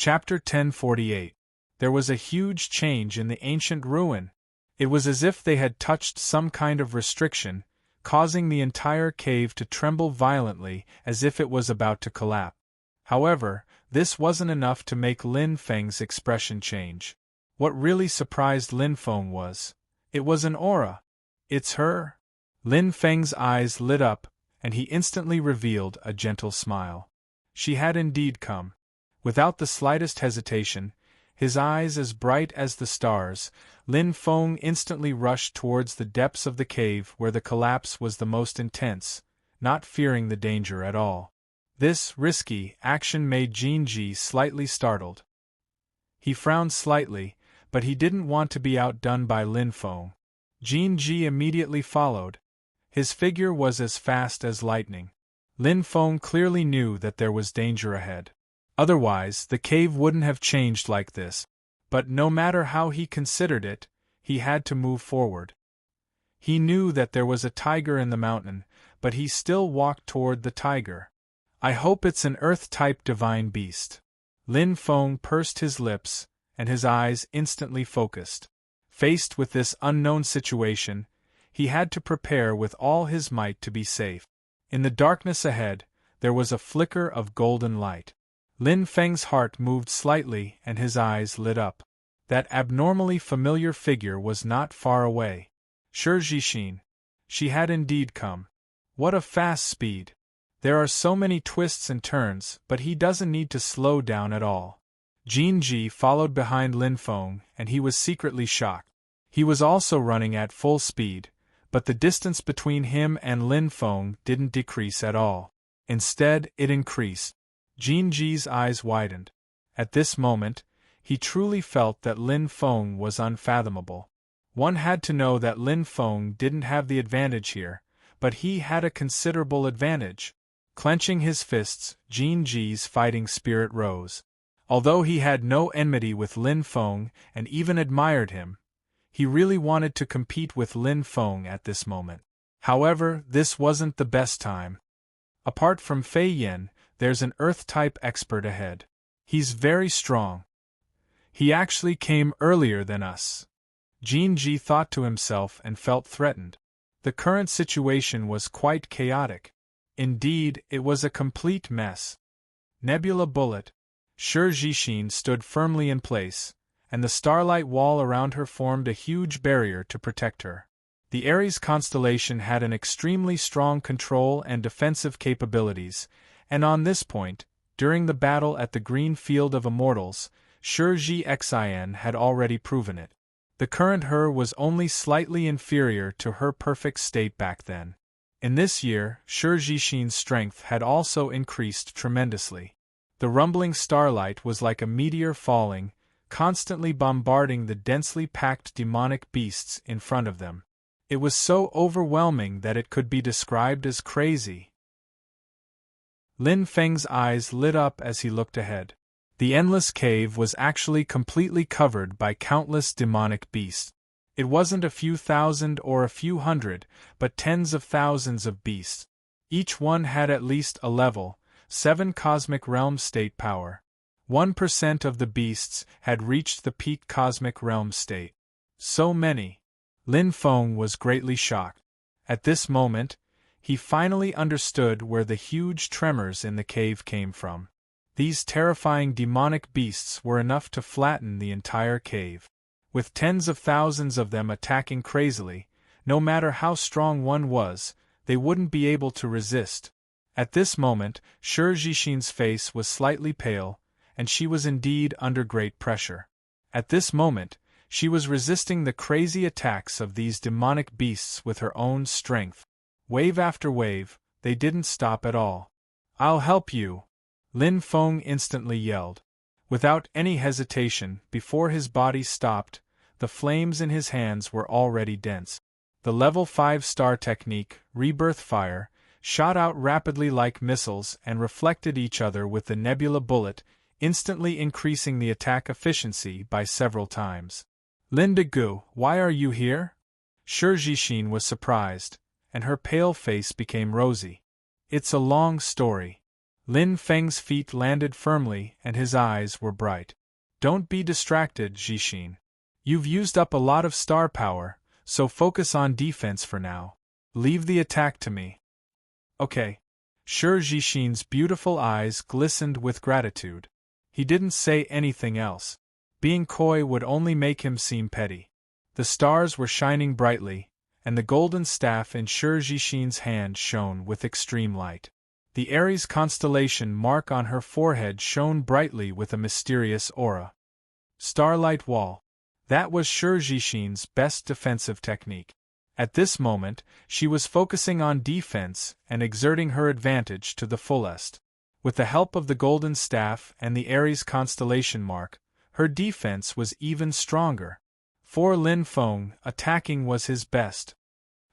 Chapter 1048. There was a huge change in the ancient ruin. It was as if they had touched some kind of restriction, causing the entire cave to tremble violently as if it was about to collapse. However, this wasn't enough to make Lin Feng's expression change. What really surprised Lin Feng was, it was an aura. It's her? Lin Feng's eyes lit up, and he instantly revealed a gentle smile. She had indeed come. Without the slightest hesitation, his eyes as bright as the stars, Lin Feng instantly rushed towards the depths of the cave where the collapse was the most intense, not fearing the danger at all. This risky action made Jinji slightly startled. He frowned slightly, but he didn't want to be outdone by Lin Feng. Jinji immediately followed. His figure was as fast as lightning. Lin Feng clearly knew that there was danger ahead. Otherwise, the cave wouldn't have changed like this. But no matter how he considered it, he had to move forward. He knew that there was a tiger in the mountain, but he still walked toward the tiger. I hope it's an Earth-type divine beast. Lin Feng pursed his lips, and his eyes instantly focused. Faced with this unknown situation, he had to prepare with all his might to be safe. In the darkness ahead, there was a flicker of golden light. Lin Feng's heart moved slightly and his eyes lit up. That abnormally familiar figure was not far away. Shi Jixin. She had indeed come. What a fast speed! There are so many twists and turns, but he doesn't need to slow down at all. Jinji followed behind Lin Feng, and he was secretly shocked. He was also running at full speed, but the distance between him and Lin Feng didn't decrease at all. Instead, it increased. Jinji's eyes widened. At this moment, he truly felt that Lin Feng was unfathomable. One had to know that Lin Feng didn't have the advantage here, but he had a considerable advantage. Clenching his fists, Jinji's fighting spirit rose. Although he had no enmity with Lin Feng and even admired him, he really wanted to compete with Lin Feng at this moment. However, this wasn't the best time. Apart from Fei Yin, there's an Earth-type expert ahead. He's very strong. He actually came earlier than us. Jinji thought to himself and felt threatened. The current situation was quite chaotic. Indeed, it was a complete mess. Nebula Bullet. Shi Jixin stood firmly in place, and the starlight wall around her formed a huge barrier to protect her. The Aries constellation had an extremely strong control and defensive capabilities, and on this point, during the battle at the Green Field of Immortals, Shi Jixin had already proven it. The current her was only slightly inferior to her perfect state back then. In this year, Shi Jixin's strength had also increased tremendously. The rumbling starlight was like a meteor falling, constantly bombarding the densely packed demonic beasts in front of them. It was so overwhelming that it could be described as crazy. Lin Feng's eyes lit up as he looked ahead. The endless cave was actually completely covered by countless demonic beasts. It wasn't a few thousand or a few hundred, but tens of thousands of beasts. Each one had at least a level 7 cosmic realm state power. 1% of the beasts had reached the peak cosmic realm state. So many. Lin Feng was greatly shocked. At this moment, he finally understood where the huge tremors in the cave came from. These terrifying demonic beasts were enough to flatten the entire cave. With tens of thousands of them attacking crazily, no matter how strong one was, they wouldn't be able to resist. At this moment, Shi Jixin's face was slightly pale, and she was indeed under great pressure. At this moment, she was resisting the crazy attacks of these demonic beasts with her own strength. Wave after wave, they didn't stop at all. "I'll help you!" Lin Feng instantly yelled. Without any hesitation, before his body stopped, the flames in his hands were already dense. The level 5-star technique, Rebirth Fire, shot out rapidly like missiles and reflected each other with the Nebula Bullet, instantly increasing the attack efficiency by several times. "Lin Degu, why are you here?" Shi Jixin was surprised, and her pale face became rosy. "It's a long story." Lin Feng's feet landed firmly and his eyes were bright. Don't be distracted, Zixin. You've used up a lot of star power, so focus on defense for now. Leave the attack to me. Okay. Sure, Zixin's beautiful eyes glistened with gratitude. He didn't say anything else. Being coy would only make him seem petty. The stars were shining brightly, and the golden staff in Sure Zixin's hand shone with extreme light. The Aries constellation mark on her forehead shone brightly with a mysterious aura. Starlight Wall. That was Sure Zixin's best defensive technique. At this moment, she was focusing on defense and exerting her advantage to the fullest. With the help of the golden staff and the Aries constellation mark, her defense was even stronger. For Lin Feng, attacking was his best.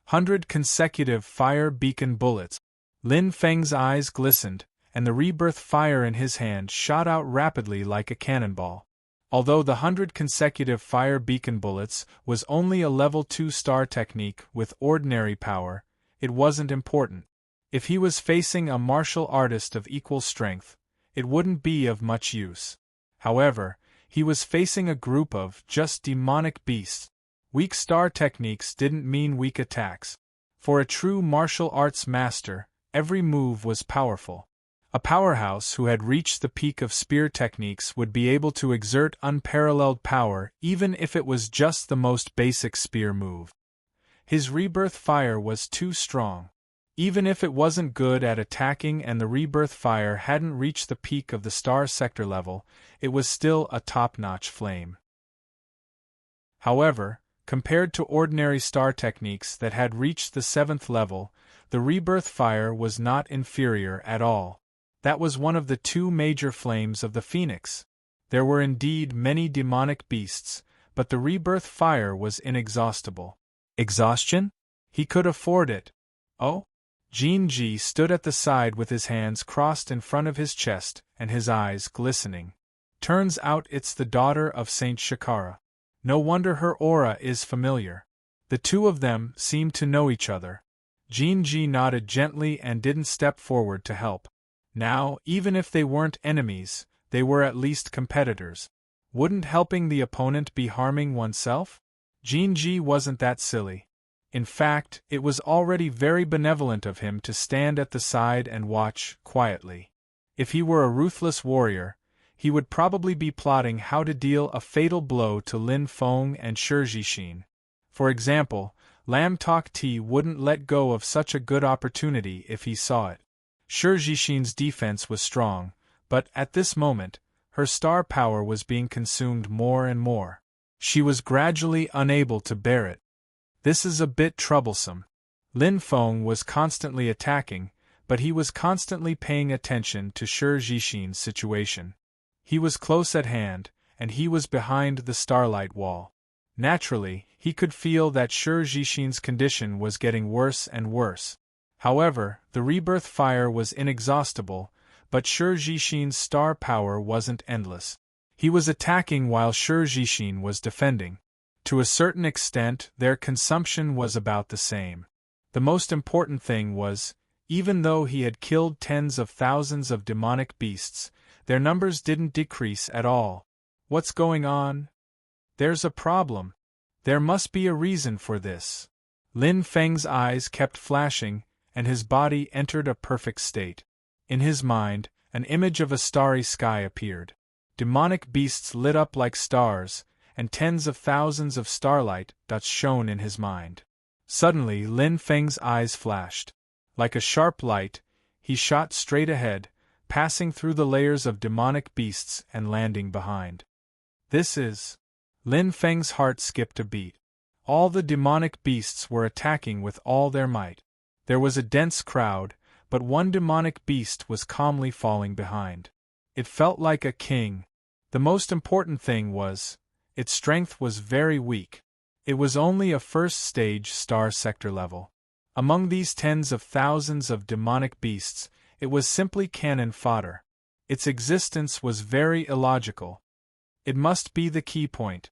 100 consecutive fire beacon bullets. Lin Feng's eyes glistened, and the rebirth fire in his hand shot out rapidly like a cannonball. Although the 100 consecutive fire beacon bullets was only a level 2 star technique with ordinary power, it wasn't important. If he was facing a martial artist of equal strength, it wouldn't be of much use. However, he was facing a group of just demonic beasts. Weak star techniques didn't mean weak attacks. For a true martial arts master, every move was powerful. A powerhouse who had reached the peak of spear techniques would be able to exert unparalleled power even if it was just the most basic spear move. His rebirth fire was too strong. Even if it wasn't good at attacking and the rebirth fire hadn't reached the peak of the star sector level, it was still a top-notch flame. However, compared to ordinary star techniques that had reached the 7th level, the rebirth fire was not inferior at all. That was one of the 2 major flames of the Phoenix. There were indeed many demonic beasts, but the rebirth fire was inexhaustible. Exhaustion? He could afford it. Oh? Jin Ji stood at the side with his hands crossed in front of his chest and his eyes glistening. Turns out it's the daughter of Saint Shakara. No wonder her aura is familiar. The two of them seemed to know each other. Jin Ji nodded gently and didn't step forward to help. Now, even if they weren't enemies, they were at least competitors. Wouldn't helping the opponent be harming oneself? Jin Ji wasn't that silly. In fact, it was already very benevolent of him to stand at the side and watch quietly. If he were a ruthless warrior, he would probably be plotting how to deal a fatal blow to Lin Feng and Sure Zixin. For example, Lam Tok Ti wouldn't let go of such a good opportunity if he saw it. Sure Zixin's defense was strong, but at this moment, her star power was being consumed more and more. She was gradually unable to bear it. This is a bit troublesome. Lin Feng was constantly attacking, but he was constantly paying attention to Sure Zixin's situation. He was close at hand, and he was behind the starlight wall. Naturally, he could feel that Sure Zixin's condition was getting worse and worse. However, the rebirth fire was inexhaustible, but Sure Zixin's star power wasn't endless. He was attacking while Sure Zixin was defending. To a certain extent, their consumption was about the same. The most important thing was, even though he had killed tens of thousands of demonic beasts, their numbers didn't decrease at all. What's going on? There's a problem. There must be a reason for this. Lin Feng's eyes kept flashing, and his body entered a perfect state. In his mind, an image of a starry sky appeared. Demonic beasts lit up like stars, and tens of thousands of starlight dots shone in his mind. Suddenly, Lin Feng's eyes flashed. Like a sharp light, he shot straight ahead, passing through the layers of demonic beasts and landing behind. This is... Lin Feng's heart skipped a beat. All the demonic beasts were attacking with all their might. There was a dense crowd, but one demonic beast was calmly falling behind. It felt like a king. The most important thing was, its strength was very weak. It was only a first-stage star sector level. Among these tens of thousands of demonic beasts, it was simply cannon fodder. Its existence was very illogical. It must be the key point.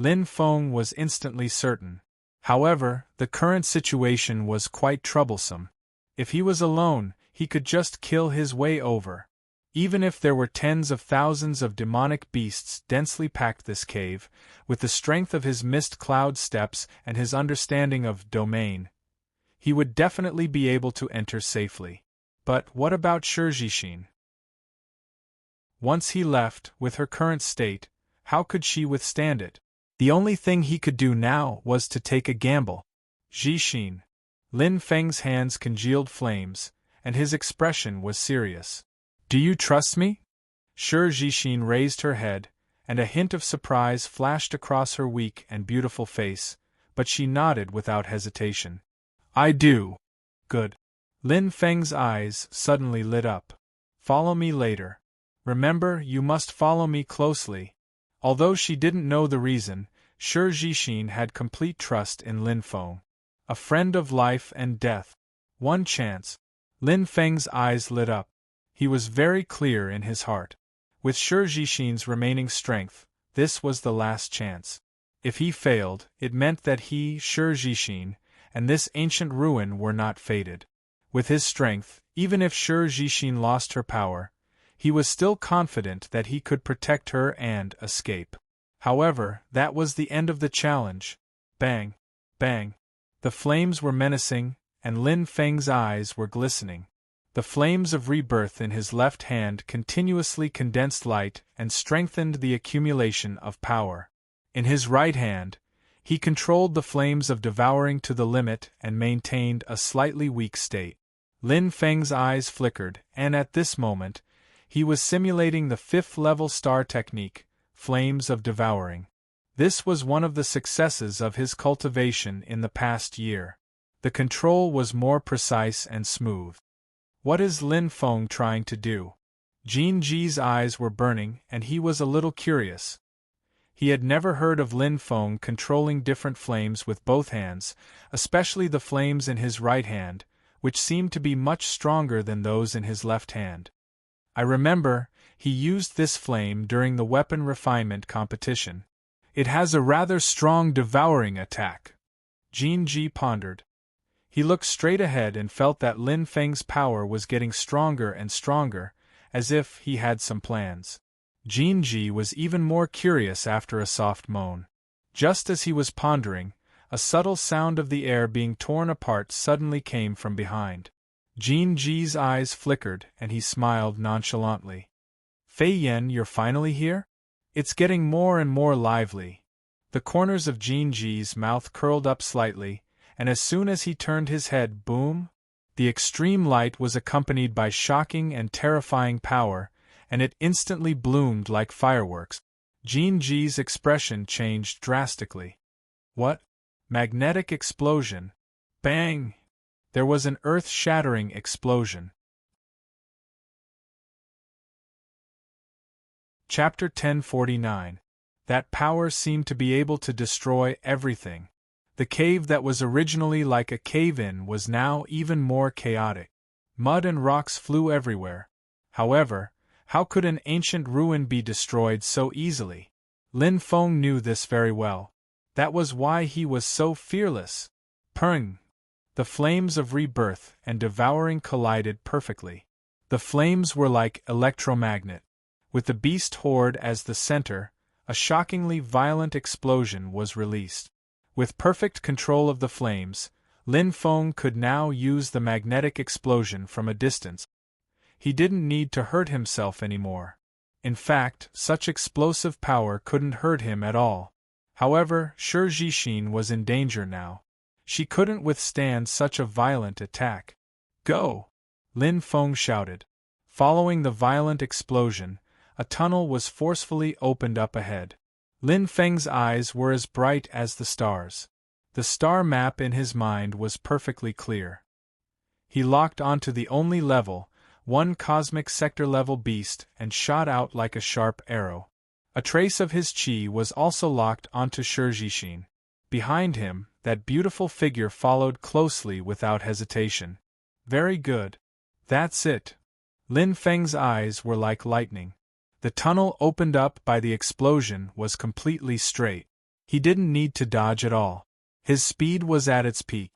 Lin Feng was instantly certain. However, the current situation was quite troublesome. If he was alone, he could just kill his way over. Even if there were tens of thousands of demonic beasts densely packed this cave, with the strength of his mist cloud steps and his understanding of domain, he would definitely be able to enter safely. But what about Shurjishin? Once he left, with her current state, how could she withstand it? The only thing he could do now was to take a gamble. Jishin. Lin Feng's hands congealed flames, and his expression was serious. Do you trust me? Shurjishin raised her head, and a hint of surprise flashed across her weak and beautiful face, but she nodded without hesitation. I do. Good. Lin Feng's eyes suddenly lit up. Follow me later. Remember, you must follow me closely. Although she didn't know the reason, Shurjishin had complete trust in Lin Feng. A friend of life and death. One chance. Lin Feng's eyes lit up. He was very clear in his heart. With Shurjishin's remaining strength, this was the last chance. If he failed, it meant that he, Shurjishin, and this ancient ruin were not fated. With his strength, even if Shurjishin lost her power, he was still confident that he could protect her and escape. However, that was the end of the challenge. Bang! Bang! The flames were menacing, and Lin Feng's eyes were glistening. The flames of rebirth in his left hand continuously condensed light and strengthened the accumulation of power. In his right hand, he controlled the flames of devouring to the limit and maintained a slightly weak state. Lin Feng's eyes flickered, and at this moment, he was simulating the 5th-level star technique, Flames of Devouring. This was one of the successes of his cultivation in the past year. The control was more precise and smooth. What is Lin Feng trying to do? Jin Ji's eyes were burning, and he was a little curious. He had never heard of Lin Feng controlling different flames with both hands, especially the flames in his right hand, which seemed to be much stronger than those in his left hand. I remember, he used this flame during the weapon refinement competition. It has a rather strong devouring attack. Jin Ji pondered. He looked straight ahead and felt that Lin Feng's power was getting stronger and stronger, as if he had some plans. Jin Ji was even more curious after a soft moan. Just as he was pondering, a subtle sound of the air being torn apart suddenly came from behind. Jin Ji's eyes flickered and he smiled nonchalantly. Fei Yen, you're finally here? It's getting more and more lively. The corners of Jin Ji's mouth curled up slightly, and as soon as he turned his head, boom! The extreme light was accompanied by shocking and terrifying power, and it instantly bloomed like fireworks. Jin Ji's expression changed drastically. What? Magnetic explosion. Bang! There was an earth-shattering explosion. Chapter 1049. That power seemed to be able to destroy everything. The cave that was originally like a cave-in was now even more chaotic. Mud and rocks flew everywhere. However, how could an ancient ruin be destroyed so easily? Lin Feng knew this very well. That was why he was so fearless. Purring! The flames of rebirth and devouring collided perfectly. The flames were like electromagnet. With the beast horde as the center, a shockingly violent explosion was released. With perfect control of the flames, Lin Feng could now use the magnetic explosion from a distance. He didn't need to hurt himself anymore. In fact, such explosive power couldn't hurt him at all. However, Shurjishin was in danger now. She couldn't withstand such a violent attack. Go! Lin Feng shouted. Following the violent explosion, a tunnel was forcefully opened up ahead. Lin Feng's eyes were as bright as the stars. The star map in his mind was perfectly clear. He locked onto the only level, one cosmic sector-level beast, and shot out like a sharp arrow. A trace of his chi was also locked onto Shurjishin. Behind him, that beautiful figure followed closely without hesitation. Very good. That's it. Lin Feng's eyes were like lightning. The tunnel opened up by the explosion was completely straight. He didn't need to dodge at all. His speed was at its peak.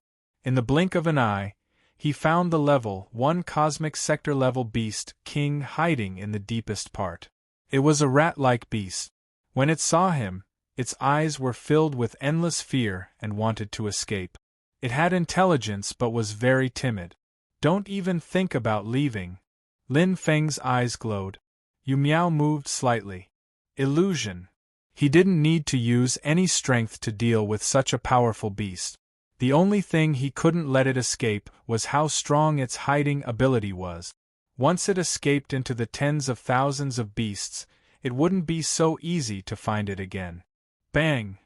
In the blink of an eye, He found the level 1 cosmic sector level beast king hiding in the deepest part. It was a rat-like beast. When it saw him, its eyes were filled with endless fear and wanted to escape. It had intelligence but was very timid. Don't even think about leaving. Lin Feng's eyes glowed. Yu Miao moved slightly. Illusion. He didn't need to use any strength to deal with such a powerful beast. The only thing he couldn't let it escape was how strong its hiding ability was. Once it escaped into the tens of thousands of beasts, it wouldn't be so easy to find it again. Bang!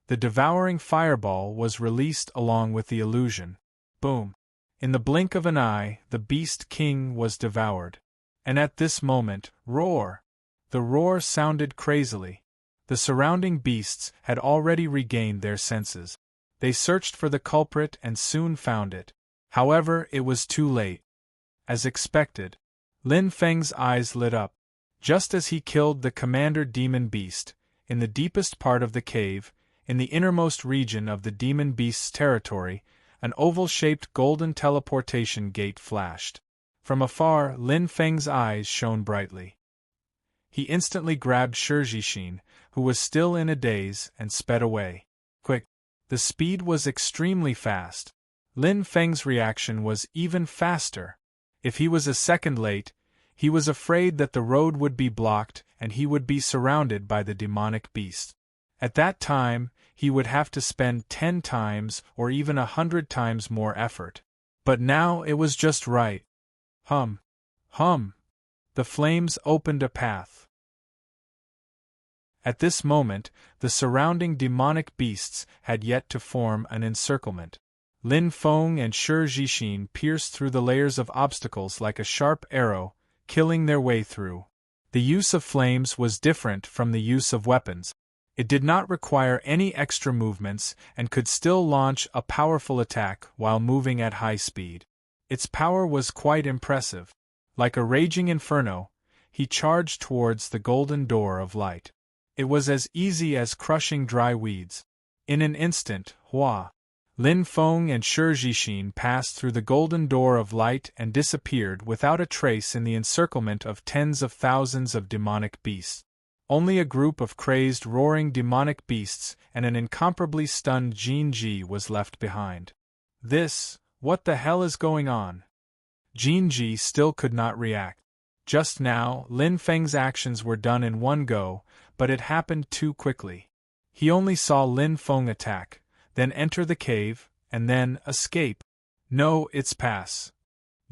The devouring fireball was released along with the illusion. Boom! In the blink of an eye, the beast king was devoured. And at this moment, roar! The roar sounded crazily. The surrounding beasts had already regained their senses. They searched for the culprit and soon found it. However, it was too late. As expected, Lin Feng's eyes lit up. Just as he killed the commander demon beast, in the deepest part of the cave, in the innermost region of the demon beast's territory, an oval-shaped golden teleportation gate flashed. From afar, Lin Feng's eyes shone brightly. He instantly grabbed Shijishin, who was still in a daze, and sped away. Quick! The speed was extremely fast. Lin Feng's reaction was even faster. If he was a second late, he was afraid that the road would be blocked and he would be surrounded by the demonic beast. At that time, he would have to spend 10 times or even 100 times more effort. But now it was just right. Hum! Hum! The flames opened a path. At this moment, the surrounding demonic beasts had yet to form an encirclement. Lin Feng and Shijishin pierced through the layers of obstacles like a sharp arrow, killing their way through. The use of flames was different from the use of weapons. It did not require any extra movements and could still launch a powerful attack while moving at high speed. Its power was quite impressive. Like a raging inferno, he charged towards the golden door of light. It was as easy as crushing dry weeds. In an instant, Lin Feng and Shijishin passed through the golden door of light and disappeared without a trace in the encirclement of tens of thousands of demonic beasts. Only a group of crazed, roaring demonic beasts and an incomparably stunned Jinji was left behind. What the hell is going on? Jinji still could not react. Just now, Lin Feng's actions were done in one go, but it happened too quickly. He only saw Lin Feng attack, then enter the cave, and then escape. No, it's pass.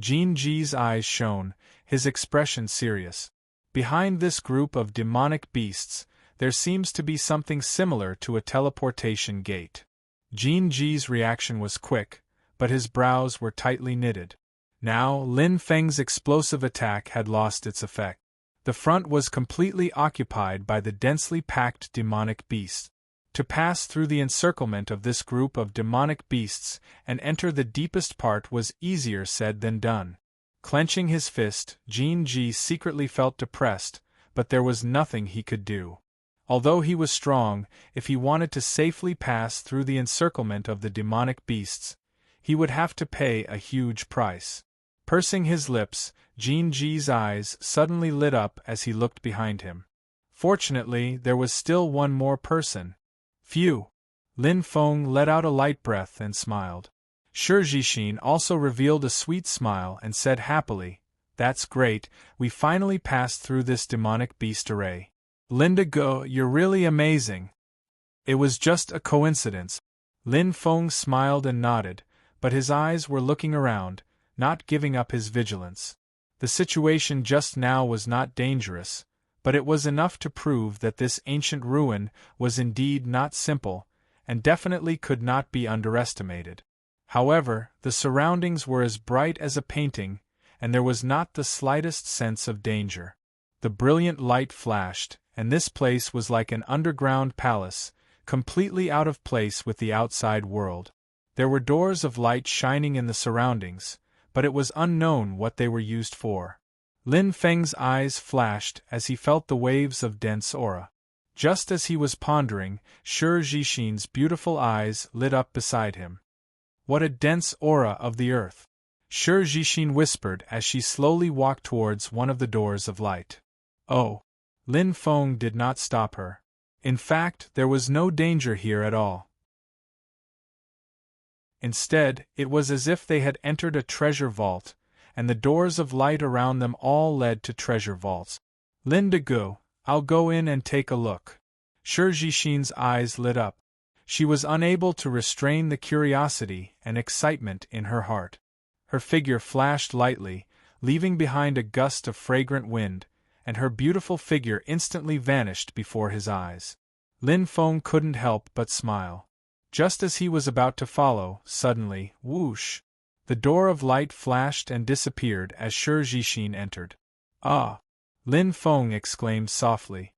Jinji's eyes shone, his expression serious. Behind this group of demonic beasts, there seems to be something similar to a teleportation gate. Jinji's reaction was quick, but his brows were tightly knitted. Now, Lin Feng's explosive attack had lost its effect. The front was completely occupied by the densely packed demonic beasts. To pass through the encirclement of this group of demonic beasts and enter the deepest part was easier said than done. Clenching his fist, Jinji secretly felt depressed, but there was nothing he could do. Although he was strong, if he wanted to safely pass through the encirclement of the demonic beasts, he would have to pay a huge price. Pursing his lips, Jinji's eyes suddenly lit up as he looked behind him. Fortunately, there was still one more person. Phew! Lin Feng let out a light breath and smiled. Shijishin also revealed a sweet smile and said happily, "That's great, we finally passed through this demonic beast array. Linda Go, you're really amazing." It was just a coincidence. Lin Feng smiled and nodded, but his eyes were looking around, not giving up his vigilance. The situation just now was not dangerous, but it was enough to prove that this ancient ruin was indeed not simple, and definitely could not be underestimated. However, the surroundings were as bright as a painting, and there was not the slightest sense of danger. The brilliant light flashed, and this place was like an underground palace, completely out of place with the outside world. There were doors of light shining in the surroundings, but it was unknown what they were used for. Lin Feng's eyes flashed as he felt the waves of dense aura. Just as he was pondering, Shijishin's beautiful eyes lit up beside him. What a dense aura of the earth! Shi Jixin whispered as she slowly walked towards one of the doors of light. Oh! Lin Feng did not stop her. In fact, there was no danger here at all. Instead, it was as if they had entered a treasure vault, and the doors of light around them all led to treasure vaults. Lin de Gu, I'll go in and take a look. Shi Jixin's eyes lit up. She was unable to restrain the curiosity and excitement in her heart. Her figure flashed lightly, leaving behind a gust of fragrant wind, and her beautiful figure instantly vanished before his eyes. Lin Feng couldn't help but smile. Just as he was about to follow, suddenly, whoosh! The door of light flashed and disappeared as Shi Jixin entered. Ah! Lin Feng exclaimed softly.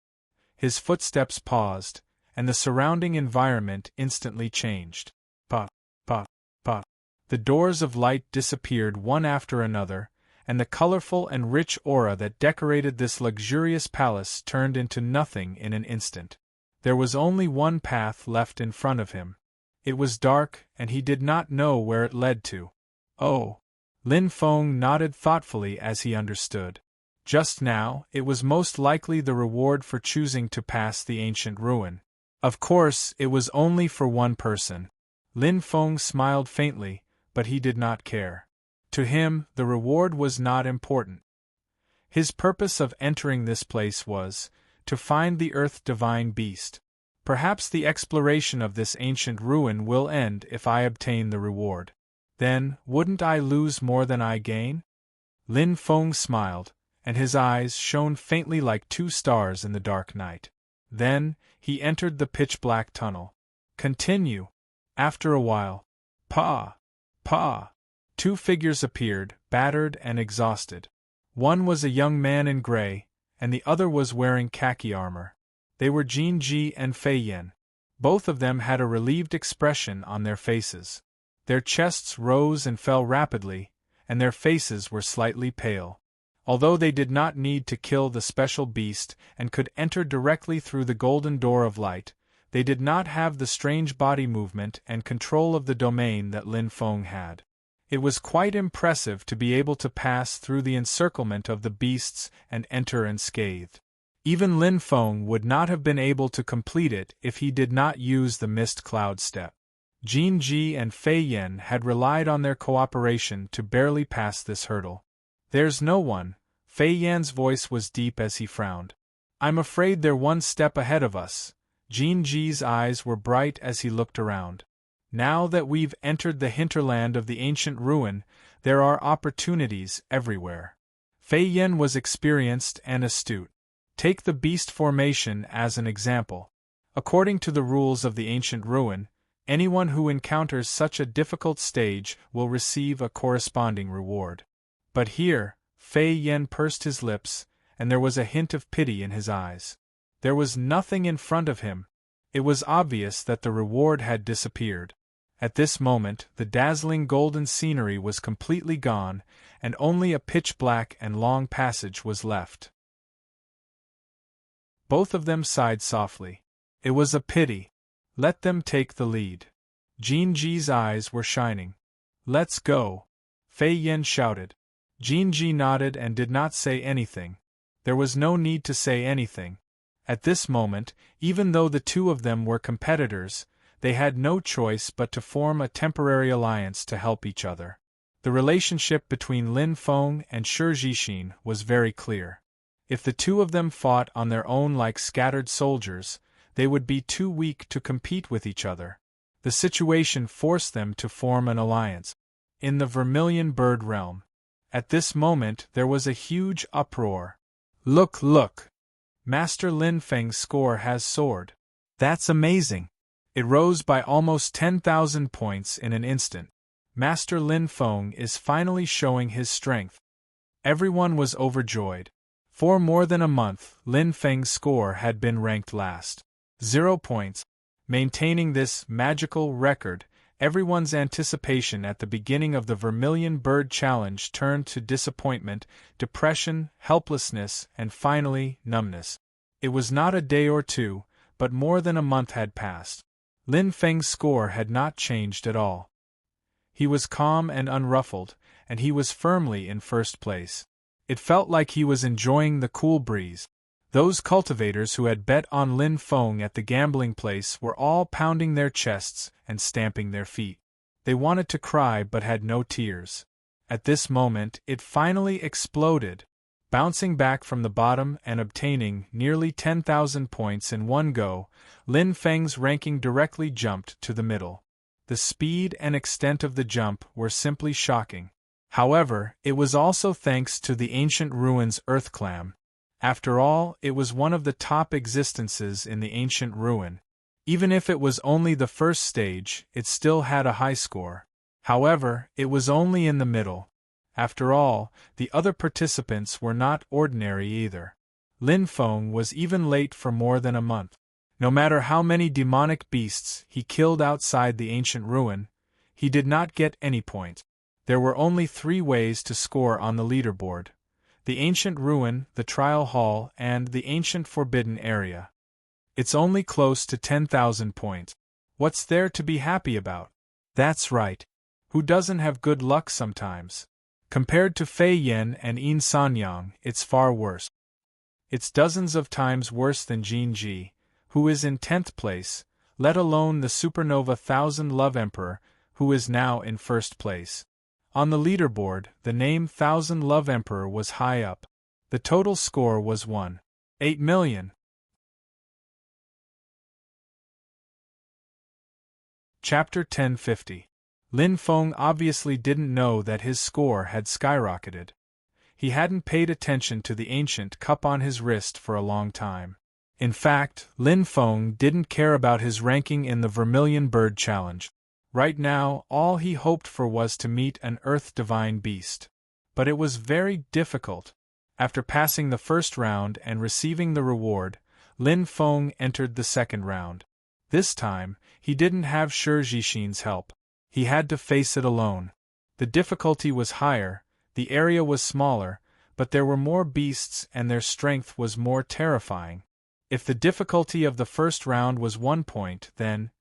His footsteps paused, and the surrounding environment instantly changed. Pa, pa, pa. The doors of light disappeared one after another, and the colorful and rich aura that decorated this luxurious palace turned into nothing in an instant. There was only one path left in front of him. It was dark, and he did not know where it led to. Oh! Lin Feng nodded thoughtfully as he understood. Just now, it was most likely the reward for choosing to pass the ancient ruin. Of course, it was only for one person. Lin Feng smiled faintly, but he did not care. To him, the reward was not important. His purpose of entering this place was to find the Earth Divine Beast. Perhaps the exploration of this ancient ruin will end if I obtain the reward. Then, wouldn't I lose more than I gain? Lin Feng smiled, and his eyes shone faintly like two stars in the dark night. Then, he entered the pitch-black tunnel. Continue. After a while, pa! Two figures appeared, battered and exhausted. One was a young man in gray, and the other was wearing khaki armor. They were Jin Ji and Fei Yan. Both of them had a relieved expression on their faces. Their chests rose and fell rapidly, and their faces were slightly pale. Although they did not need to kill the special beast and could enter directly through the golden door of light, they did not have the strange body movement and control of the domain that Lin Feng had. It was quite impressive to be able to pass through the encirclement of the beasts and enter unscathed. Even Lin Feng would not have been able to complete it if he did not use the mist cloud step. Jin Ji and Fei Yan had relied on their cooperation to barely pass this hurdle. There's no one. Fei Yan's voice was deep as he frowned. I'm afraid they're one step ahead of us. Jin Ji's eyes were bright as he looked around. Now that we've entered the hinterland of the ancient ruin, there are opportunities everywhere. Fei Yan was experienced and astute. Take the beast formation as an example. According to the rules of the ancient ruin, anyone who encounters such a difficult stage will receive a corresponding reward. But here, Fei Yan pursed his lips, and there was a hint of pity in his eyes. There was nothing in front of him. It was obvious that the reward had disappeared. At this moment, the dazzling golden scenery was completely gone, and only a pitch-black and long passage was left. Both of them sighed softly. It was a pity. Let them take the lead. Jin Ji's eyes were shining. Let's go! Fei Yan shouted. Jin Ji nodded and did not say anything. There was no need to say anything. At this moment, even though the two of them were competitors, they had no choice but to form a temporary alliance to help each other. The relationship between Lin Feng and Shi Jixin was very clear. If the two of them fought on their own like scattered soldiers, they would be too weak to compete with each other. The situation forced them to form an alliance. In the Vermilion Bird realm, at this moment there was a huge uproar. Look! Master Lin Feng's score has soared. That's amazing! It rose by almost 10,000 points in an instant. Master Lin Feng is finally showing his strength. Everyone was overjoyed. For more than a month, Lin Feng's score had been ranked last. 0 points. Maintaining this magical record, everyone's anticipation at the beginning of the Vermilion Bird Challenge turned to disappointment, depression, helplessness, and finally, numbness. It was not a day or two, but more than a month had passed. Lin Feng's score had not changed at all. He was calm and unruffled, and he was firmly in first place. It felt like he was enjoying the cool breeze. Those cultivators who had bet on Lin Feng at the gambling place were all pounding their chests and stamping their feet. They wanted to cry but had no tears. At this moment it finally exploded. Bouncing back from the bottom and obtaining nearly 10,000 points in one go, Lin Feng's ranking directly jumped to the middle. The speed and extent of the jump were simply shocking. However, it was also thanks to the ancient ruins Earthclam. After all, it was one of the top existences in the ancient ruin. Even if it was only the first stage, it still had a high score. However, it was only in the middle. After all, the other participants were not ordinary either. Lin Feng was even late for more than a month. No matter how many demonic beasts he killed outside the ancient ruin, he did not get any points. There were only 3 ways to score on the leaderboard: the ancient ruin, the trial hall, and the ancient forbidden area. It's only close to 10,000 points. What's there to be happy about? That's right. Who doesn't have good luck sometimes? Compared to Fei Yen and Yin Sanyang, it's far worse. It's dozens of times worse than Jin Ji, who is in 10th place, let alone the supernova Thousand Love Emperor, who is now in first place. On the leaderboard, the name Thousand Love Emperor was high up. The total score was 1.8 million. Chapter 1050. Lin Feng obviously didn't know that his score had skyrocketed. He hadn't paid attention to the ancient cup on his wrist for a long time. In fact, Lin Feng didn't care about his ranking in the Vermilion Bird Challenge. Right now, all he hoped for was to meet an Earth Divine Beast. But it was very difficult. After passing the first round and receiving the reward, Lin Feng entered the second round. This time, he didn't have Shi Jixin's help. He had to face it alone. The difficulty was higher, the area was smaller, but there were more beasts and their strength was more terrifying. If the difficulty of the first round was 1 point, then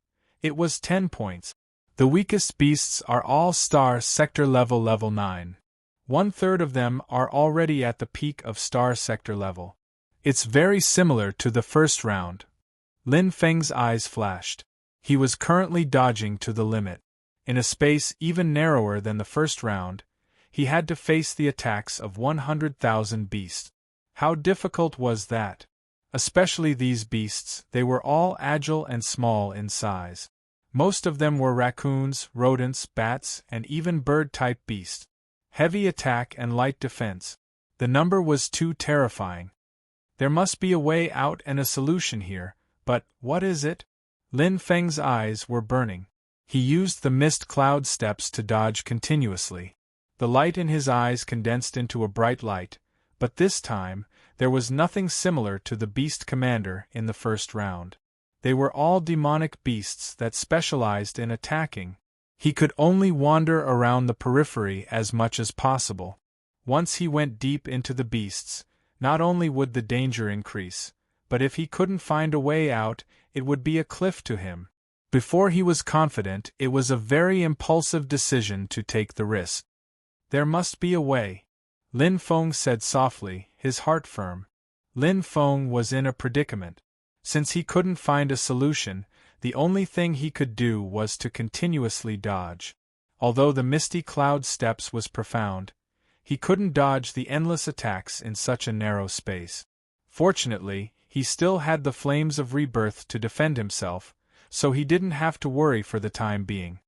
it was 10 points. The weakest beasts are all Star Sector level 9. 1/3 of them are already at the peak of Star Sector level. It's very similar to the first round. Lin Feng's eyes flashed. He was currently dodging to the limit. In a space even narrower than the first round, he had to face the attacks of 100,000 beasts. How difficult was that? Especially these beasts, they were all agile and small in size. Most of them were raccoons, rodents, bats, and even bird-type beasts. Heavy attack and light defense. The number was too terrifying. There must be a way out and a solution here, but what is it? Lin Feng's eyes were burning. He used the mist cloud steps to dodge continuously. The light in his eyes condensed into a bright light, but this time, there was nothing similar to the Beast Commander in the first round. They were all demonic beasts that specialized in attacking. He could only wander around the periphery as much as possible. Once he went deep into the beasts, not only would the danger increase, but if he couldn't find a way out, it would be a cliff to him. Before he was confident, it was a very impulsive decision to take the risk. There must be a way. Lin Feng said softly, his heart firm. Lin Feng was in a predicament. Since he couldn't find a solution, the only thing he could do was to continuously dodge. Although the misty cloud steps was profound, he couldn't dodge the endless attacks in such a narrow space. Fortunately, he still had the flames of rebirth to defend himself, so he didn't have to worry for the time being.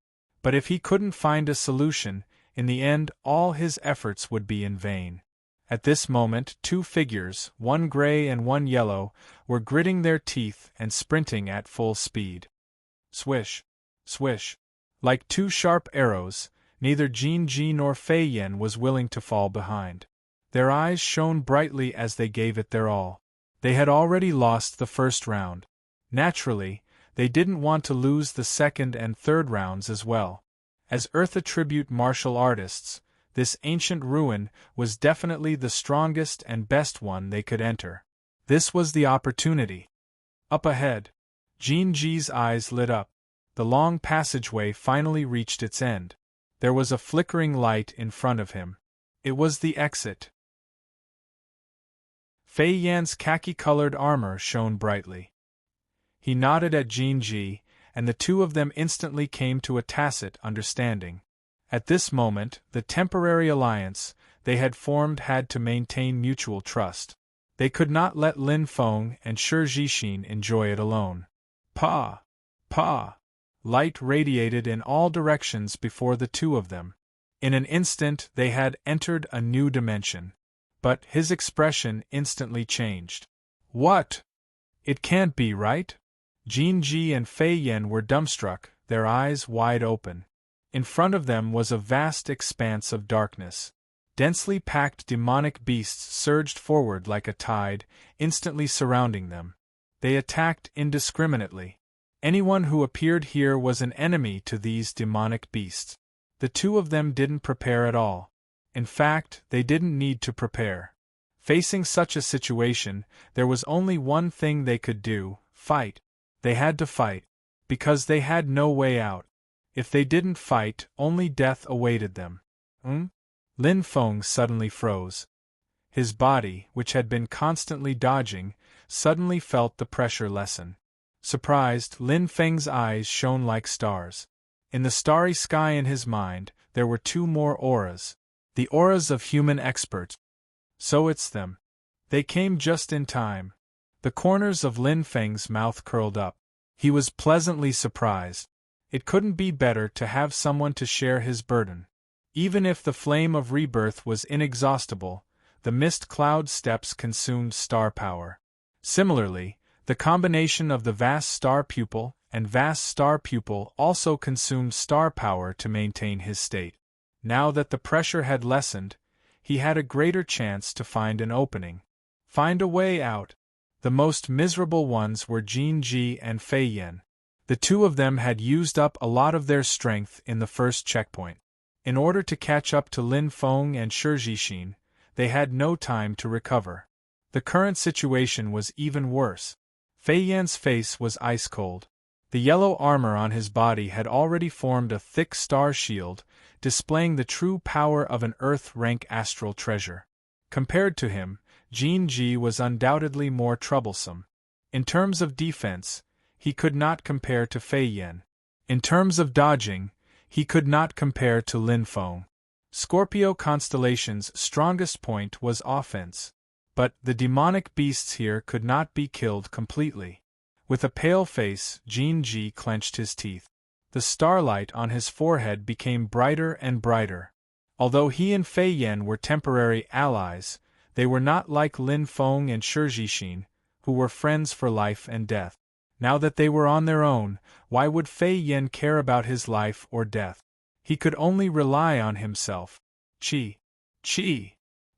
But if he couldn't find a solution, in the end all his efforts would be in vain. At this moment 2 figures, one gray and one yellow, were gritting their teeth and sprinting at full speed. Swish! Swish! Like 2 sharp arrows, neither Jin Ji nor Fei Yen was willing to fall behind. Their eyes shone brightly as they gave it their all. They had already lost the first round. Naturally, they didn't want to lose the second and third rounds as well. As Earth Attribute martial artists, this ancient ruin was definitely the strongest and best one they could enter. This was the opportunity. Up ahead, Jin Ji's eyes lit up. The long passageway finally reached its end. There was a flickering light in front of him. It was the exit. Fei Yan's khaki-colored armor shone brightly. He nodded at Jin Ji, and the two of them instantly came to a tacit understanding. At this moment, the temporary alliance they had formed had to maintain mutual trust. They could not let Lin Feng and Shi Jixin enjoy it alone. Pa! Pa! Light radiated in all directions before the two of them. In an instant they had entered a new dimension. But his expression instantly changed. What? It can't be, right? Jin Ji and Fei Yan were dumbstruck, their eyes wide open. In front of them was a vast expanse of darkness. Densely packed demonic beasts surged forward like a tide, instantly surrounding them. They attacked indiscriminately. Anyone who appeared here was an enemy to these demonic beasts. The two of them didn't prepare at all. In fact, they didn't need to prepare. Facing such a situation, there was only one thing they could do: fight. They had to fight, because they had no way out. If they didn't fight, only death awaited them. Lin Feng suddenly froze. His body, which had been constantly dodging, suddenly felt the pressure lessen. Surprised, Lin Feng's eyes shone like stars. In the starry sky in his mind, there were two more auras. The auras of human experts. So it's them. They came just in time. The corners of Lin Feng's mouth curled up. He was pleasantly surprised. It couldn't be better to have someone to share his burden. Even if the flame of rebirth was inexhaustible, the mist cloud steps consumed star power. Similarly, the combination of the vast star pupil and vast star pupil also consumed star power to maintain his state. Now that the pressure had lessened, he had a greater chance to find an opening. Find a way out. The most miserable ones were Jin Ji and Fei Yan. The two of them had used up a lot of their strength in the first checkpoint. In order to catch up to Lin Feng and Shi Jixin, they had no time to recover. The current situation was even worse. Fei Yan's face was ice-cold. The yellow armor on his body had already formed a thick star shield, displaying the true power of an Earth-rank astral treasure. Compared to him, Jin Ji was undoubtedly more troublesome. In terms of defense, he could not compare to Fei Yan. In terms of dodging, he could not compare to Lin Feng. Scorpio Constellation's strongest point was offense. But the demonic beasts here could not be killed completely. With a pale face, Jin Ji clenched his teeth. The starlight on his forehead became brighter and brighter. Although he and Fei Yan were temporary allies, they were not like Lin Feng and Shi Jixin, who were friends for life and death. Now that they were on their own, why would Fei Yan care about his life or death? He could only rely on himself. Chi! Chi!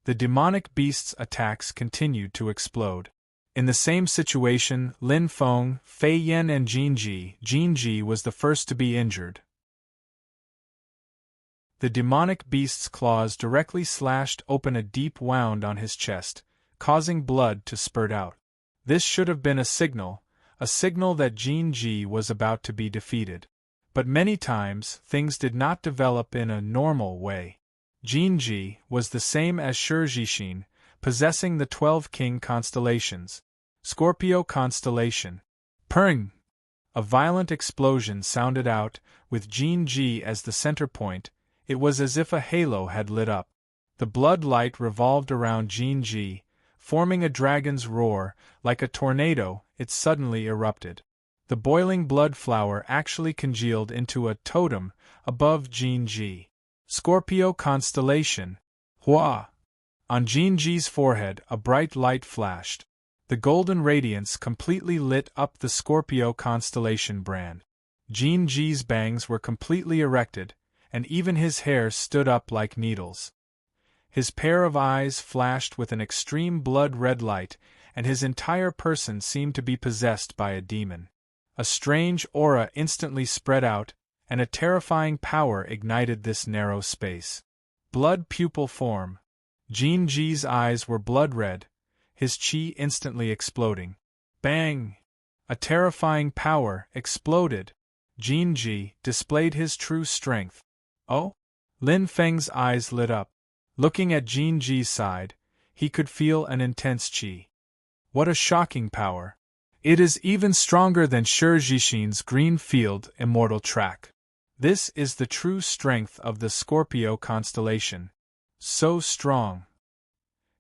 The demonic beast's attacks continued to explode. In the same situation, Lin Feng, Fei Yan and Jin Ji was the first to be injured. The demonic beast's claws directly slashed open a deep wound on his chest, causing blood to spurt out. This should have been a signal that Jin Ji was about to be defeated. But many times, things did not develop in a normal way. Jin Ji was the same as Shi Jixin, possessing the 12 king constellations. Scorpio constellation. Purring! A violent explosion sounded out, with Jin Ji as the center point. It was as if a halo had lit up. The blood light revolved around Jin Ji, forming a dragon's roar. Like a tornado, it suddenly erupted. The boiling blood flower actually congealed into a totem above Jin Ji. Scorpio constellation. Hua! On Jin Ji's forehead, a bright light flashed. The golden radiance completely lit up the Scorpio constellation brand. Jin Ji's bangs were completely erected, and even his hair stood up like needles. His pair of eyes flashed with an extreme blood-red light, and his entire person seemed to be possessed by a demon. A strange aura instantly spread out, and a terrifying power ignited this narrow space. Blood pupil form. Jin Ji's eyes were blood-red, his chi instantly exploding. Bang! A terrifying power exploded. Jin Ji displayed his true strength. Oh? Lin Feng's eyes lit up. Looking at Jin Ji's side, he could feel an intense qi. What a shocking power! It is even stronger than Shi Jixin's green field immortal track. This is the true strength of the Scorpio constellation. So strong.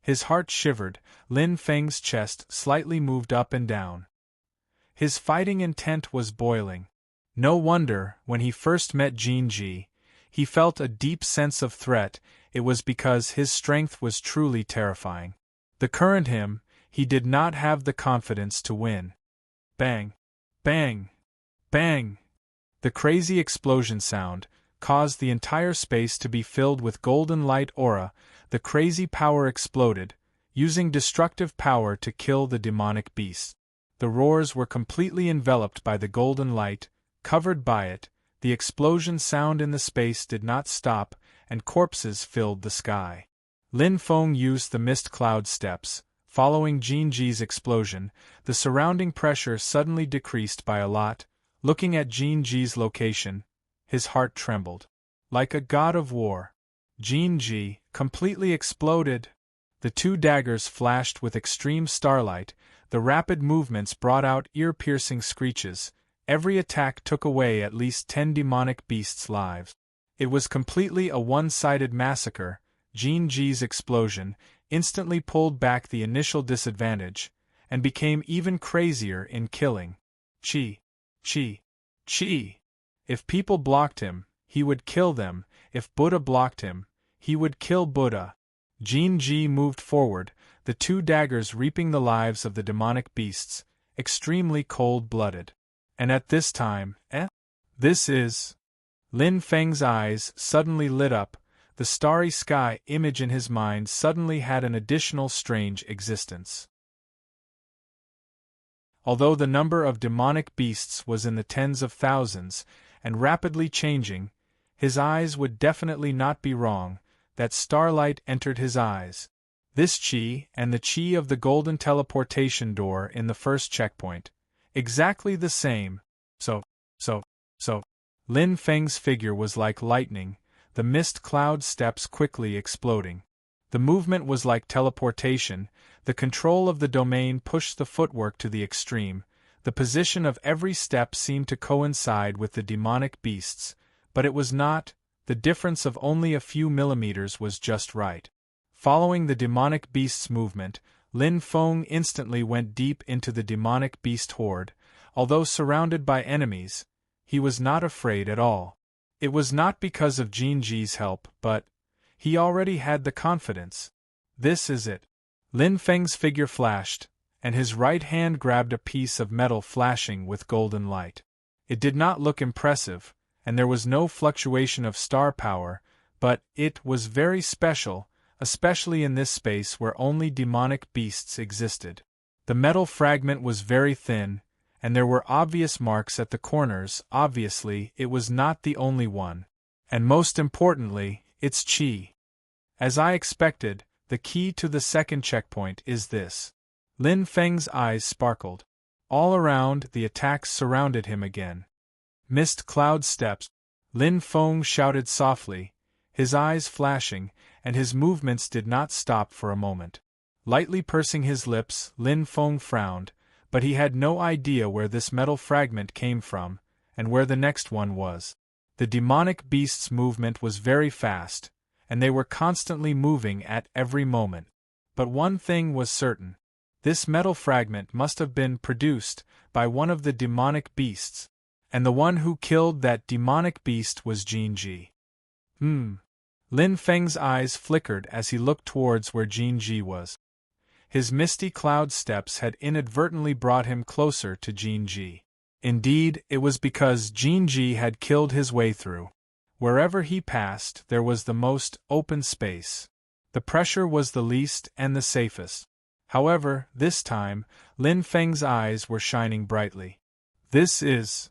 His heart shivered, Lin Feng's chest slightly moved up and down. His fighting intent was boiling. No wonder, when he first met Jin Ji, he felt a deep sense of threat. It was because his strength was truly terrifying. The current him, he did not have the confidence to win. Bang! Bang! Bang! The crazy explosion sound caused the entire space to be filled with golden light aura. The crazy power exploded, using destructive power to kill the demonic beast. The roars were completely enveloped by the golden light, covered by it. The explosion sound in the space did not stop, and corpses filled the sky. Lin Feng used the mist cloud steps. Following Jin Ji's explosion, the surrounding pressure suddenly decreased by a lot. Looking at Jin Ji's location, his heart trembled. Like a god of war, Jin Ji completely exploded. The two daggers flashed with extreme starlight. The rapid movements brought out ear-piercing screeches. Every attack took away at least 10 demonic beasts' lives. It was completely a one-sided massacre. Jin Ji's explosion instantly pulled back the initial disadvantage, and became even crazier in killing. Chi. If people blocked him, he would kill them. If Buddha blocked him, he would kill Buddha. Jin Ji moved forward, the two daggers reaping the lives of the demonic beasts, extremely cold-blooded. And at this time, this is... Lin Feng's eyes suddenly lit up. The starry sky image in his mind suddenly had an additional strange existence. Although the number of demonic beasts was in the tens of thousands, and rapidly changing, his eyes would definitely not be wrong. That starlight entered his eyes. This qi and the qi of the golden teleportation door in the first checkpoint. Exactly the same. So. Lin Feng's figure was like lightning, the mist cloud steps quickly exploding. The movement was like teleportation. The control of the domain pushed the footwork to the extreme. The position of every step seemed to coincide with the demonic beasts, but it was not. The difference of only a few millimeters was just right. Following the demonic beast's movement, Lin Feng instantly went deep into the demonic beast horde. Although surrounded by enemies, he was not afraid at all. It was not because of Jin Ji's help, but he already had the confidence. This is it. Lin Feng's figure flashed, and his right hand grabbed a piece of metal flashing with golden light. It did not look impressive, and there was no fluctuation of star power, but it was very special, especially in this space where only demonic beasts existed. The metal fragment was very thin, and there were obvious marks at the corners. Obviously, it was not the only one. And most importantly, its qi. As I expected, the key to the second checkpoint is this. Lin Feng's eyes sparkled. All around, the attacks surrounded him again. Mist cloud steps. Lin Feng shouted softly, his eyes flashing, and his movements did not stop for a moment. Lightly pursing his lips, Lin Feng frowned, but he had no idea where this metal fragment came from, and where the next one was. The demonic beast's movement was very fast, and they were constantly moving at every moment. But one thing was certain. This metal fragment must have been produced by one of the demonic beasts, and the one who killed that demonic beast was Jin Ji. Lin Feng's eyes flickered as he looked towards where Jin Ji was. His misty cloud steps had inadvertently brought him closer to Jin Ji. Indeed, it was because Jin Ji had killed his way through. Wherever he passed, there was the most open space. The pressure was the least and the safest. However, this time, Lin Feng's eyes were shining brightly. This is...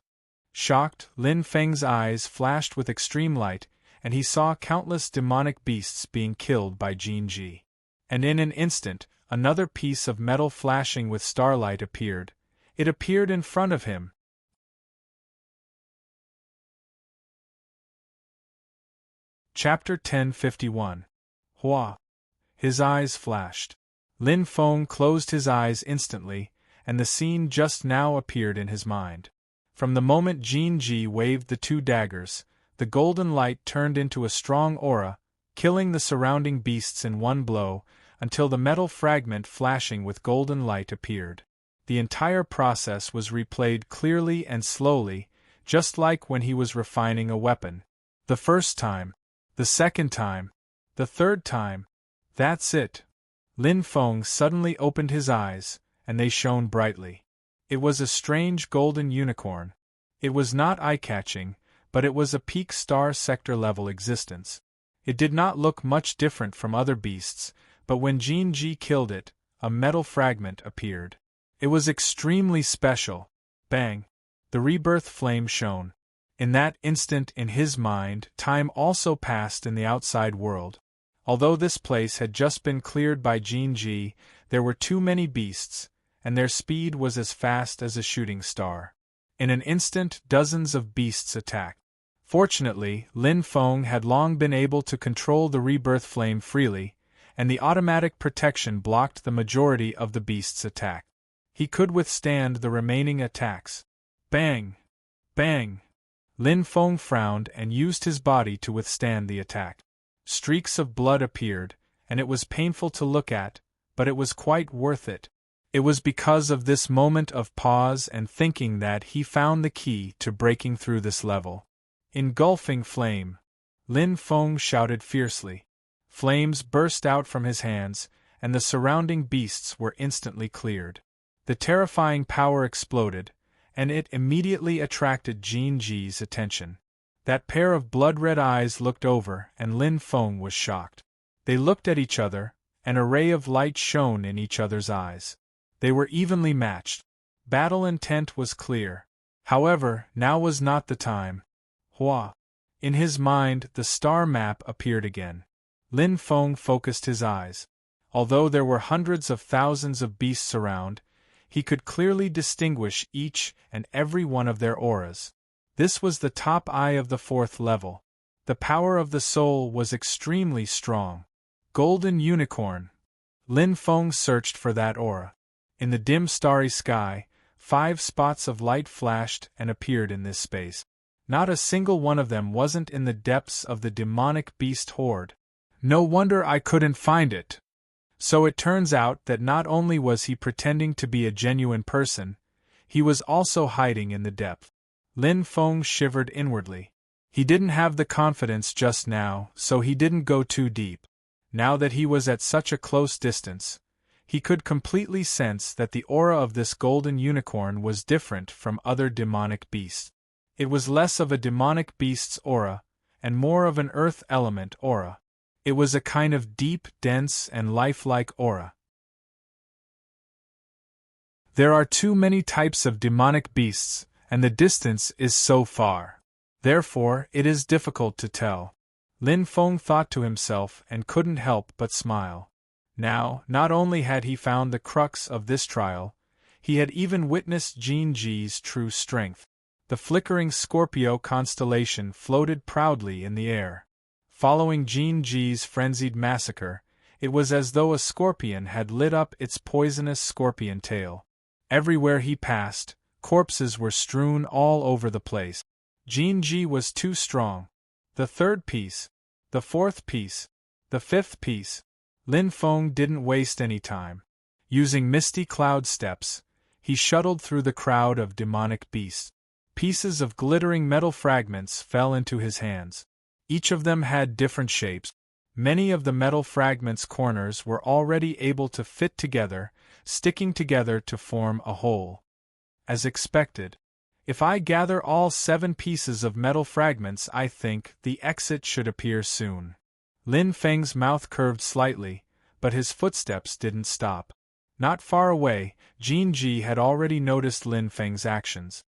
Shocked, Lin Feng's eyes flashed with extreme light, and he saw countless demonic beasts being killed by Jin Ji. And in an instant, another piece of metal flashing with starlight appeared. It appeared in front of him. Chapter 1051. Hua. His eyes flashed. Lin Feng closed his eyes instantly, and the scene just now appeared in his mind. From the moment Jin Ji waved the two daggers, the golden light turned into a strong aura, killing the surrounding beasts in one blow, until the metal fragment flashing with golden light appeared. The entire process was replayed clearly and slowly, just like when he was refining a weapon. The first time. The second time. The third time. That's it. Lin Feng suddenly opened his eyes, and they shone brightly. It was a strange golden unicorn. It was not eye-catching, but it was a peak star sector-level existence. It did not look much different from other beasts, but when Jin Ji killed it, a metal fragment appeared. It was extremely special. Bang! The rebirth flame shone. In that instant in his mind, time also passed in the outside world. Although this place had just been cleared by Jin Ji, there were too many beasts, and their speed was as fast as a shooting star. In an instant, dozens of beasts attacked. Fortunately, Lin Feng had long been able to control the rebirth flame freely, and the automatic protection blocked the majority of the beast's attack. He could withstand the remaining attacks. Bang! Bang! Lin Feng frowned and used his body to withstand the attack. Streaks of blood appeared, and it was painful to look at, but it was quite worth it. It was because of this moment of pause and thinking that he found the key to breaking through this level. Engulfing flame! Lin Feng shouted fiercely. Flames burst out from his hands, and the surrounding beasts were instantly cleared. The terrifying power exploded, and it immediately attracted Jin Ji's attention. That pair of blood-red eyes looked over, and Lin Feng was shocked. They looked at each other, and a ray of light shone in each other's eyes. They were evenly matched. Battle intent was clear. However, now was not the time. Hua. In his mind, the star map appeared again. Lin Feng focused his eyes. Although there were hundreds of thousands of beasts around, he could clearly distinguish each and every one of their auras. This was the top eye of the fourth level. The power of the soul was extremely strong. Golden unicorn. Lin Feng searched for that aura. In the dim starry sky, 5 spots of light flashed and appeared in this space. Not a single one of them wasn't in the depths of the demonic beast horde. No wonder I couldn't find it. So it turns out that not only was he pretending to be a genuine person, he was also hiding in the depth. Lin Feng shivered inwardly. He didn't have the confidence just now, so he didn't go too deep. Now that he was at such a close distance, he could completely sense that the aura of this golden unicorn was different from other demonic beasts. It was less of a demonic beast's aura, and more of an earth element aura. It was a kind of deep, dense, and lifelike aura. There are too many types of demonic beasts, and the distance is so far. Therefore, it is difficult to tell. Lin Feng thought to himself and couldn't help but smile. Now, not only had he found the crux of this trial, he had even witnessed Jin Ji's true strength. The flickering Scorpio constellation floated proudly in the air. Following Jin Ji's frenzied massacre, it was as though a scorpion had lit up its poisonous scorpion tail. Everywhere he passed, corpses were strewn all over the place. Jin Ji was too strong. The third piece, the fourth piece, the fifth piece. Lin Feng didn't waste any time. Using misty cloud steps, he shuttled through the crowd of demonic beasts. Pieces of glittering metal fragments fell into his hands. Each of them had different shapes. Many of the metal fragments' corners were already able to fit together, sticking together to form a whole. As expected. If I gather all 7 pieces of metal fragments, I think the exit should appear soon. Lin Feng's mouth curved slightly, but his footsteps didn't stop. Not far away, Jin Ji had already noticed Lin Feng's actions.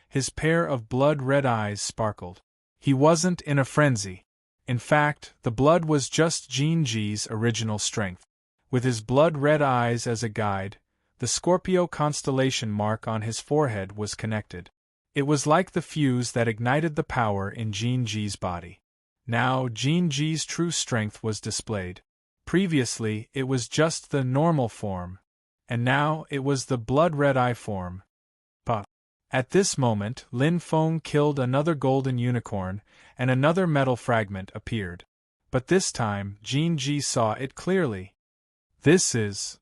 His pair of blood-red eyes sparkled. He wasn't in a frenzy. In fact, the blood was just Jin Ji's original strength. With his blood-red eyes as a guide, the Scorpio constellation mark on his forehead was connected. It was like the fuse that ignited the power in Jin Ji's body. Now Jinji's true strength was displayed. Previously it was just the normal form, and now it was the blood-red eye form. But at this moment Lin Feng killed another golden unicorn, and another metal fragment appeared. But this time Jinji saw it clearly. This is...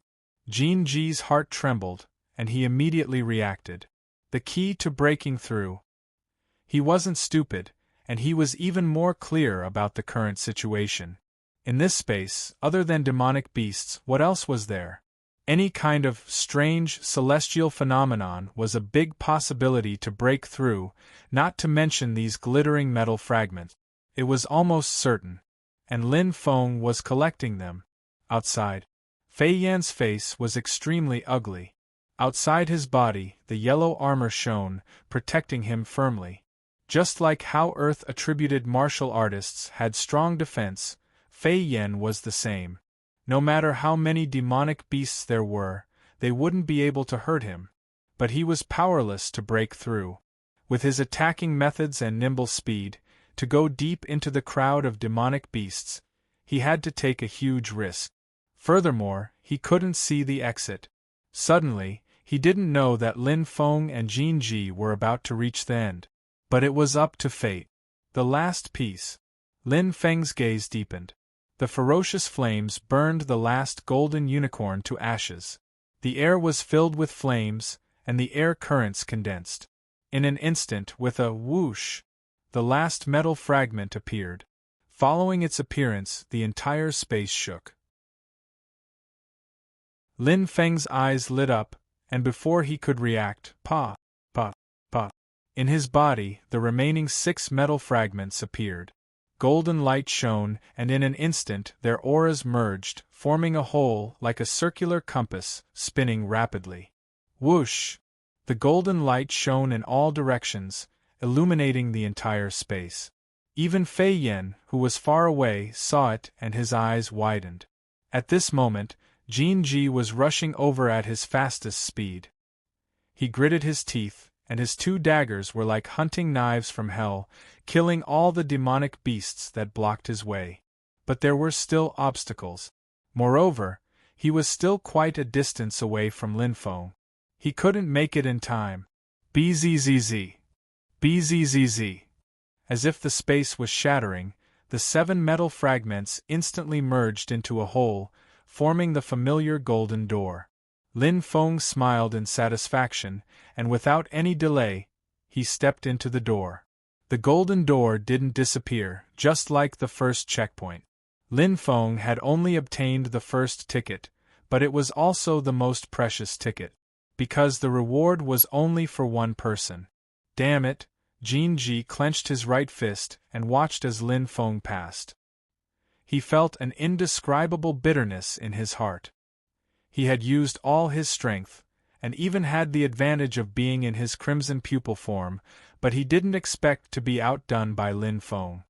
Jinji's heart trembled, and he immediately reacted. The key to breaking through. He wasn't stupid, and he was even more clear about the current situation. In this space, other than demonic beasts, what else was there? Any kind of strange, celestial phenomenon was a big possibility to break through, not to mention these glittering metal fragments. It was almost certain. And Lin Feng was collecting them. Outside, Fei Yan's face was extremely ugly. Outside his body, the yellow armor shone, protecting him firmly. Just like how Earth-attributed martial artists had strong defense, Fei Yan was the same. No matter how many demonic beasts there were, they wouldn't be able to hurt him. But he was powerless to break through. With his attacking methods and nimble speed, to go deep into the crowd of demonic beasts, he had to take a huge risk. Furthermore, he couldn't see the exit. Suddenly, he didn't know that Lin Feng and Jinji were about to reach the end. But it was up to fate. The last piece. Lin Feng's gaze deepened. The ferocious flames burned the last golden unicorn to ashes. The air was filled with flames, and the air currents condensed. In an instant, with a whoosh, the last metal fragment appeared. Following its appearance, the entire space shook. Lin Feng's eyes lit up, and before he could react, pa, in his body, the remaining 6 metal fragments appeared. Golden light shone, and in an instant their auras merged, forming a hole like a circular compass, spinning rapidly. Whoosh! The golden light shone in all directions, illuminating the entire space. Even Fei Yan, who was far away, saw it, and his eyes widened. At this moment, Jinji was rushing over at his fastest speed. He gritted his teeth, and his 2 daggers were like hunting knives from hell, killing all the demonic beasts that blocked his way. But there were still obstacles. Moreover, he was still quite a distance away from Lin Feng. He couldn't make it in time. Bzzz. Bzzz. As if the space was shattering, the 7 metal fragments instantly merged into a whole, forming the familiar golden door. Lin Feng smiled in satisfaction, and without any delay, he stepped into the door. The golden door didn't disappear, just like the first checkpoint. Lin Feng had only obtained the first ticket, but it was also the most precious ticket, because the reward was only for one person. Damn it, Jinji clenched his right fist and watched as Lin Feng passed. He felt an indescribable bitterness in his heart. He had used all his strength, and even had the advantage of being in his crimson pupil form, but he didn't expect to be outdone by Lin Feng.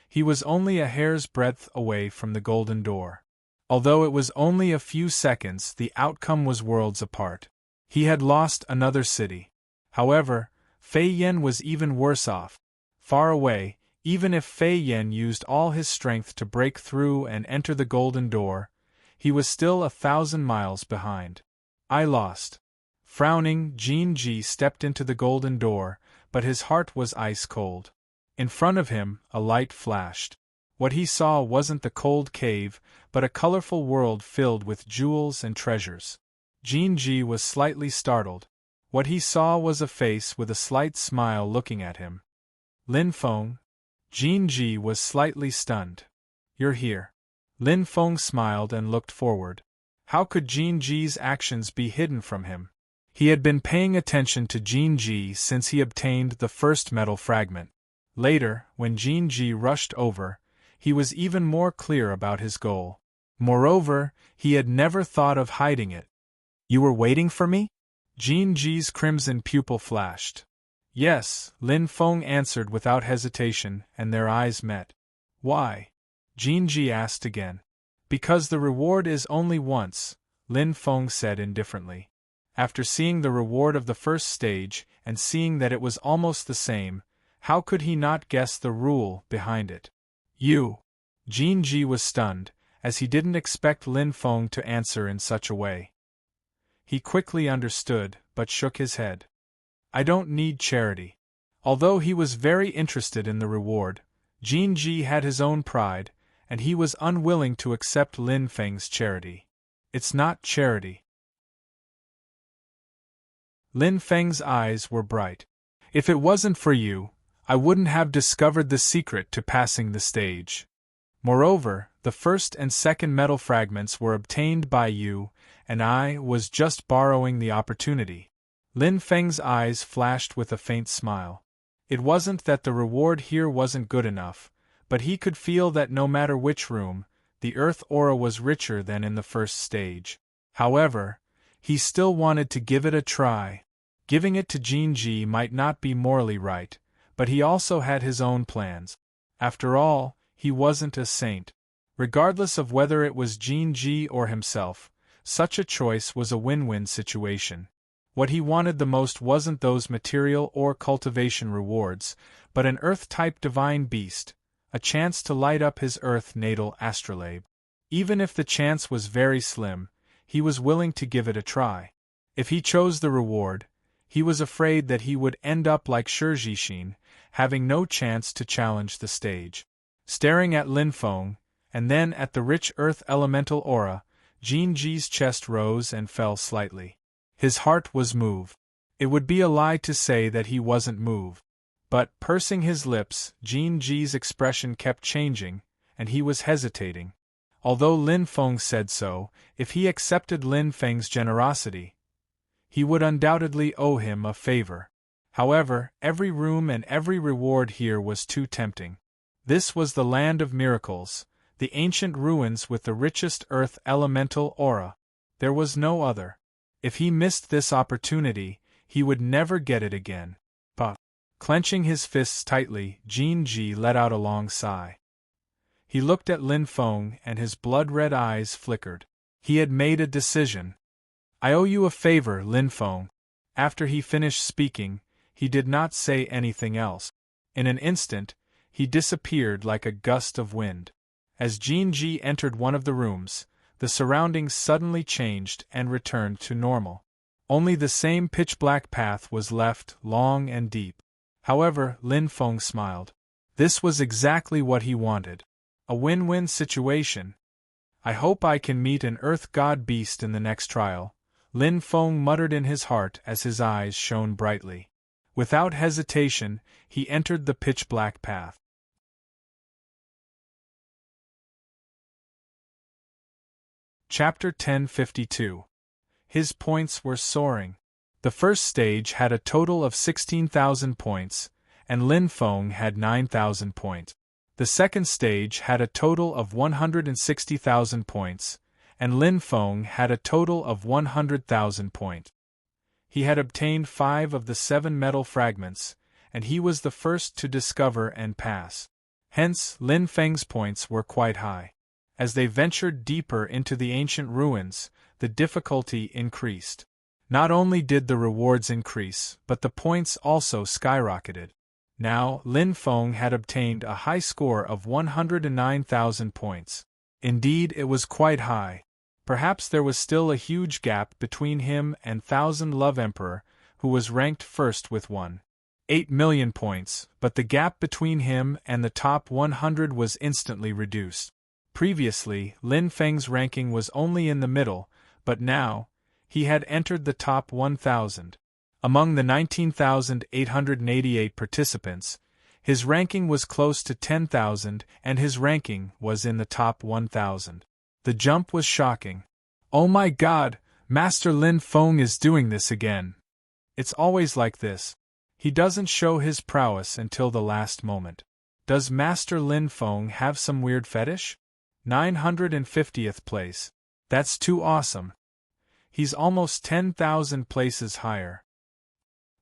He was only a hair's breadth away from the golden door. Although it was only a few seconds, the outcome was worlds apart. He had lost another city. However, Fei Yan was even worse off. Far away, even if Fei Yan used all his strength to break through and enter the golden door, he was still 1,000 miles behind. I lost. Frowning, Jinji stepped into the golden door, but his heart was ice cold. In front of him, a light flashed. What he saw wasn't the cold cave, but a colorful world filled with jewels and treasures. Jinji was slightly startled. What he saw was a face with a slight smile looking at him. Lin Feng? Jinji was slightly stunned. You're here. Lin Feng smiled and looked forward. How could Jinji's actions be hidden from him? He had been paying attention to Jinji since he obtained the first metal fragment. Later, when Jinji rushed over, he was even more clear about his goal. Moreover, he had never thought of hiding it. You were waiting for me? Jinji's crimson pupil flashed. Yes, Lin Feng answered without hesitation, and their eyes met. Why? Jinji asked again. Because the reward is only once, Lin Feng said indifferently. After seeing the reward of the first stage, and seeing that it was almost the same, how could he not guess the rule behind it? You. Jin Ji was stunned, as he didn't expect Lin Feng to answer in such a way. He quickly understood, but shook his head. I don't need charity. Although he was very interested in the reward, Jin Ji had his own pride, and he was unwilling to accept Lin Feng's charity. It's not charity. Lin Feng's eyes were bright. If it wasn't for you, I wouldn't have discovered the secret to passing the stage. Moreover, the first and second metal fragments were obtained by you, and I was just borrowing the opportunity. Lin Feng's eyes flashed with a faint smile. It wasn't that the reward here wasn't good enough, but he could feel that no matter which room, the earth aura was richer than in the first stage. However, he still wanted to give it a try. Giving it to Jin Ji might not be morally right, but he also had his own plans. After all, he wasn't a saint. Regardless of whether it was Jin Ji or himself, such a choice was a win-win situation. What he wanted the most wasn't those material or cultivation rewards, but an Earth-type divine beast, a chance to light up his Earth-natal astrolabe. Even if the chance was very slim, he was willing to give it a try. If he chose the reward, he was afraid that he would end up like Shijishin, having no chance to challenge the stage. Staring at Lin Feng, and then at the rich earth elemental aura, Jin Ji's chest rose and fell slightly. His heart was moved. It would be a lie to say that he wasn't moved. But, pursing his lips, Jin Ji's expression kept changing, and he was hesitating. Although Lin Feng said so, if he accepted Lin Feng's generosity, he would undoubtedly owe him a favor. However, every room and every reward here was too tempting. This was the land of miracles, the ancient ruins with the richest earth elemental aura. There was no other. If he missed this opportunity, he would never get it again. But, clenching his fists tightly, Jin Ji let out a long sigh. He looked at Lin Feng and his blood-red eyes flickered. He had made a decision. I owe you a favor, Lin Feng. After he finished speaking, he did not say anything else. In an instant, he disappeared like a gust of wind. As Jin Ji entered one of the rooms, the surroundings suddenly changed and returned to normal. Only the same pitch-black path was left, long and deep. However, Lin Feng smiled. This was exactly what he wanted. A win-win situation. I hope I can meet an Earth God beast in the next trial, Lin Feng muttered in his heart as his eyes shone brightly. Without hesitation, he entered the pitch-black path. Chapter 1052. His points were soaring. The first stage had a total of 16,000 points, and Lin Feng had 9,000 points. The second stage had a total of 160,000 points, and Lin Feng had a total of 100,000 points. He had obtained 5 of the 7 metal fragments, and he was the first to discover and pass. Hence, Lin Feng's points were quite high. As they ventured deeper into the ancient ruins, the difficulty increased. Not only did the rewards increase, but the points also skyrocketed. Now, Lin Feng had obtained a high score of 109,000 points. Indeed, it was quite high. Perhaps there was still a huge gap between him and Thousand Love Emperor, who was ranked first with 1.8 million points, but the gap between him and the top 100 was instantly reduced. Previously, Lin Feng's ranking was only in the middle, but now, he had entered the top 1,000. Among the 19,888 participants, his ranking was close to 10,000 and his ranking was in the top 1,000. The jump was shocking. Oh my God, Master Lin Feng is doing this again. It's always like this. He doesn't show his prowess until the last moment. Does Master Lin Feng have some weird fetish? 950th place. That's too awesome. He's almost 10,000 places higher.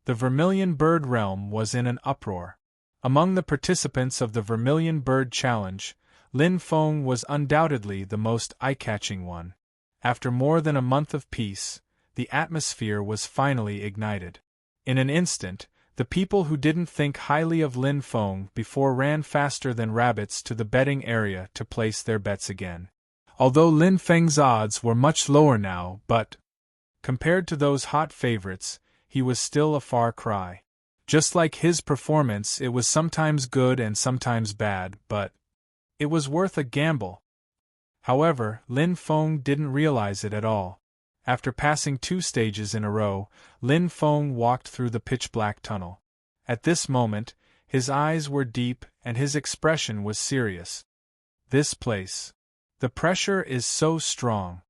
The Vermilion Bird realm was in an uproar. Among the participants of the Vermilion Bird Challenge, Lin Feng was undoubtedly the most eye-catching one. After more than a month of peace, the atmosphere was finally ignited. In an instant, The people who didn't think highly of Lin Feng before ran faster than rabbits to the betting area to place their bets again. Although Lin Feng's odds were much lower now, but, compared to those hot favorites, he was still a far cry. Just like his performance, it was sometimes good and sometimes bad, but it was worth a gamble. However, Lin Feng didn't realize it at all. After passing 2 stages in a row, Lin Feng walked through the pitch-black tunnel. At this moment, his eyes were deep and his expression was serious. This place. The pressure is so strong.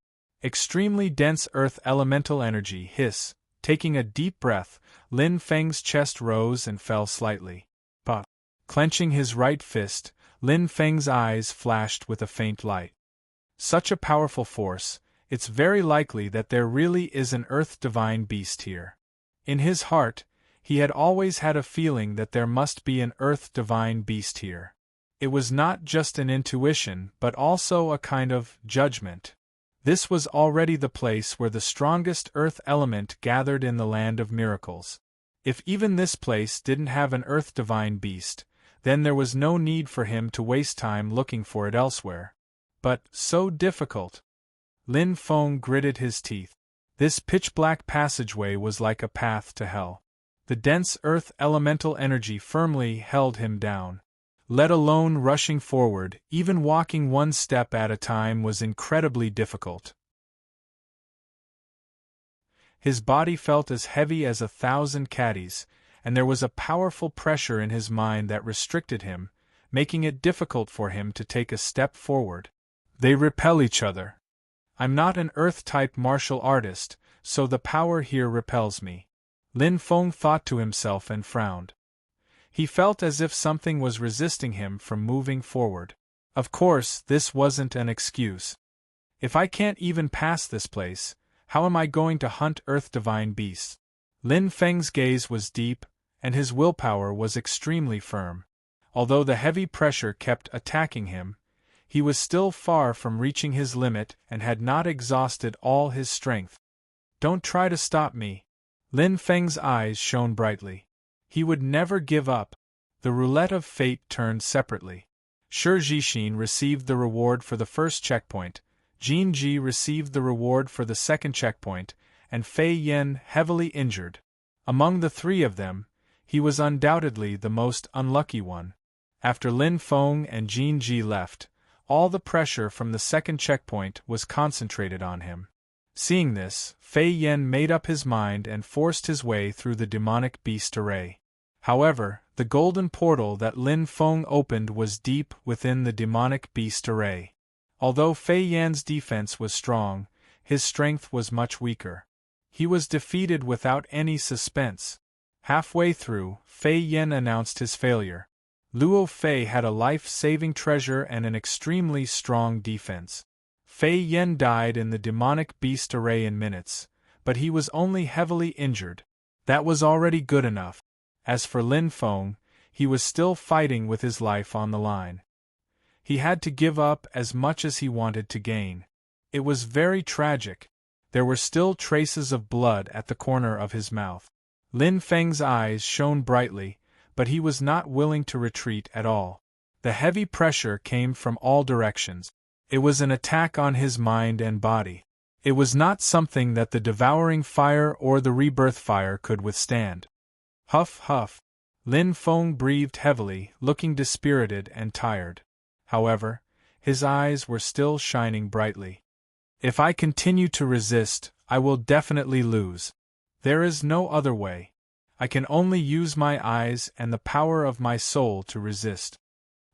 Extremely dense earth elemental energy. Hiss. Taking a deep breath, Lin Feng's chest rose and fell slightly. But, clenching his right fist, Lin Feng's eyes flashed with a faint light. Such a powerful force, it's very likely that there really is an earth divine beast here. In his heart, he had always had a feeling that there must be an earth divine beast here. It was not just an intuition but also a kind of judgment. This was already the place where the strongest earth element gathered in the land of miracles. If even this place didn't have an earth divine beast, then there was no need for him to waste time looking for it elsewhere. But, so difficult. Lin Feng gritted his teeth. This pitch-black passageway was like a path to hell. The dense earth elemental energy firmly held him down. Let alone rushing forward, even walking 1 step at a time was incredibly difficult. His body felt as heavy as 1,000 caddies, and there was a powerful pressure in his mind that restricted him, making it difficult for him to take a step forward. They repel each other. I'm not an earth-type martial artist, so the power here repels me. Lin Feng thought to himself and frowned. He felt as if something was resisting him from moving forward. Of course, this wasn't an excuse. If I can't even pass this place, how am I going to hunt earth divine beasts? Lin Feng's gaze was deep, and his willpower was extremely firm. Although the heavy pressure kept attacking him, he was still far from reaching his limit and had not exhausted all his strength. Don't try to stop me. Lin Feng's eyes shone brightly. He would never give up. The roulette of fate turned separately. Shi Jixin received the reward for the first checkpoint, Jin Ji received the reward for the second checkpoint, and Fei Yan heavily injured. Among the 3 of them, he was undoubtedly the most unlucky one. After Lin Feng and Jin Ji left, all the pressure from the second checkpoint was concentrated on him. Seeing this, Fei Yan made up his mind and forced his way through the demonic beast array. However, the golden portal that Lin Feng opened was deep within the demonic beast array. Although Fei Yan's defense was strong, his strength was much weaker. He was defeated without any suspense. Halfway through, Fei Yan announced his failure. Luo Fei had a life-saving treasure and an extremely strong defense. Fei Yan died in the demonic beast array in minutes, but he was only heavily injured. That was already good enough. As for Lin Feng, he was still fighting with his life on the line. He had to give up as much as he wanted to gain. It was very tragic. There were still traces of blood at the corner of his mouth. Lin Feng's eyes shone brightly, but he was not willing to retreat at all. The heavy pressure came from all directions. It was an attack on his mind and body. It was not something that the devouring fire or the rebirth fire could withstand. Huff, huff. Lin Feng breathed heavily, looking dispirited and tired. However, his eyes were still shining brightly. If I continue to resist, I will definitely lose. There is no other way. I can only use my eyes and the power of my soul to resist.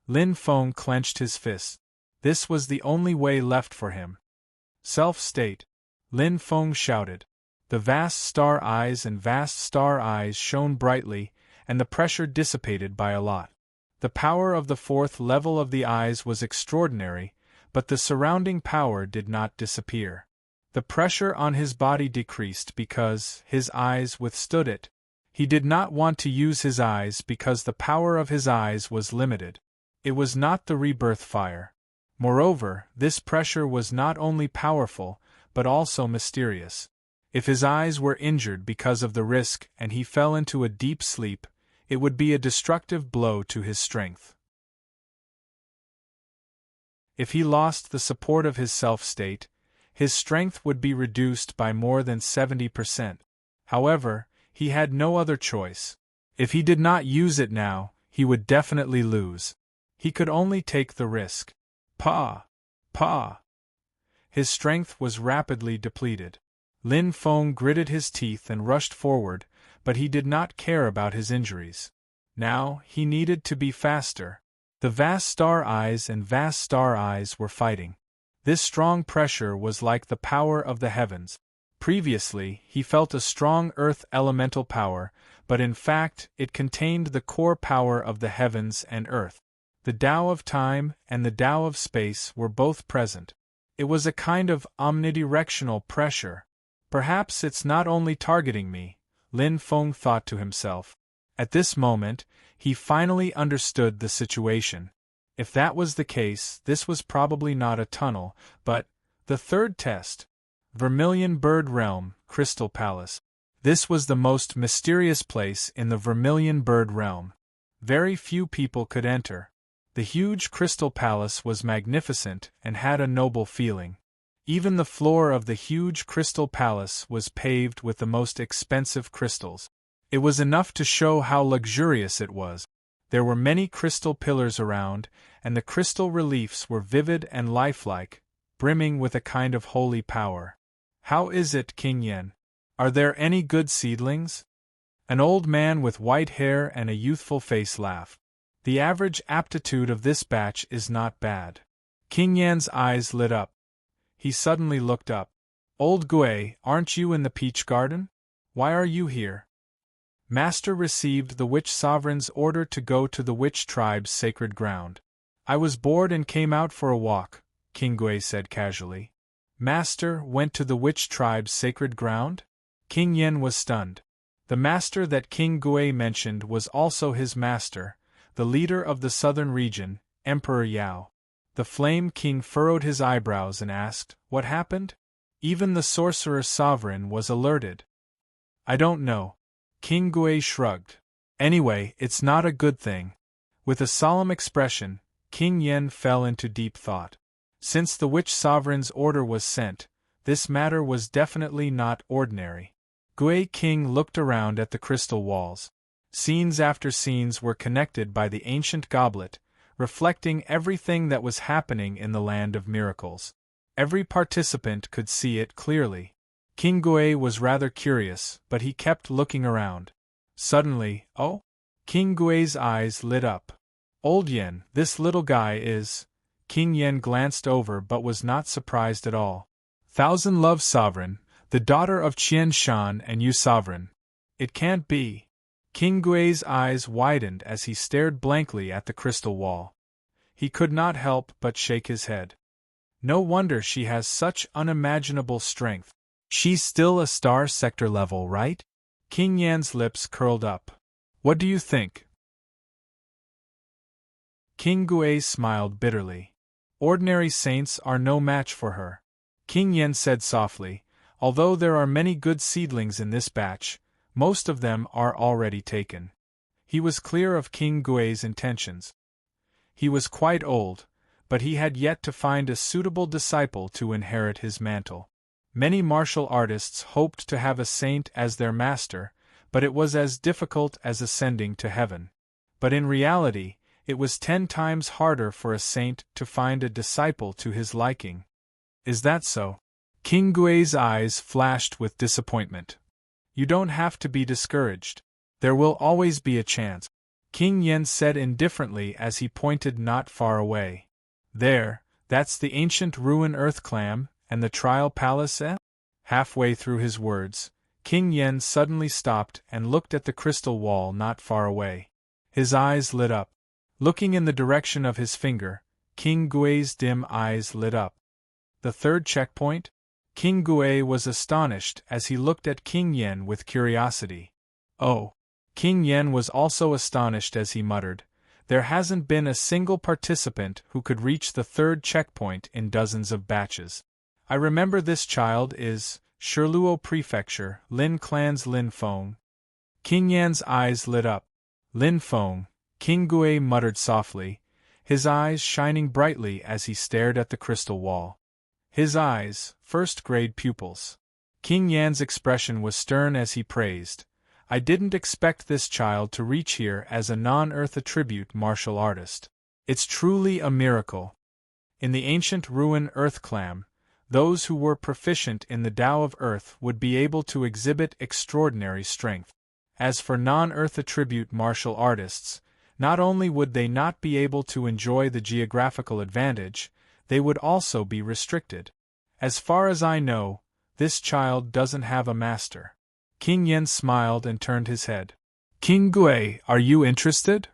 Lin Feng clenched his fists. This was the only way left for him. Self-state. Lin Feng shouted. The vast star eyes shone brightly, and the pressure dissipated by a lot. The power of the 4th level of the eyes was extraordinary, but the surrounding power did not disappear. The pressure on his body decreased because his eyes withstood it. He did not want to use his eyes because the power of his eyes was limited. It was not the rebirth fire. Moreover, this pressure was not only powerful, but also mysterious. If his eyes were injured because of the risk and he fell into a deep sleep, it would be a destructive blow to his strength. If he lost the support of his self-state, his strength would be reduced by more than 70%. However, he had no other choice. If he did not use it now, he would definitely lose. He could only take the risk. Pa! Pa! His strength was rapidly depleted. Lin Feng gritted his teeth and rushed forward, but he did not care about his injuries. Now, he needed to be faster. The vast star eyes and vast star eyes were fighting. This strong pressure was like the power of the heavens. Previously, he felt a strong earth elemental power, but in fact, it contained the core power of the heavens and earth. The Tao of time and the Tao of space were both present. It was a kind of omnidirectional pressure. Perhaps it's not only targeting me, Lin Feng thought to himself. At this moment, he finally understood the situation. If that was the case, this was probably not a tunnel, but the third test. Vermilion Bird Realm, Crystal Palace. This was the most mysterious place in the Vermilion Bird Realm. Very few people could enter. The huge Crystal Palace was magnificent and had a noble feeling. Even the floor of the huge Crystal Palace was paved with the most expensive crystals. It was enough to show how luxurious it was. There were many crystal pillars around, and the crystal reliefs were vivid and lifelike, brimming with a kind of holy power. How is it, King Yen? Are there any good seedlings? An old man with white hair and a youthful face laughed. The average aptitude of this batch is not bad. King Yan's eyes lit up. He suddenly looked up. Old Gui, aren't you in the peach garden? Why are you here? Master received the witch sovereign's order to go to the witch tribe's sacred ground. I was bored and came out for a walk, King Gui said casually. Master went to the witch tribe's sacred ground? King Yen was stunned. The master that King Gui mentioned was also his master, the leader of the southern region, Emperor Yao. The Flame King furrowed his eyebrows and asked, "What happened?" Even the sorcerer sovereign was alerted. I don't know. King Gui shrugged. Anyway, it's not a good thing. With a solemn expression, King Yen fell into deep thought. Since the witch sovereign's order was sent, this matter was definitely not ordinary. Gui King looked around at the crystal walls. Scenes after scenes were connected by the ancient goblet, reflecting everything that was happening in the land of miracles. Every participant could see it clearly. King Gui was rather curious, but he kept looking around. Suddenly, oh! King Gui's eyes lit up. Old Yen, this little guy is… King Yen glanced over but was not surprised at all. Thousand Love Sovereign, the daughter of Qian Shan and Yu Sovereign. It can't be. King Gui's eyes widened as he stared blankly at the crystal wall. He could not help but shake his head. No wonder she has such unimaginable strength. She's still a star sector level, right? King Yan's lips curled up. What do you think? King Gui smiled bitterly. Ordinary saints are no match for her. King Yen said softly, although there are many good seedlings in this batch, most of them are already taken. He was clear of King Gui's intentions. He was quite old, but he had yet to find a suitable disciple to inherit his mantle. Many martial artists hoped to have a saint as their master, but it was as difficult as ascending to heaven. But in reality, it was 10 times harder for a saint to find a disciple to his liking. Is that so? King Gui's eyes flashed with disappointment. You don't have to be discouraged. There will always be a chance, King Yen said indifferently as he pointed not far away. There, that's the ancient ruin earth clam, and the trial palace, eh? Halfway through his words, King Yen suddenly stopped and looked at the crystal wall not far away. His eyes lit up. Looking in the direction of his finger, King Gui's dim eyes lit up. The third checkpoint? King Gui was astonished as he looked at King Yen with curiosity. Oh! King Yen was also astonished as he muttered, there hasn't been a single participant who could reach the third checkpoint in dozens of batches. I remember this child is… Shirluo Prefecture, Lin Clan's Lin Feng. King Yan's eyes lit up. Lin Feng, King Gui muttered softly, his eyes shining brightly as he stared at the crystal wall. His eyes, first-grade pupils. King Yan's expression was stern as he praised, I didn't expect this child to reach here as a non-earth attribute martial artist. It's truly a miracle. In the ancient ruin Earth Clam, those who were proficient in the Tao of Earth would be able to exhibit extraordinary strength. As for non-earth attribute martial artists, not only would they not be able to enjoy the geographical advantage, they would also be restricted. As far as I know, this child doesn't have a master. King Yen smiled and turned his head. King Gui, are you interested?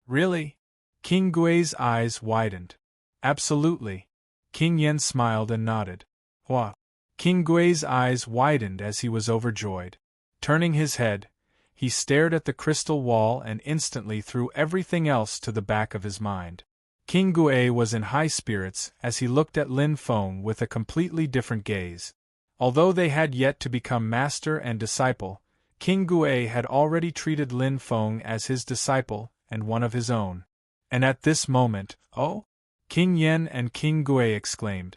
Really? King Gui's eyes widened. Absolutely. King Yen smiled and nodded. What? King Gui's eyes widened as he was overjoyed. Turning his head, he stared at the crystal wall and instantly threw everything else to the back of his mind. King Gui was in high spirits as he looked at Lin Feng with a completely different gaze. Although they had yet to become master and disciple, King Gui had already treated Lin Feng as his disciple and one of his own. And at this moment, oh! King Yen and King Gui exclaimed.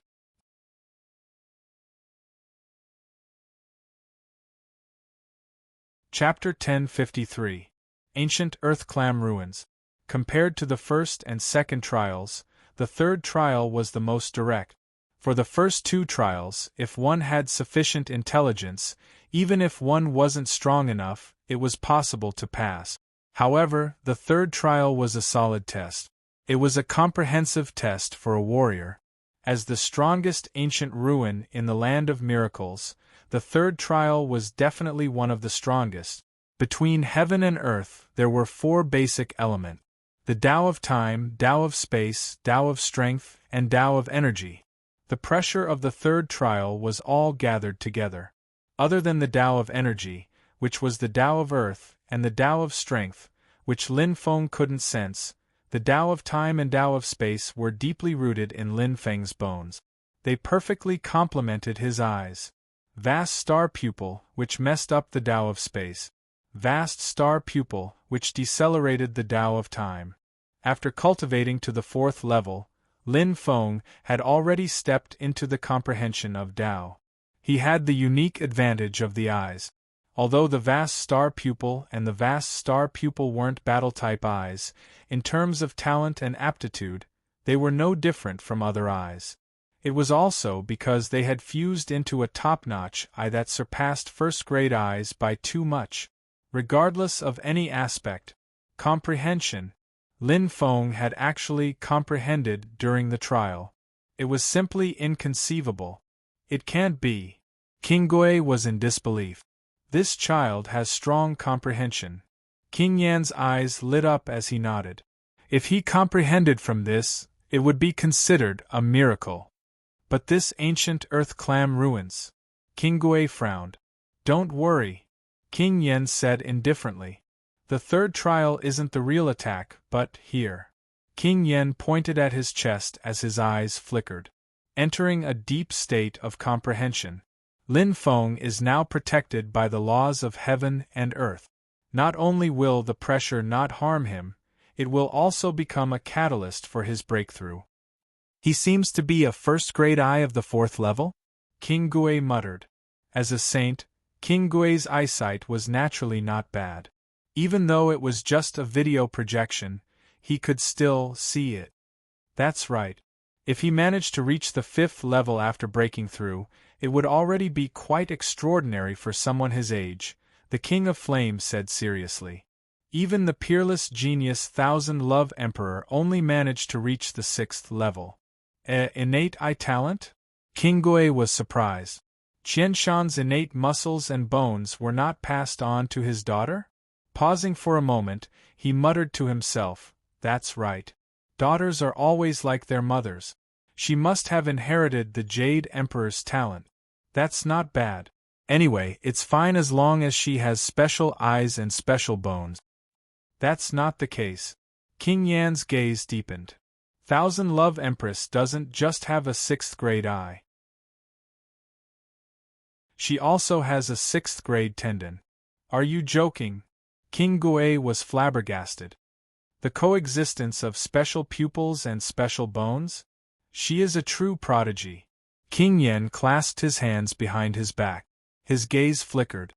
Chapter 1053. Ancient Earth Clam Ruins. Compared to the first and second trials, the third trial was the most direct. For the first two trials, if one had sufficient intelligence, even if one wasn't strong enough, it was possible to pass. However, the third trial was a solid test. It was a comprehensive test for a warrior. As the strongest ancient ruin in the Land of Miracles, the third trial was definitely one of the strongest. Between heaven and earth, there were four basic elements: the Tao of time, Tao of space, Tao of strength, and Tao of energy. The pressure of the third trial was all gathered together. Other than the Tao of energy, which was the Tao of earth, and the Tao of strength, which Lin Feng couldn't sense, the Tao of time and Tao of space were deeply rooted in Lin Feng's bones. They perfectly complemented his eyes. Vast star pupil, which messed up the Tao of space. Vast star pupil, which decelerated the Tao of time. After cultivating to the fourth level, Lin Feng had already stepped into the comprehension of Tao. He had the unique advantage of the eyes. Although the vast star pupil and the vast star pupil weren't battle-type eyes, in terms of talent and aptitude, they were no different from other eyes. It was also because they had fused into a top-notch eye that surpassed first-grade eyes by too much. Regardless of any aspect, comprehension, Lin Feng had actually comprehended during the trial. It was simply inconceivable. It can't be. King Gui was in disbelief. This child has strong comprehension. King Yan's eyes lit up as he nodded. If he comprehended from this, it would be considered a miracle. But this ancient Earth Clam ruins. King Gui frowned. Don't worry, King Yen said indifferently. The third trial isn't the real attack, but here. King Yen pointed at his chest as his eyes flickered. Entering a deep state of comprehension. Lin Feng is now protected by the laws of heaven and earth. Not only will the pressure not harm him, it will also become a catalyst for his breakthrough. He seems to be a first-grade eye of the fourth level? King Gui muttered. As a saint, King Gui's eyesight was naturally not bad. Even though it was just a video projection, he could still see it. That's right. If he managed to reach the fifth level after breaking through, it would already be quite extraordinary for someone his age, the King of Flames said seriously. Even the peerless genius Thousand Love Emperor only managed to reach the sixth level. Innate eye talent? King Gui was surprised. Qianshan's innate muscles and bones were not passed on to his daughter? Pausing for a moment, he muttered to himself, that's right. Daughters are always like their mothers. She must have inherited the Jade Emperor's talent. That's not bad. Anyway, it's fine as long as she has special eyes and special bones. That's not the case. King Yan's gaze deepened. Thousand Love Empress doesn't just have a sixth-grade eye. She also has a 6th grade tendon. Are you joking? King Gui was flabbergasted. The coexistence of special pupils and special bones? She is a true prodigy. King Yen clasped his hands behind his back. His gaze flickered.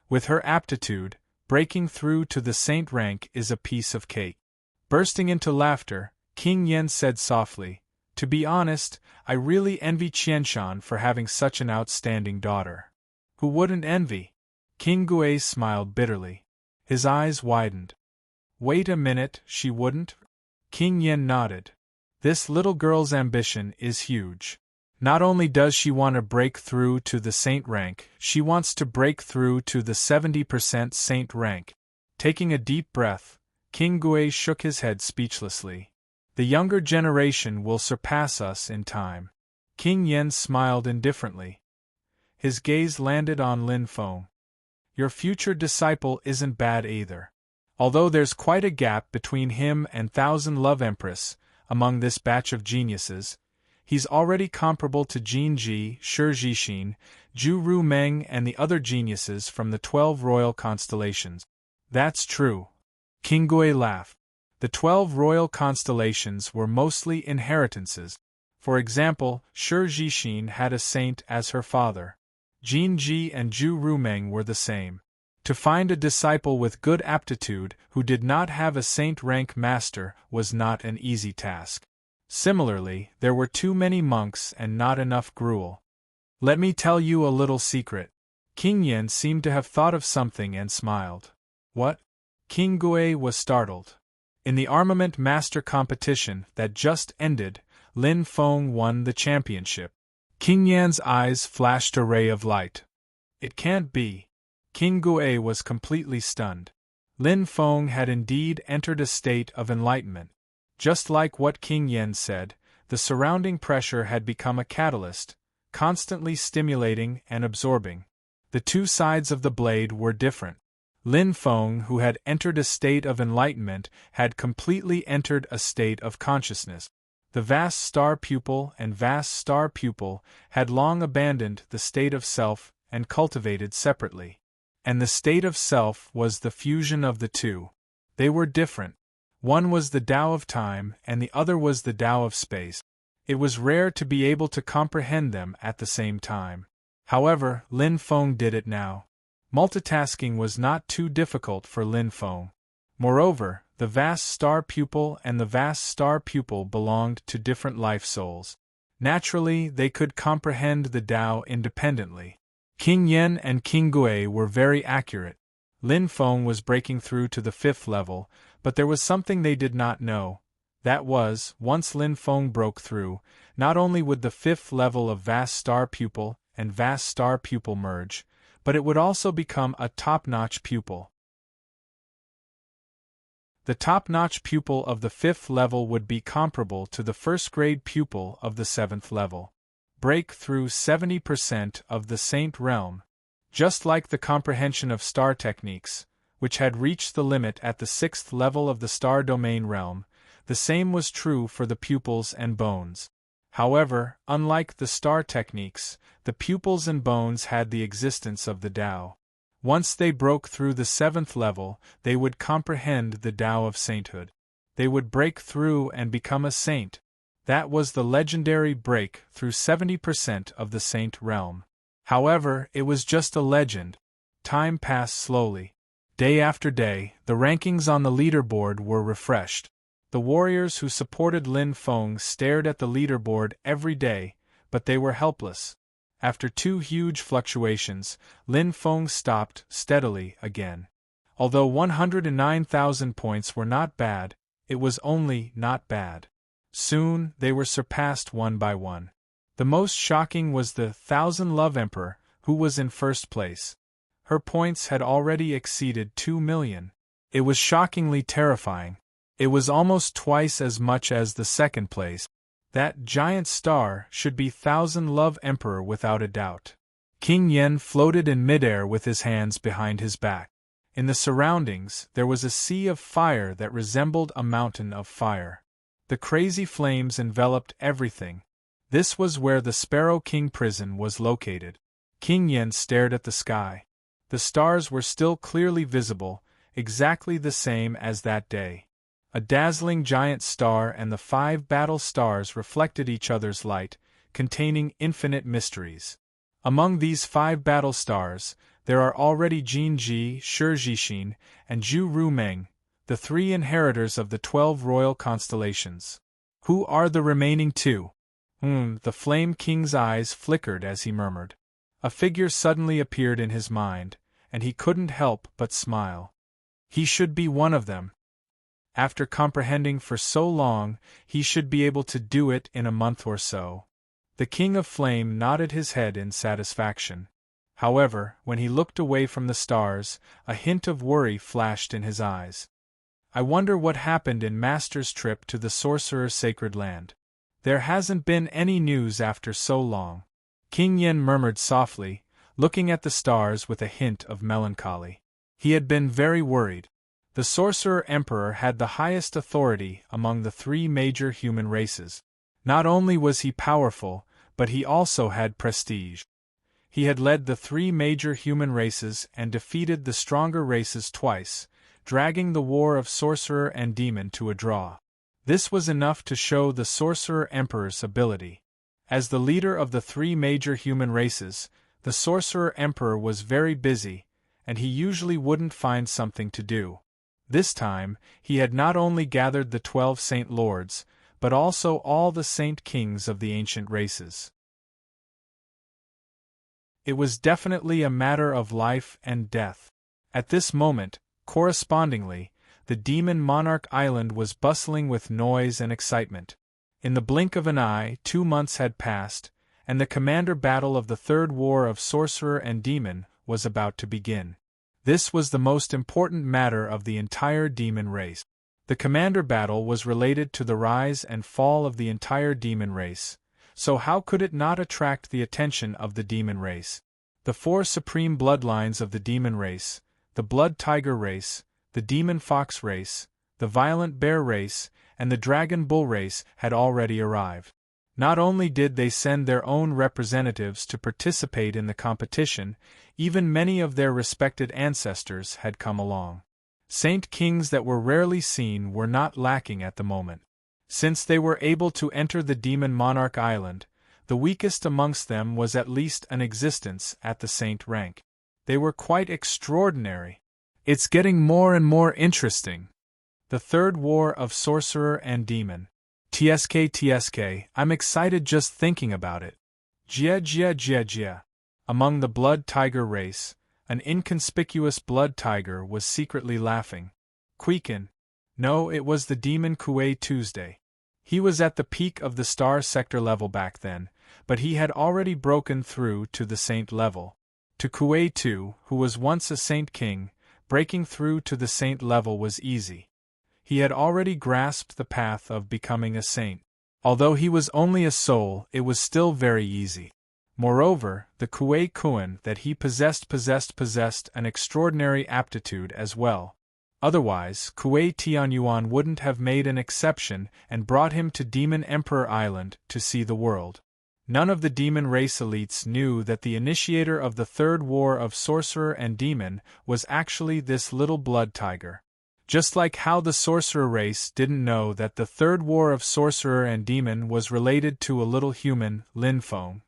With her aptitude, breaking through to the saint rank is a piece of cake. Bursting into laughter, King Yen said softly, "To be honest, I really envy Qianshan for having such an outstanding daughter." Who wouldn't envy? King Gui smiled bitterly. His eyes widened. Wait a minute, she wouldn't? King Yen nodded. This little girl's ambition is huge. Not only does she want to break through to the saint rank, she wants to break through to the 70% saint rank. Taking a deep breath, King Gui shook his head speechlessly. The younger generation will surpass us in time. King Yen smiled indifferently. His gaze landed on Lin Feng. Your future disciple isn't bad either. Although there's quite a gap between him and Thousand Love Empress, among this batch of geniuses, he's already comparable to Jin Ji, Shi Jixin, Zhu Ru Meng and the other geniuses from the 12 royal constellations. That's true. King Gui laughed. The 12 royal constellations were mostly inheritances. For example, Shi Jixin had a saint as her father. Jin Ji and Zhu Rumeng were the same. To find a disciple with good aptitude who did not have a saint rank master was not an easy task. Similarly, there were too many monks and not enough gruel. Let me tell you a little secret. King Yen seemed to have thought of something and smiled. What? King Gui was startled. In the armament master competition that just ended, Lin Feng won the championship. King Yan's eyes flashed a ray of light. It can't be. King Gui was completely stunned. Lin Feng had indeed entered a state of enlightenment. Just like what King Yen said, the surrounding pressure had become a catalyst, constantly stimulating and absorbing. The two sides of the blade were different. Lin Feng, who had entered a state of enlightenment, had completely entered a state of consciousness. The vast star pupil and vast star pupil had long abandoned the state of self and cultivated separately. And the state of self was the fusion of the two. They were different. One was the Tao of time and the other was the Tao of space. It was rare to be able to comprehend them at the same time. However, Lin Feng did it now. Multitasking was not too difficult for Lin Feng. Moreover, the vast star pupil and the vast star pupil belonged to different life souls. Naturally, they could comprehend the Tao independently. King Yen and King Gui were very accurate. Lin Feng was breaking through to the 5th level, but there was something they did not know. That was, once Lin Feng broke through, not only would the 5th level of vast star pupil and vast star pupil merge, but it would also become a top-notch pupil. The top-notch pupil of the 5th level would be comparable to the 1st grade pupil of the 7th level. Break through 70% of the Saint realm. Just like the comprehension of star techniques, which had reached the limit at the 6th level of the star domain realm, the same was true for the pupils and bones. However, unlike the star techniques, the pupils and bones had the existence of the Tao. Once they broke through the 7th level, they would comprehend the Tao of sainthood. They would break through and become a saint. That was the legendary break through 70% of the saint realm. However, it was just a legend. Time passed slowly. Day after day, the rankings on the leaderboard were refreshed. The warriors who supported Lin Feng stared at the leaderboard every day, but they were helpless. After 2 huge fluctuations, Lin Feng stopped steadily again. Although 109,000 points were not bad, it was only not bad. Soon, they were surpassed one by one. The most shocking was the Thousand Love Emperor, who was in first place. Her points had already exceeded 2 million. It was shockingly terrifying. It was almost twice as much as the second place. That giant star should be Thousand Love Emperor without a doubt. King Yen floated in midair with his hands behind his back. In the surroundings, there was a sea of fire that resembled a mountain of fire. The crazy flames enveloped everything. This was where the Sparrow King prison was located. King Yen stared at the sky. The stars were still clearly visible, exactly the same as that day. A dazzling giant star and the 5 battle stars reflected each other's light, containing infinite mysteries. Among these 5 battle stars, there are already Jinji, Shijishin, and Zhu Rumeng, the 3 inheritors of the 12 royal constellations. Who are the remaining 2? The Flame King's eyes flickered as he murmured. A figure suddenly appeared in his mind, and he couldn't help but smile. He should be one of them. After comprehending for so long, he should be able to do it in a month or so. The King of Flame nodded his head in satisfaction. However, when he looked away from the stars, a hint of worry flashed in his eyes. I wonder what happened in Master's trip to the Sorcerer's Sacred Land. There hasn't been any news after so long. King Yen murmured softly, looking at the stars with a hint of melancholy. He had been very worried. The Sorcerer Emperor had the highest authority among the 3 major human races. Not only was he powerful, but he also had prestige. He had led the 3 major human races and defeated the stronger races twice, dragging the war of Sorcerer and Demon to a draw. This was enough to show the Sorcerer Emperor's ability. As the leader of the 3 major human races, the Sorcerer Emperor was very busy, and he usually wouldn't find something to do. This time, he had not only gathered the 12 Saint Lords, but also all the Saint Kings of the ancient races. It was definitely a matter of life and death. At this moment, correspondingly, the Demon Monarch Island was bustling with noise and excitement. In the blink of an eye, 2 months had passed, and the commander battle of the 3rd War of Sorcerer and Demon was about to begin. This was the most important matter of the entire demon race. The commander battle was related to the rise and fall of the entire demon race, so how could it not attract the attention of the demon race? The 4 supreme bloodlines of the demon race, the Blood Tiger race, the Demon Fox race, the Violent Bear race, and the Dragon Bull race had already arrived. Not only did they send their own representatives to participate in the competition, even many of their respected ancestors had come along. Saint Kings that were rarely seen were not lacking at the moment. Since they were able to enter the Demon Monarch Island, the weakest amongst them was at least an existence at the saint rank. They were quite extraordinary. It's getting more and more interesting. The 3rd War of Sorcerer and Demon. TSK, I'm excited just thinking about it. Jia. Among the Blood Tiger race, an inconspicuous blood tiger was secretly laughing. Quieken. No, it was the demon Kuei Tuesday. He was at the peak of the star sector level back then, but he had already broken through to the saint level. To Kuei Tu, who was once a saint king, breaking through to the saint level was easy. He had already grasped the path of becoming a saint. Although he was only a soul, it was still very easy. Moreover, the Kuei Kuan that he possessed an extraordinary aptitude as well. Otherwise, Kuei Tianyuan wouldn't have made an exception and brought him to Demon Emperor Island to see the world. None of the demon race elites knew that the initiator of the 3rd War of Sorcerer and Demon was actually this little blood tiger. Just like how the Sorcerer race didn't know that the 3rd War of Sorcerer and Demon was related to a little human, Lin Feng.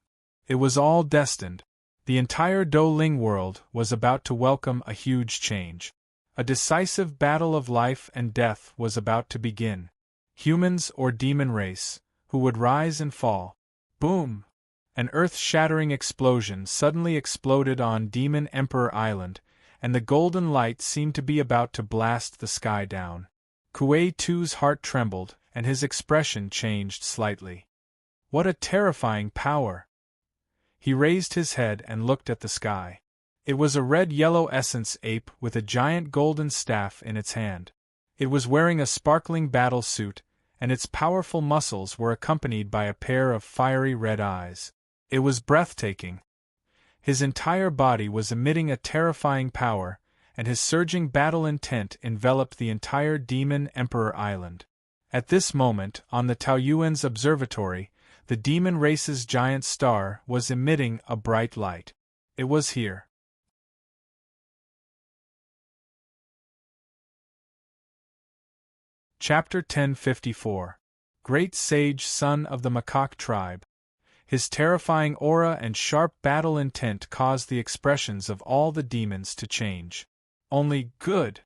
It was all destined. The entire Douling world was about to welcome a huge change. A decisive battle of life and death was about to begin. Humans or demon race, who would rise and fall. Boom! An earth-shattering explosion suddenly exploded on Demon Emperor Island, and the golden light seemed to be about to blast the sky down. Kuei Tu's heart trembled, and his expression changed slightly. What a terrifying power! He raised his head and looked at the sky. It was a red-yellow essence ape with a giant golden staff in its hand. It was wearing a sparkling battle suit, and its powerful muscles were accompanied by a pair of fiery red eyes. It was breathtaking. His entire body was emitting a terrifying power, and his surging battle intent enveloped the entire Demon Emperor Island. At this moment, on the Taoyuan's observatory, the demon race's giant star was emitting a bright light. It was here. Chapter 1054. Great Sage Son of the Macaque Tribe. His terrifying aura and sharp battle intent caused the expressions of all the demons to change. Only good!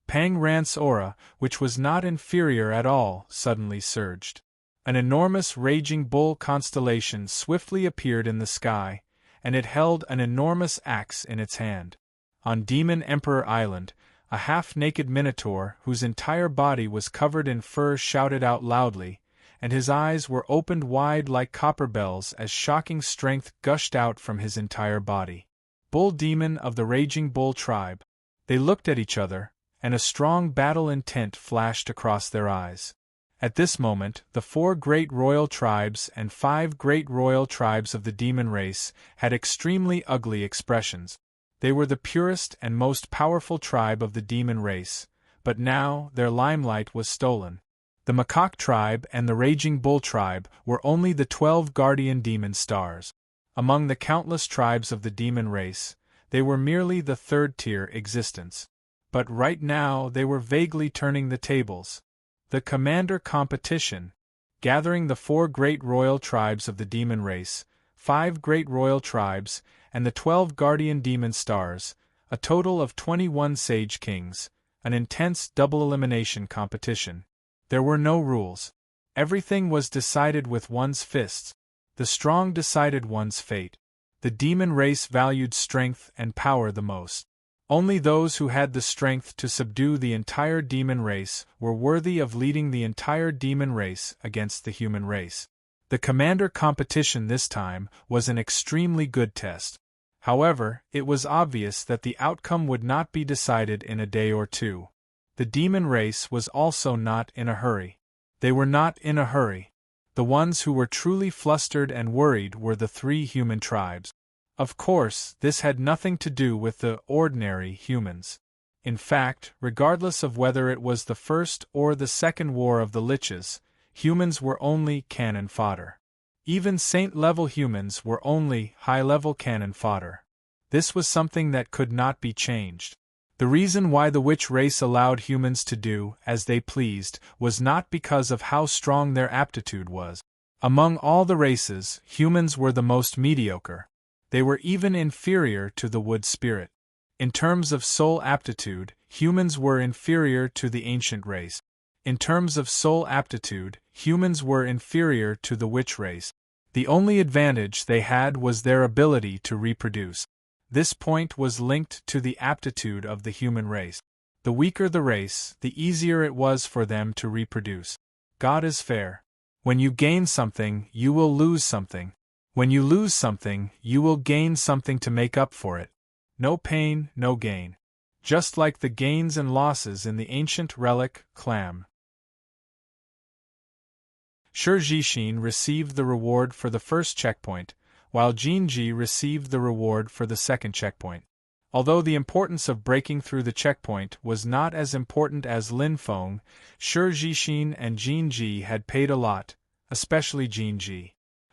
Pang Rant's aura, which was not inferior at all, suddenly surged. An enormous raging bull constellation swiftly appeared in the sky, and it held an enormous axe in its hand. On Demon Emperor Island, a half-naked minotaur whose entire body was covered in fur shouted out loudly, and his eyes were opened wide like copper bells as shocking strength gushed out from his entire body. Bull Demon of the Raging Bull Tribe. They looked at each other, and a strong battle intent flashed across their eyes. At this moment, the 4 great royal tribes and 5 great royal tribes of the demon race had extremely ugly expressions. They were the purest and most powerful tribe of the demon race, but now their limelight was stolen. The Macaque tribe and the Raging Bull tribe were only the 12 guardian demon stars. Among the countless tribes of the demon race, they were merely the third-tier existence. But right now they were vaguely turning the tables. The commander competition, gathering the 4 great royal tribes of the demon race, 5 great royal tribes, and the 12 guardian demon stars, a total of 21 sage kings, an intense double elimination competition. There were no rules. Everything was decided with one's fists. The strong decided one's fate. The demon race valued strength and power the most. Only those who had the strength to subdue the entire demon race were worthy of leading the entire demon race against the human race. The commander competition this time was an extremely good test. However, it was obvious that the outcome would not be decided in a day or two. The demon race was also not in a hurry. They were not in a hurry. The ones who were truly flustered and worried were the 3 human tribes. Of course, this had nothing to do with the ordinary humans. In fact, regardless of whether it was the first or the second war of the Liches, humans were only cannon fodder. Even saint-level humans were only high-level cannon fodder. This was something that could not be changed. The reason why the witch race allowed humans to do as they pleased was not because of how strong their aptitude was. Among all the races, humans were the most mediocre. They were even inferior to the wood spirit. In terms of soul aptitude, humans were inferior to the ancient race. In terms of soul aptitude, humans were inferior to the witch race. The only advantage they had was their ability to reproduce. This point was linked to the aptitude of the human race. The weaker the race, the easier it was for them to reproduce. God is fair. When you gain something, you will lose something. When you lose something, you will gain something to make up for it. No pain, no gain. Just like the gains and losses in the ancient relic, clam. Shi Jixin received the reward for the first checkpoint, while Jinji received the reward for the second checkpoint. Although the importance of breaking through the checkpoint was not as important as Lin Feng, Shi Jixin and Jinji had paid a lot, especially Jinji.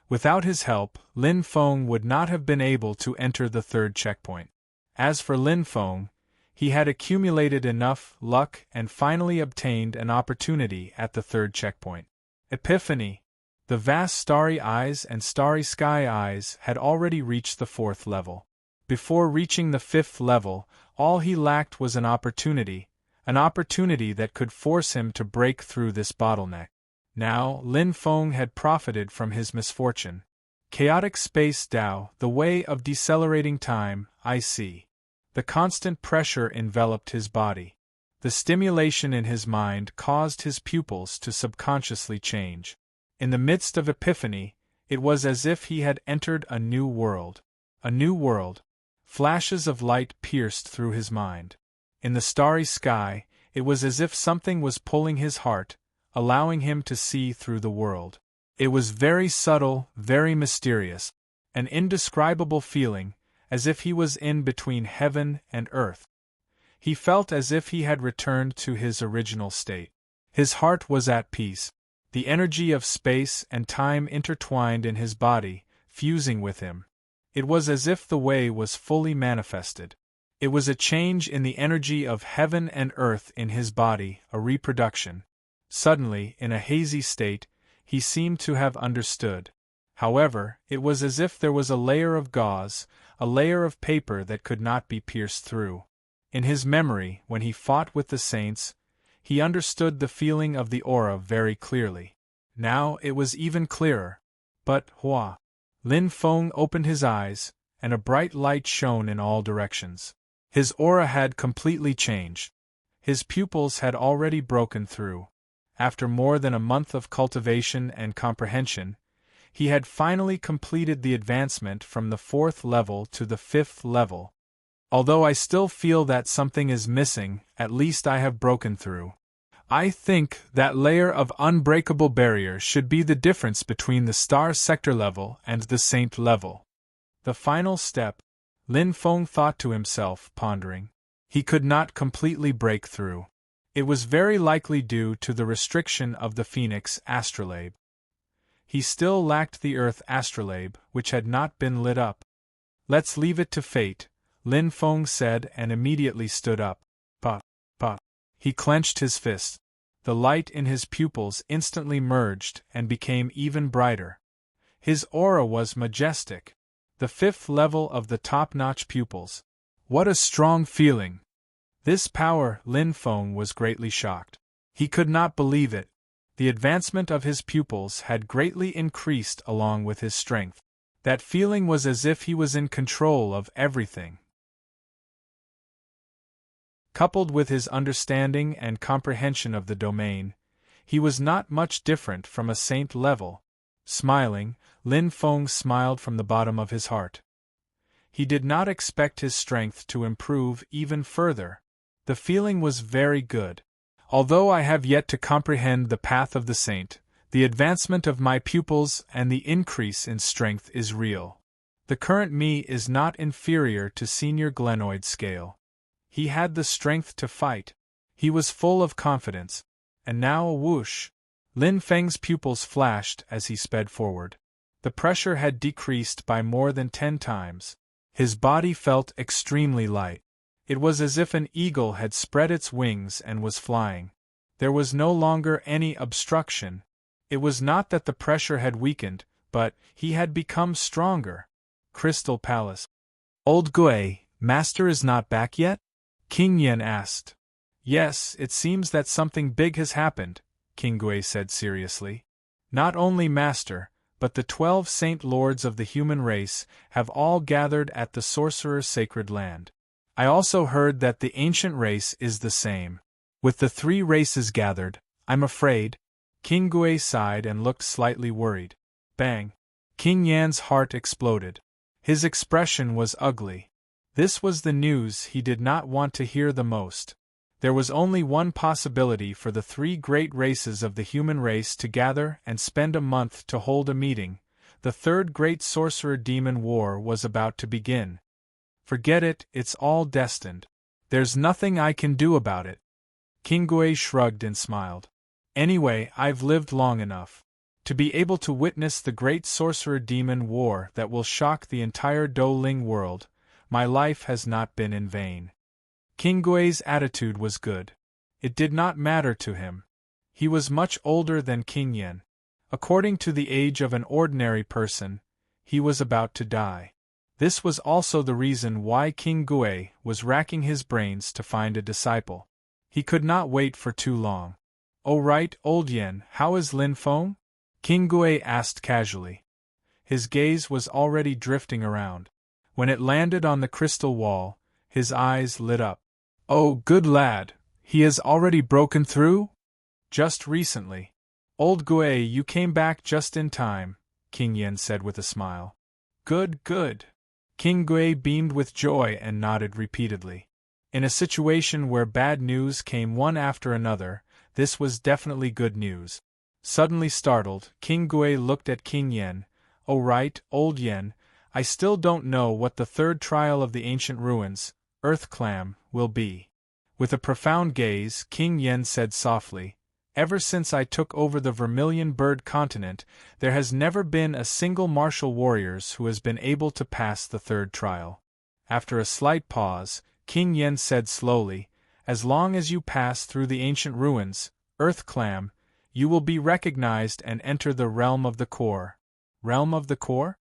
Without his help, Lin Feng would not have been able to enter the third checkpoint. As for Lin Feng, he had accumulated enough luck and finally obtained an opportunity at the third checkpoint. Epiphany. The vast starry eyes and starry sky eyes had already reached the 4th level. Before reaching the 5th level, all he lacked was an opportunity that could force him to break through this bottleneck. Now, Lin Feng had profited from his misfortune. Chaotic space Tao, the way of decelerating time, I see. The constant pressure enveloped his body. The stimulation in his mind caused his pupils to subconsciously change. In the midst of epiphany, it was as if he had entered a new world. A new world. Flashes of light pierced through his mind. In the starry sky, it was as if something was pulling his heart, allowing him to see through the world. It was very subtle, very mysterious, an indescribable feeling, as if he was in between heaven and earth. He felt as if he had returned to his original state. His heart was at peace. The energy of space and time intertwined in his body, fusing with him. It was as if the way was fully manifested. It was a change in the energy of heaven and earth in his body, a reproduction. Suddenly, in a hazy state, he seemed to have understood. However, it was as if there was a layer of gauze, a layer of paper that could not be pierced through. In his memory, when he fought with the saints, he understood the feeling of the aura very clearly. Now it was even clearer. But, Hua! Lin Feng opened his eyes, and a bright light shone in all directions. His aura had completely changed. His pupils had already broken through. After more than a month of cultivation and comprehension, he had finally completed the advancement from the 4th level to the 5th level. Although I still feel that something is missing, at least I have broken through. I think that layer of unbreakable barrier should be the difference between the star sector level and the saint level. The final step, Lin Feng thought to himself, pondering. He could not completely break through. It was very likely due to the restriction of the Phoenix astrolabe. He still lacked the Earth astrolabe, which had not been lit up. Let's leave it to fate, Lin Feng said and immediately stood up. Pa. He clenched his fist. The light in his pupils instantly merged and became even brighter. His aura was majestic. The 5th level of the top-notch pupils. What a strong feeling! This power, Lin Feng was greatly shocked. He could not believe it. The advancement of his pupils had greatly increased along with his strength. That feeling was as if he was in control of everything. Coupled with his understanding and comprehension of the domain, he was not much different from a saint level. Smiling, Lin Feng smiled from the bottom of his heart. He did not expect his strength to improve even further. The feeling was very good. Although I have yet to comprehend the path of the saint, the advancement of my pupils and the increase in strength is real. The current me is not inferior to senior glenoid scale. He had the strength to fight. He was full of confidence. And now a whoosh! Lin Feng's pupils flashed as he sped forward. The pressure had decreased by more than 10 times. His body felt extremely light. It was as if an eagle had spread its wings and was flying. There was no longer any obstruction. It was not that the pressure had weakened, but he had become stronger. Crystal Palace. Old Gui, Master is not back yet? King Yen asked. Yes, it seems that something big has happened, King Gui said seriously. Not only Master, but the 12 Saint Lords of the human race have all gathered at the Sorcerer's sacred land. I also heard that the ancient race is the same. With the 3 races gathered, I'm afraid. King Gui sighed and looked slightly worried. Bang! King Yan's heart exploded. His expression was ugly. This was the news he did not want to hear the most. There was only one possibility for the 3 great races of the human race to gather and spend a month to hold a meeting. The 3rd Great Sorcerer-Demon War was about to begin. Forget it, it's all destined. There's nothing I can do about it. King Gui shrugged and smiled. Anyway, I've lived long enough to be able to witness the Great Sorcerer-Demon War that will shock the entire Douling world. My life has not been in vain. King Gui's attitude was good. It did not matter to him. He was much older than King Yen. According to the age of an ordinary person, he was about to die. This was also the reason why King Gui was racking his brains to find a disciple. He could not wait for too long. "Oh right, old Yen, how is Lin Feng?" King Gui asked casually. His gaze was already drifting around. When it landed on the crystal wall, his eyes lit up. "Oh, good lad, he has already broken through?" "Just recently." "Old Gui, you came back just in time," King Yen said with a smile. "Good, good." King Gui beamed with joy and nodded repeatedly. In a situation where bad news came one after another, this was definitely good news. Suddenly startled, King Gui looked at King Yen. "Oh right, old Yen, I still don't know what the 3rd trial of the ancient ruins, Earth Clam, will be." With a profound gaze, King Yen said softly, Ever since I took over the Vermilion Bird continent, there has never been a single martial warrior who has been able to pass the third trial. After a slight pause, King Yen said slowly, as long as you pass through the ancient ruins, Earth Clam, you will be recognized and enter the realm of the core. Realm of the core?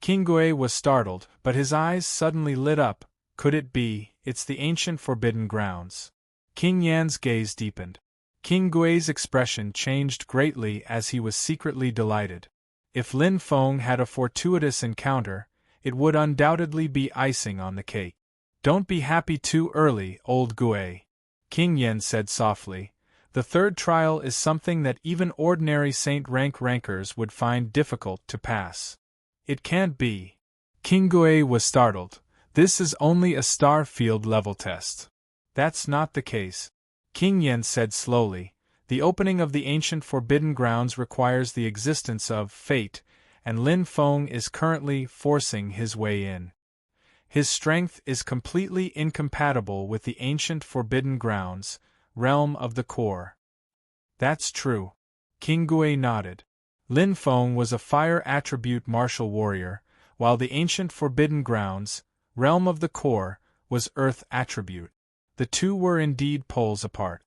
King Gui was startled, but his eyes suddenly lit up. Could it be, it's the ancient forbidden grounds? King Yan's gaze deepened. King Gui's expression changed greatly as he was secretly delighted. If Lin Feng had a fortuitous encounter, it would undoubtedly be icing on the cake. Don't be happy too early, old Gui. King Yen said softly. The third trial is something that even ordinary saint rank rankers would find difficult to pass. It can't be. King Gui was startled. This is only a star field level test. That's not the case. King Yen said slowly. The opening of the ancient forbidden grounds requires the existence of fate, and Lin Feng is currently forcing his way in. His strength is completely incompatible with the ancient forbidden grounds, realm of the core. That's true. King Gui nodded. Lin Feng was a fire attribute martial warrior, while the ancient forbidden grounds, realm of the core, was earth attribute. The two were indeed poles apart.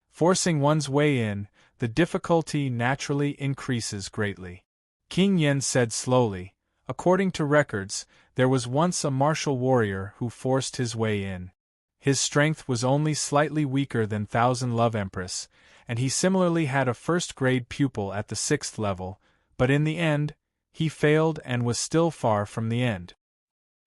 Forcing one's way in, the difficulty naturally increases greatly. King Yen said slowly, according to records, there was once a martial warrior who forced his way in. His strength was only slightly weaker than Thousand Love Empress, and he similarly had a first-grade pupil at the 6th level, but in the end, he failed and was still far from the end.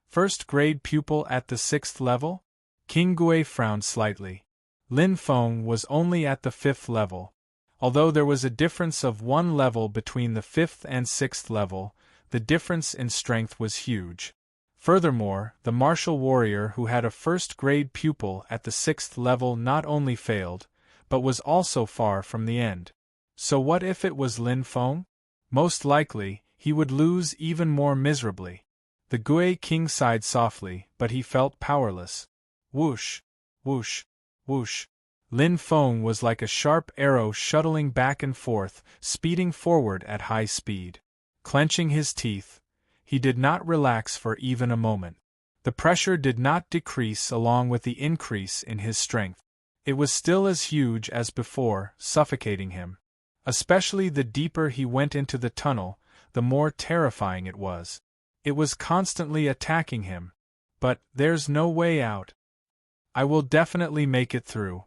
First-grade pupil at the 6th level? King Gui frowned slightly. Lin Feng was only at the 5th level. Although there was a difference of 1 level between the 5th and 6th level, the difference in strength was huge. Furthermore, the martial warrior who had a first-grade pupil at the 6th level not only failed, but was also far from the end. So what if it was Lin Feng? Most likely, he would lose even more miserably. The Gui King sighed softly, but he felt powerless. Whoosh, whoosh, whoosh. Lin Feng was like a sharp arrow shuttling back and forth, speeding forward at high speed. Clenching his teeth, he did not relax for even a moment. The pressure did not decrease along with the increase in his strength. It was still as huge as before, suffocating him. Especially the deeper he went into the tunnel, the more terrifying it was. It was constantly attacking him. But there's no way out. I will definitely make it through.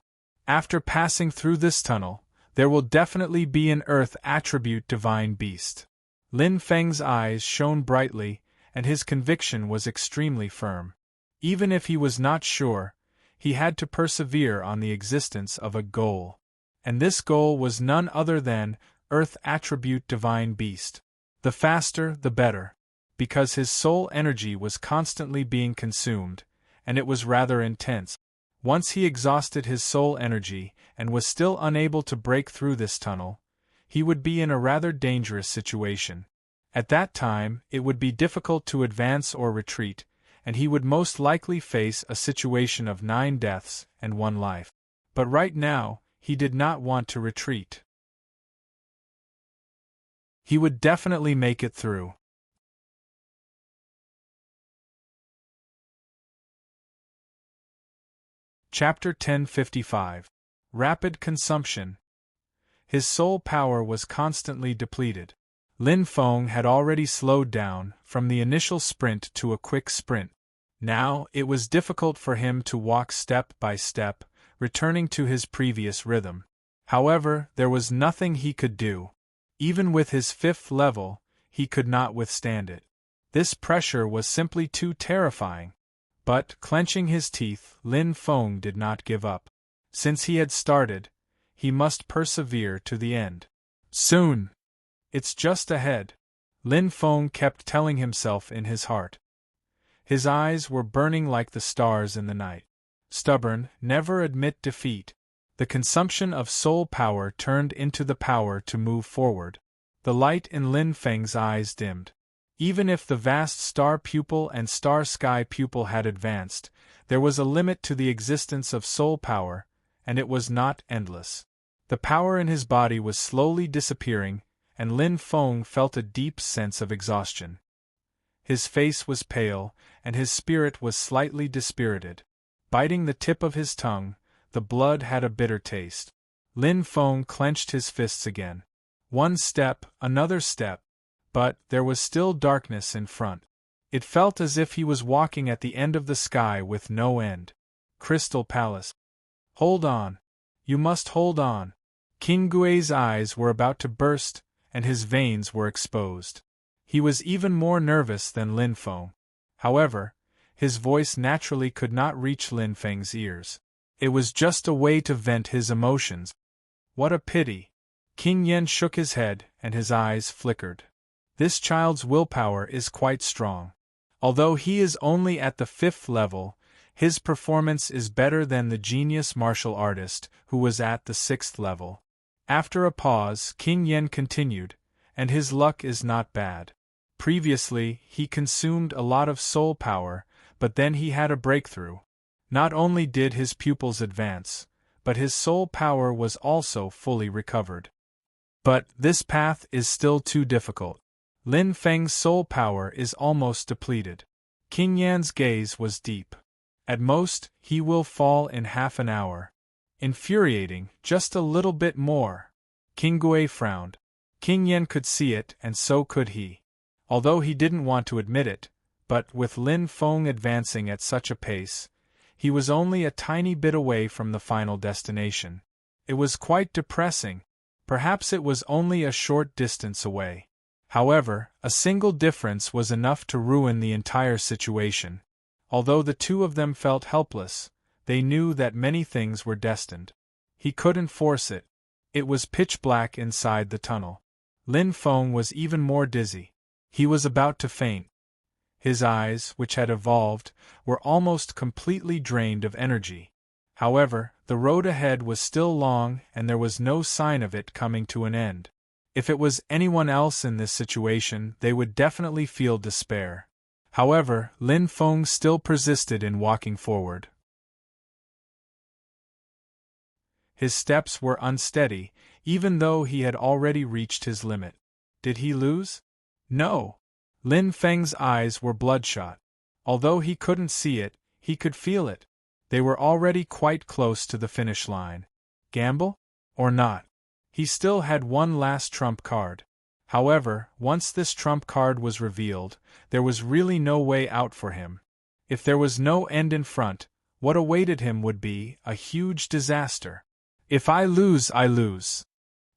After passing through this tunnel, there will definitely be an earth attribute divine beast. Lin Feng's eyes shone brightly, and his conviction was extremely firm. Even if he was not sure, he had to persevere on the existence of a goal. And this goal was none other than earth attribute divine beast. The faster, the better. Because his soul energy was constantly being consumed, and it was rather intense. Once he exhausted his soul energy and was still unable to break through this tunnel, he would be in a rather dangerous situation. At that time, it would be difficult to advance or retreat, and he would most likely face a situation of 9 deaths and 1 life. But right now, he did not want to retreat. He would definitely make it through. Chapter 1055. Rapid Consumption. His soul power was constantly depleted. Lin Feng had already slowed down from the initial sprint to a quick sprint. Now, it was difficult for him to walk step by step, returning to his previous rhythm. However, there was nothing he could do. Even with his 5th level, he could not withstand it. This pressure was simply too terrifying. But, clenching his teeth, Lin Feng did not give up. Since he had started, he must persevere to the end. Soon! It's just ahead. Lin Feng kept telling himself in his heart. His eyes were burning like the stars in the night. Stubborn, never admit defeat. The consumption of soul power turned into the power to move forward. The light in Lin Feng's eyes dimmed. Even if the vast star pupil and star sky pupil had advanced, there was a limit to the existence of soul power, and it was not endless. The power in his body was slowly disappearing, and Lin Feng felt a deep sense of exhaustion. His face was pale, and his spirit was slightly dispirited. Biting the tip of his tongue, the blood had a bitter taste. Lin Feng clenched his fists again. One step, another step, but there was still darkness in front. It felt as if he was walking at the end of the sky with no end. Crystal Palace. Hold on. You must hold on. King Gui's eyes were about to burst, and his veins were exposed. He was even more nervous than Lin Feng. However, his voice naturally could not reach Lin Feng's ears. It was just a way to vent his emotions. What a pity. King Yen shook his head, and his eyes flickered. This child's willpower is quite strong. Although he is only at the 5th level, his performance is better than the genius martial artist, who was at the 6th level. After a pause, King Yen continued, and his luck is not bad. Previously, he consumed a lot of soul power, but then he had a breakthrough. Not only did his pupils advance, but his soul power was also fully recovered. But this path is still too difficult. Lin Feng's soul power is almost depleted. King Yan's gaze was deep. At most, he will fall in half an hour. Infuriating, just a little bit more. King Gui frowned. King Yan could see it, and so could he. Although he didn't want to admit it, but with Lin Feng advancing at such a pace, he was only a tiny bit away from the final destination. It was quite depressing. Perhaps it was only a short distance away. However, a single difference was enough to ruin the entire situation. Although the two of them felt helpless, they knew that many things were destined. He couldn't force it. It was pitch black inside the tunnel. Lin Feng was even more dizzy. He was about to faint. His eyes, which had evolved, were almost completely drained of energy. However, the road ahead was still long, and there was no sign of it coming to an end. If it was anyone else in this situation, they would definitely feel despair. However, Lin Feng still persisted in walking forward. His steps were unsteady, even though he had already reached his limit. Did he lose? No. Lin Feng's eyes were bloodshot. Although he couldn't see it, he could feel it. They were already quite close to the finish line. Gamble? Or not? He still had one last trump card. However, once this trump card was revealed, there was really no way out for him. If there was no end in front, what awaited him would be a huge disaster. If I lose, I lose.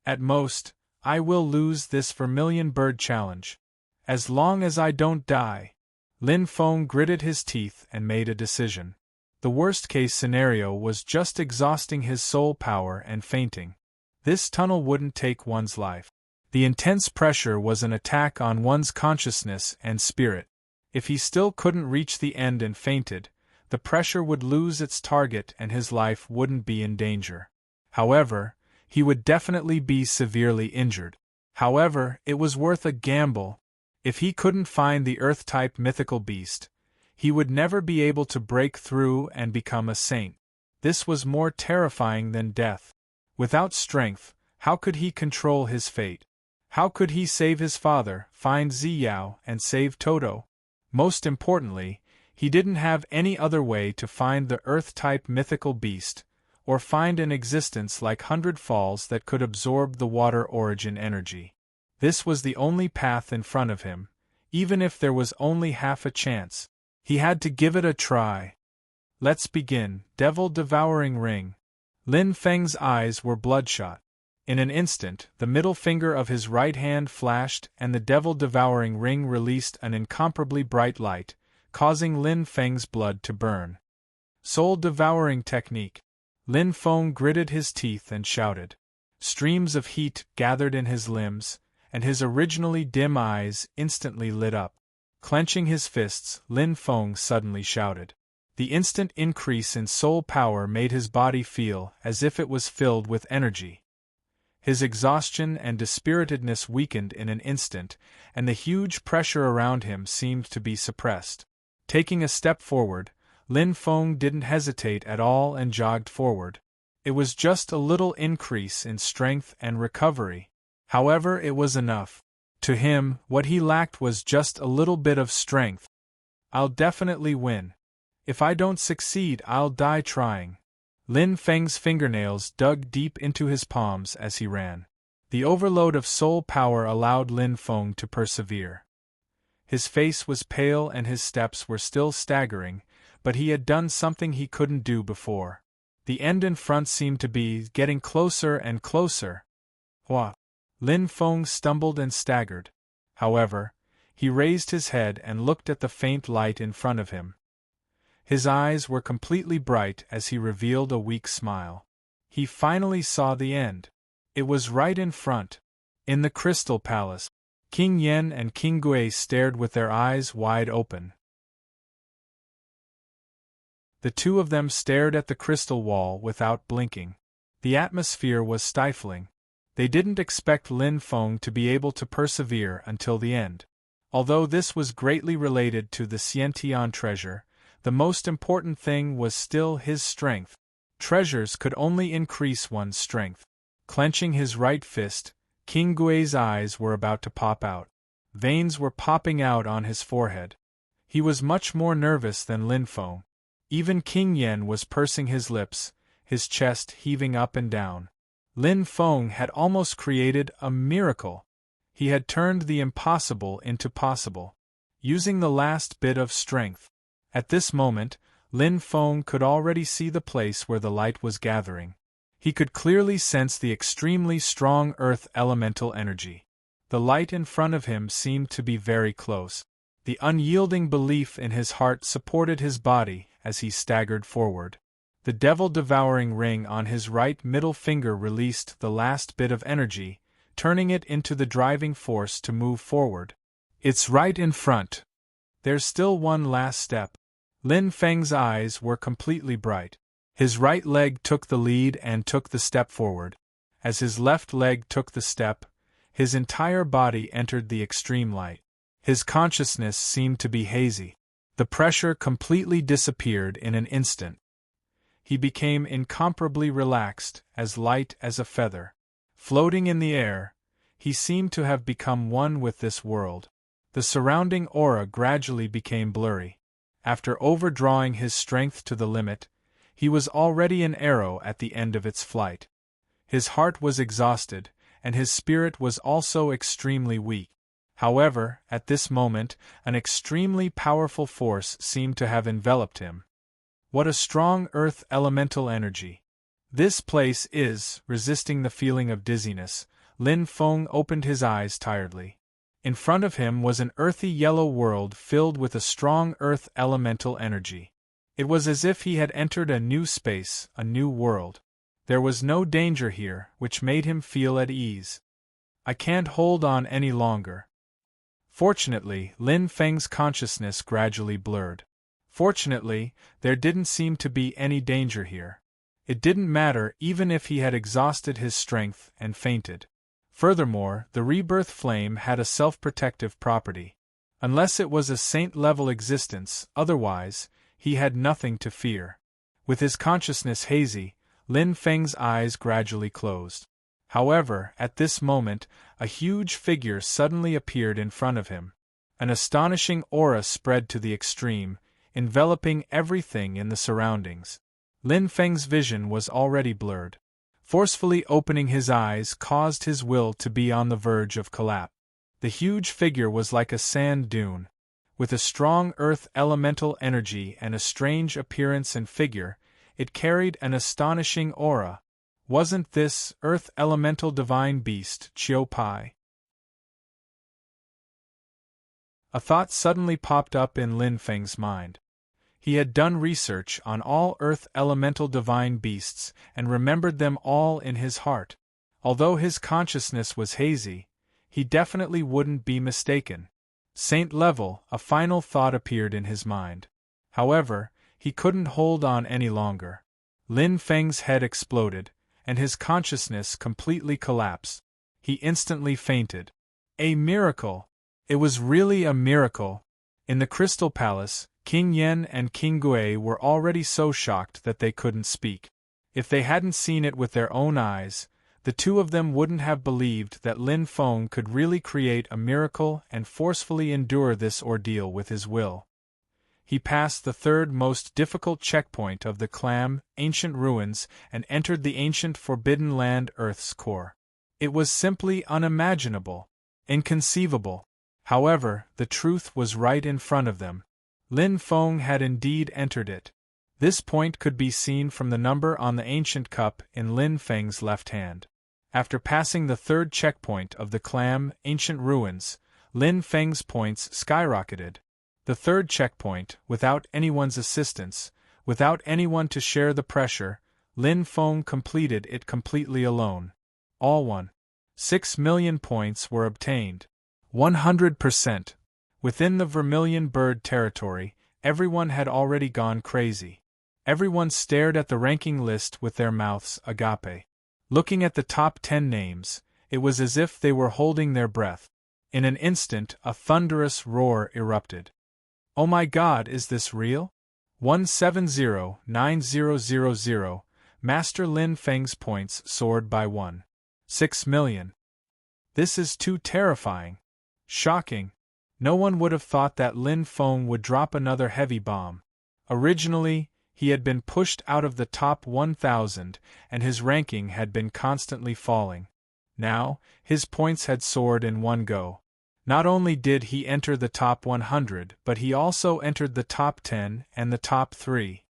At most, I will lose this vermilion bird challenge. As long as I don't die. Lin Feng gritted his teeth and made a decision. The worst-case scenario was just exhausting his soul power and fainting. This tunnel wouldn't take one's life. The intense pressure was an attack on one's consciousness and spirit. If he still couldn't reach the end and fainted, the pressure would lose its target and his life wouldn't be in danger. However, he would definitely be severely injured. However, it was worth a gamble. If he couldn't find the Earth-type mythical beast, he would never be able to break through and become a saint. This was more terrifying than death. Without strength, how could he control his fate? How could he save his father, find Ziyao, and save Toto? Most importantly, he didn't have any other way to find the Earth-type mythical beast, or find an existence like Hundred Falls that could absorb the water origin energy. This was the only path in front of him. Even if there was only half a chance, he had to give it a try. Let's begin. Devil Devouring Ring. Lin Feng's eyes were bloodshot. In an instant, the middle finger of his right hand flashed and the Devil Devouring Ring released an incomparably bright light, causing Lin Feng's blood to burn. Soul Devouring Technique. Lin Feng gritted his teeth and shouted. Streams of heat gathered in his limbs, and his originally dim eyes instantly lit up. Clenching his fists, Lin Feng suddenly shouted. The instant increase in soul power made his body feel as if it was filled with energy. His exhaustion and dispiritedness weakened in an instant, and the huge pressure around him seemed to be suppressed. Taking a step forward, Lin Feng didn't hesitate at all and jogged forward. It was just a little increase in strength and recovery. However, it was enough. To him, what he lacked was just a little bit of strength. I'll definitely win. If I don't succeed, I'll die trying. Lin Feng's fingernails dug deep into his palms as he ran. The overload of soul power allowed Lin Feng to persevere. His face was pale and his steps were still staggering, but he had done something he couldn't do before. The end in front seemed to be getting closer and closer. What? Lin Feng stumbled and staggered. However, he raised his head and looked at the faint light in front of him. His eyes were completely bright as he revealed a weak smile. He finally saw the end. It was right in front. In the Crystal Palace, King Yen and King Gui stared with their eyes wide open. The two of them stared at the crystal wall without blinking. The atmosphere was stifling. They didn't expect Lin Feng to be able to persevere until the end. Although this was greatly related to the Xiantian treasure, the most important thing was still his strength. Treasures could only increase one's strength. Clenching his right fist, King Gui's eyes were about to pop out. Veins were popping out on his forehead. He was much more nervous than Lin Feng. Even King Yen was pursing his lips, his chest heaving up and down. Lin Feng had almost created a miracle. He had turned the impossible into possible, using the last bit of strength. At this moment, Lin Feng could already see the place where the light was gathering. He could clearly sense the extremely strong earth elemental energy. The light in front of him seemed to be very close. The unyielding belief in his heart supported his body as he staggered forward. The devil-devouring ring on his right middle finger released the last bit of energy, turning it into the driving force to move forward. It's right in front. There's still one last step. Lin Feng's eyes were completely bright. His right leg took the lead and took the step forward. As his left leg took the step, his entire body entered the extreme light. His consciousness seemed to be hazy. The pressure completely disappeared in an instant. He became incomparably relaxed, as light as a feather. Floating in the air, he seemed to have become one with this world. The surrounding aura gradually became blurry. After overdrawing his strength to the limit, he was already an arrow at the end of its flight. His heart was exhausted, and his spirit was also extremely weak. However, at this moment, an extremely powerful force seemed to have enveloped him. What a strong earth elemental energy! This place is, resisting the feeling of dizziness, Lin Feng opened his eyes tiredly. In front of him was an earthy yellow world filled with a strong earth elemental energy. It was as if he had entered a new space, a new world. There was no danger here, which made him feel at ease. I can't hold on any longer. Fortunately, Lin Feng's consciousness gradually blurred. Fortunately, there didn't seem to be any danger here. It didn't matter even if he had exhausted his strength and fainted. Furthermore, the rebirth flame had a self-protective property. Unless it was a saint-level existence, otherwise, he had nothing to fear. With his consciousness hazy, Lin Feng's eyes gradually closed. However, at this moment, a huge figure suddenly appeared in front of him. An astonishing aura spread to the extreme, enveloping everything in the surroundings. Lin Feng's vision was already blurred. Forcefully opening his eyes caused his will to be on the verge of collapse. The huge figure was like a sand dune. With a strong earth elemental energy and a strange appearance and figure, it carried an astonishing aura. Wasn't this earth elemental divine beast Chiu Pai? A thought suddenly popped up in Lin Feng's mind. He had done research on all earth elemental divine beasts and remembered them all in his heart. Although his consciousness was hazy, he definitely wouldn't be mistaken. Saint level, a final thought appeared in his mind. However, he couldn't hold on any longer. Lin Feng's head exploded, and his consciousness completely collapsed. He instantly fainted. A miracle! It was really a miracle. In the Crystal Palace, King Yen and King Gui were already so shocked that they couldn't speak. If they hadn't seen it with their own eyes, the two of them wouldn't have believed that Lin Feng could really create a miracle and forcefully endure this ordeal with his will. He passed the third most difficult checkpoint of the clam, ancient ruins, and entered the ancient forbidden land Earth's core. It was simply unimaginable, inconceivable. However, the truth was right in front of them. Lin Feng had indeed entered it. This point could be seen from the number on the ancient cup in Lin Feng's left hand. After passing the third checkpoint of the clam, ancient ruins, Lin Feng's points skyrocketed. The third checkpoint, without anyone's assistance, without anyone to share the pressure, Lin Feng completed it completely alone. All won. 6 million points were obtained. 100%. Within the Vermilion Bird territory, everyone had already gone crazy. Everyone stared at the ranking list with their mouths agape. Looking at the top 10 names, it was as if they were holding their breath. In an instant, a thunderous roar erupted. Oh my God, is this real? 170-9000, Master Lin Feng's points soared by 1.6 million. This is too terrifying. Shocking. No one would have thought that Lin Feng would drop another heavy bomb. Originally, he had been pushed out of the top 1,000, and his ranking had been constantly falling. Now, his points had soared in one go. Not only did he enter the top 100, but he also entered the top 10 and the top 3.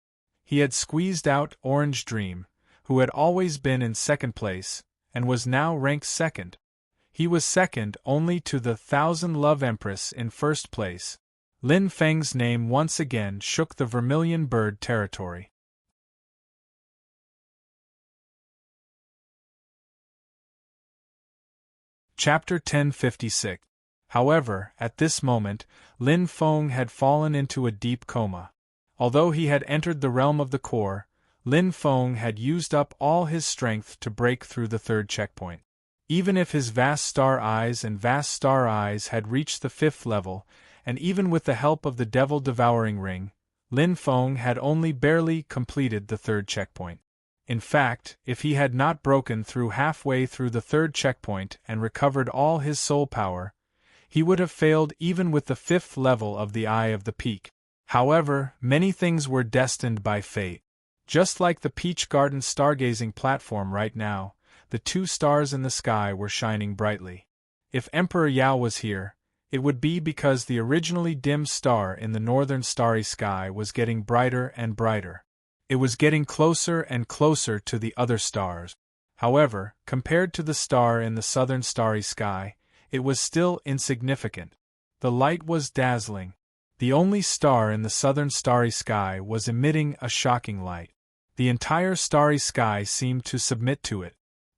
He had squeezed out Orange Dream, who had always been in second place, and was now ranked second. He was second only to the Thousand Love Empress in first place. Lin Feng's name once again shook the Vermilion Bird territory. Chapter 1056. However, at this moment, Lin Feng had fallen into a deep coma. Although he had entered the realm of the core, Lin Feng had used up all his strength to break through the third checkpoint. Even if his vast star eyes had reached the 5th level, and even with the help of the devil-devouring ring, Lin Feng had only barely completed the third checkpoint. In fact, if he had not broken through halfway through the third checkpoint and recovered all his soul power, he would have failed even with the 5th level of the Eye of the Peak. However, many things were destined by fate. Just like the Peach Garden stargazing platform right now, the 2 stars in the sky were shining brightly. If Emperor Yao was here, it would be because the originally dim star in the northern starry sky was getting brighter and brighter. It was getting closer and closer to the other stars. However, compared to the star in the southern starry sky, it was still insignificant. The light was dazzling. The only star in the southern starry sky was emitting a shocking light. The entire starry sky seemed to submit to it.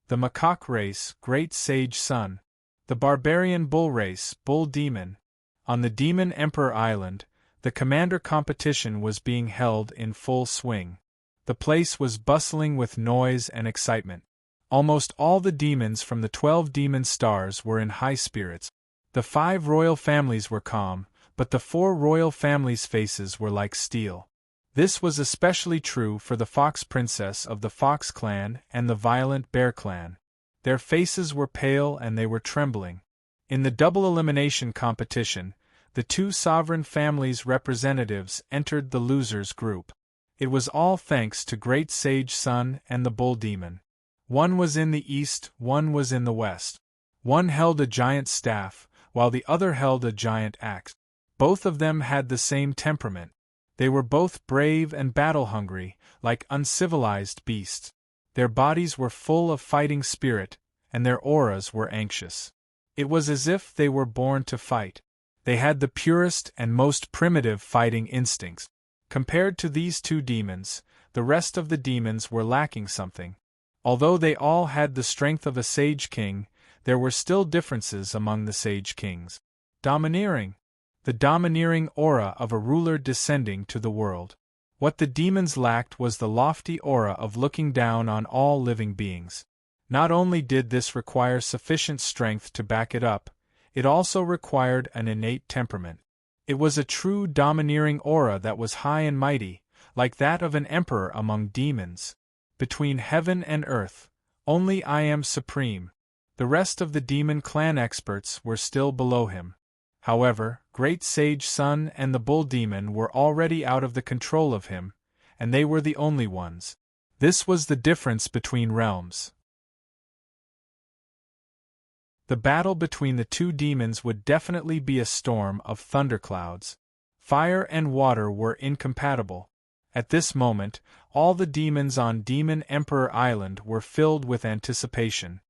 The macaque race, Great Sage Sun. The barbarian bull race, Bull Demon. On the Demon Emperor Island, the commander competition was being held in full swing. The place was bustling with noise and excitement. Almost all the demons from the 12 demon stars were in high spirits. The 5 royal families were calm, but the 4 royal families' faces were like steel. This was especially true for the Fox Princess of the Fox Clan and the Violent Bear Clan. Their faces were pale and they were trembling. In the double elimination competition, the 2 sovereign families' representatives entered the losers group. It was all thanks to Great Sage Sun and the Bull Demon. One was in the east, one was in the west. One held a giant staff, while the other held a giant axe. Both of them had the same temperament. They were both brave and battle-hungry, like uncivilized beasts. Their bodies were full of fighting spirit, and their auras were anxious. It was as if they were born to fight. They had the purest and most primitive fighting instincts. Compared to these 2 demons, the rest of the demons were lacking something. Although they all had the strength of a Sage King, there were still differences among the Sage Kings. Domineering. The domineering aura of a ruler descending to the world. What the demons lacked was the lofty aura of looking down on all living beings. Not only did this require sufficient strength to back it up, it also required an innate temperament. It was a true domineering aura that was high and mighty, like that of an emperor among demons. between heaven and earth, only I am supreme. The rest of the demon clan experts were still below him. However, Great Sage Sun and the Bull Demon were already out of the control of him, and they were the only ones. This was the difference between realms. The battle between the two demons would definitely be a storm of thunderclouds. Fire and water were incompatible. At this moment, all the demons on Demon Emperor Island were filled with anticipation.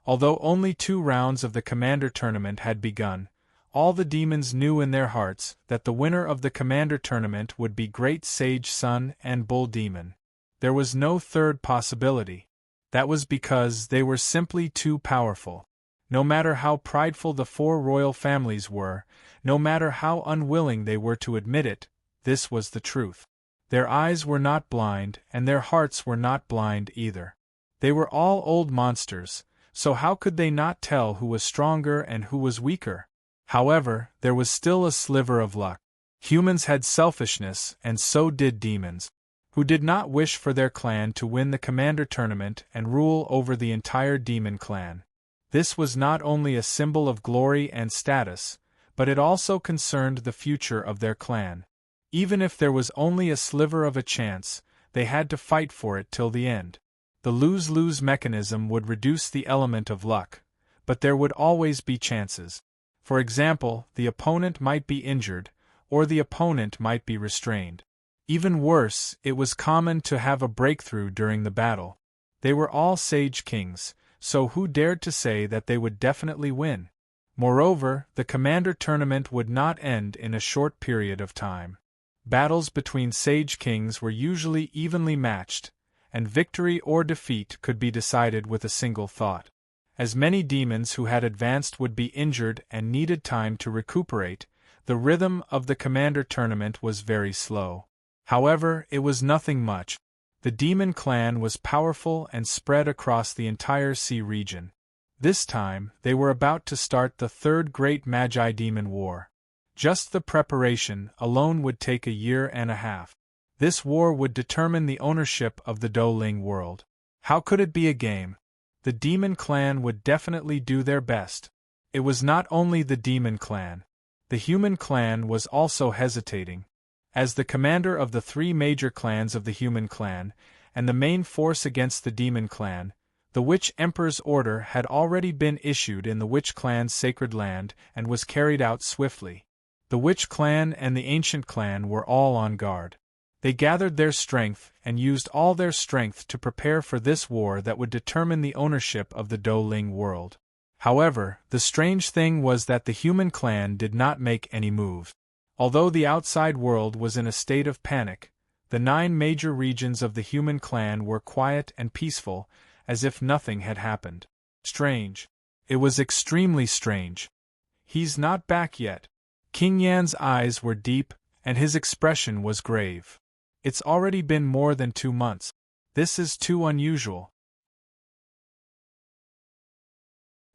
Although only 2 rounds of the Commander Tournament had begun, all the demons knew in their hearts that the winner of the Commander Tournament would be Great Sage Sun and Bull Demon. There was no third possibility. That was because they were simply too powerful. No matter how prideful the 4 royal families were, no matter how unwilling they were to admit it, this was the truth. Their eyes were not blind, and their hearts were not blind either. They were all old monsters, so how could they not tell who was stronger and who was weaker? However, there was still a sliver of luck. Humans had selfishness, and so did demons, who did not wish for their clan to win the Commander Tournament and rule over the entire demon clan. This was not only a symbol of glory and status, but it also concerned the future of their clan. Even if there was only a sliver of a chance, they had to fight for it till the end. The lose-lose mechanism would reduce the element of luck, but there would always be chances. For example, the opponent might be injured, or the opponent might be restrained. Even worse, it was common to have a breakthrough during the battle. They were all Sage Kings, so who dared to say that they would definitely win? Moreover, the Commander Tournament would not end in a short period of time. Battles between Sage Kings were usually evenly matched, and victory or defeat could be decided with a single thought. As many demons who had advanced would be injured and needed time to recuperate, the rhythm of the Commander Tournament was very slow. However, it was nothing much. The demon clan was powerful and spread across the entire sea region. This time, they were about to start the 3rd Great Magi Demon War. Just the preparation alone would take a year and a half. This war would determine the ownership of the Douling world. How could it be a game? The demon clan would definitely do their best. It was not only the demon clan. The human clan was also hesitating. As the commander of the 3 major clans of the human clan, and the main force against the demon clan, the Witch Emperor's order had already been issued in the Witch clan's sacred land and was carried out swiftly. The Witch clan and the Ancient clan were all on guard. They gathered their strength and used all their strength to prepare for this war that would determine the ownership of the Douling world. However, the strange thing was that the human clan did not make any moves. Although the outside world was in a state of panic, the 9 major regions of the human clan were quiet and peaceful, as if nothing had happened. Strange. It was extremely strange. He's not back yet. King Yan's eyes were deep, and his expression was grave. It's already been more than 2 months. This is too unusual.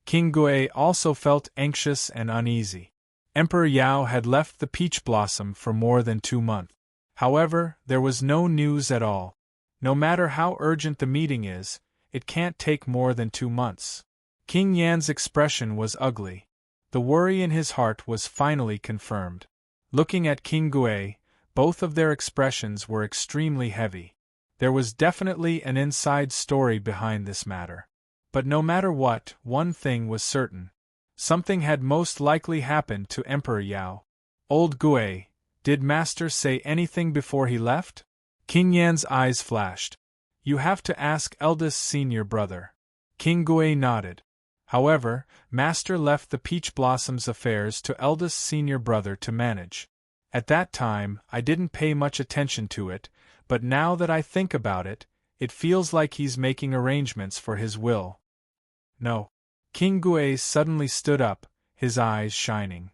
King Gui also felt anxious and uneasy. Emperor Yao had left the Peach Blossom for more than 2 months. However, there was no news at all. No matter how urgent the meeting is, it can't take more than 2 months. King Yan's expression was ugly. The worry in his heart was finally confirmed. Looking at King Gui, both of their expressions were extremely heavy. There was definitely an inside story behind this matter. But no matter what, one thing was certain. Something had most likely happened to Emperor Yao. Old Gui, did Master say anything before he left? King Yan's eyes flashed. You have to ask eldest senior brother. King Gui nodded. However, Master left the Peach Blossom's affairs to eldest senior brother to manage. At that time, I didn't pay much attention to it, but now that I think about it, it feels like he's making arrangements for his will. No. King Gui suddenly stood up, his eyes shining.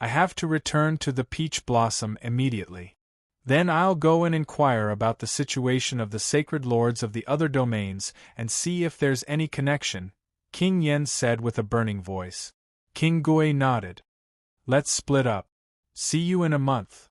I have to return to the Peach Blossom immediately. Then I'll go and inquire about the situation of the sacred lords of the other domains and see if there's any connection, King Yen said with a burning voice. King Gui nodded. Let's split up. See you in a month.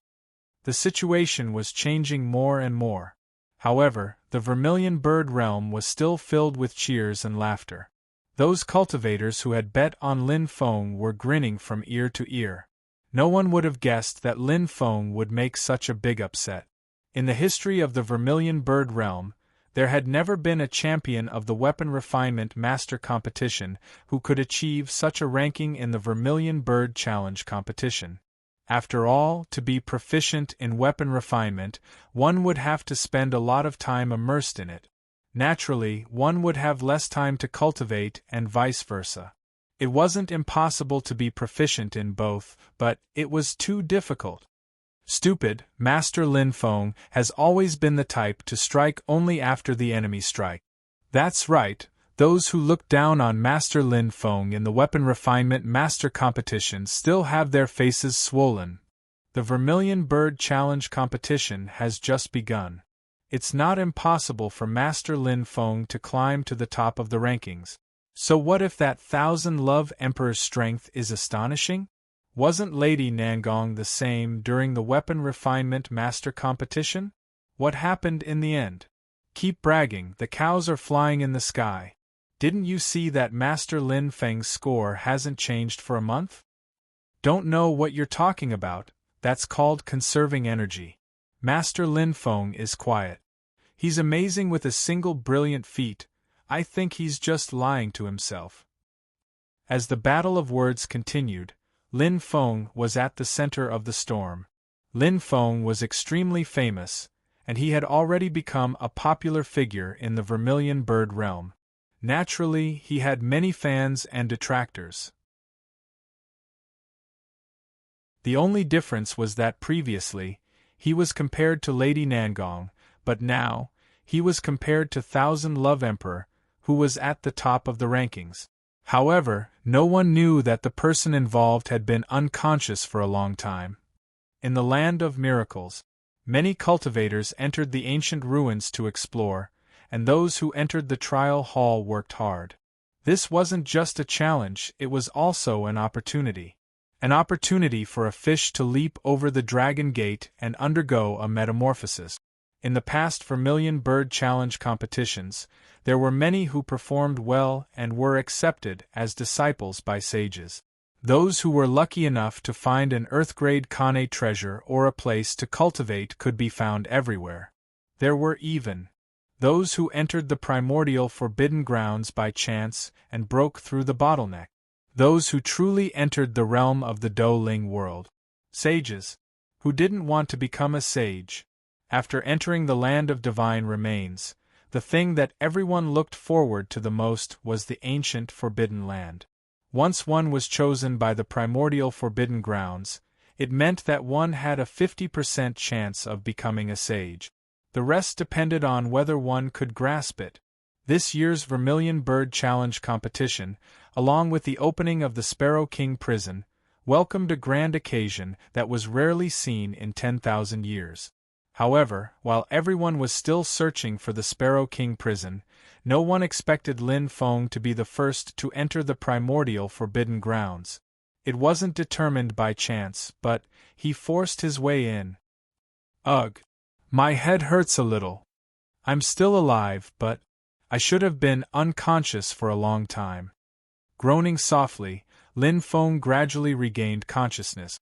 The situation was changing more and more. However, The vermilion bird realm was still filled with cheers and laughter. Those cultivators who had bet on Lin Feng were grinning from ear to ear. No one would have guessed that Lin Feng would make such a big upset. In the history of the vermilion bird realm, there had never been a champion of the weapon refinement master competition who could achieve such a ranking in the vermilion bird challenge competition. After all, to be proficient in weapon refinement, one would have to spend a lot of time immersed in it. Naturally, one would have less time to cultivate and vice versa. It wasn't impossible to be proficient in both, but it was too difficult. Stupid, Master Lin Feng has always been the type to strike only after the enemy strike. That's right, those who look down on Master Lin Feng in the weapon refinement master competition still have their faces swollen. The Vermilion Bird Challenge competition has just begun. It's not impossible for Master Lin Feng to climb to the top of the rankings. So what if that 1,000 Emperor's strength is astonishing? Wasn't Lady Nangong the same during the weapon refinement master competition? What happened in the end? Keep bragging, the cows are flying in the sky. Didn't you see that Master Lin Feng's score hasn't changed for a month? Don't know what you're talking about, that's called conserving energy. Master Lin Feng is quiet. He's amazing with a single brilliant feat. I think he's just lying to himself. As the battle of words continued, Lin Feng was at the center of the storm. Lin Feng was extremely famous, and he had already become a popular figure in the vermilion bird realm. Naturally, he had many fans and detractors. The only difference was that previously, he was compared to Lady Nangong, but now, he was compared to 1,000 Emperor, who was at the top of the rankings. However, no one knew that the person involved had been unconscious for a long time. In the land of miracles, many cultivators entered the ancient ruins to explore, and those who entered the trial hall worked hard. This wasn't just a challenge, it was also an opportunity. An opportunity for a fish to leap over the dragon gate and undergo a metamorphosis. In the past Vermilion Bird Challenge competitions, there were many who performed well and were accepted as disciples by sages. Those who were lucky enough to find an Earth-grade Kane treasure or a place to cultivate could be found everywhere. There were even those who entered the primordial forbidden grounds by chance and broke through the bottleneck. Those who truly entered the realm of the Douling world. Sages, who didn't want to become a sage. After entering the land of divine remains, the thing that everyone looked forward to the most was the ancient forbidden land. Once one was chosen by the primordial forbidden grounds, it meant that one had a 50% chance of becoming a sage. The rest depended on whether one could grasp it. This year's Vermilion Bird Challenge competition, along with the opening of the Sparrow King prison, welcomed a grand occasion that was rarely seen in 10,000 years. However, while everyone was still searching for the Sparrow King prison, no one expected Lin Feng to be the first to enter the primordial forbidden grounds. It wasn't determined by chance, but he forced his way in. Ugh! My head hurts a little. I'm still alive, but I should have been unconscious for a long time. Groaning softly, Lin Feng gradually regained consciousness.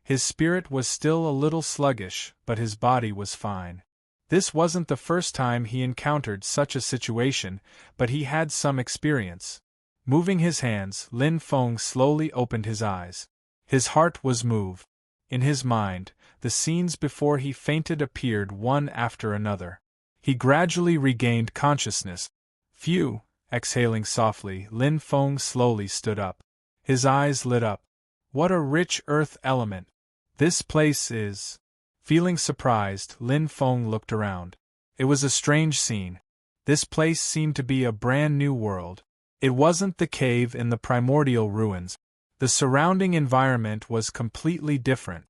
His spirit was still a little sluggish, but his body was fine. This wasn't the first time he encountered such a situation, but he had some experience. Moving his hands, Lin Feng slowly opened his eyes. His heart was moved. In his mind, the scenes before he fainted appeared one after another. He gradually regained consciousness. Phew! Exhaling softly, Lin Feng slowly stood up. His eyes lit up. What a rich earth element! This place is... Feeling surprised, Lin Feng looked around. It was a strange scene. This place seemed to be a brand new world. It wasn't the cave in the primordial ruins. The surrounding environment was completely different.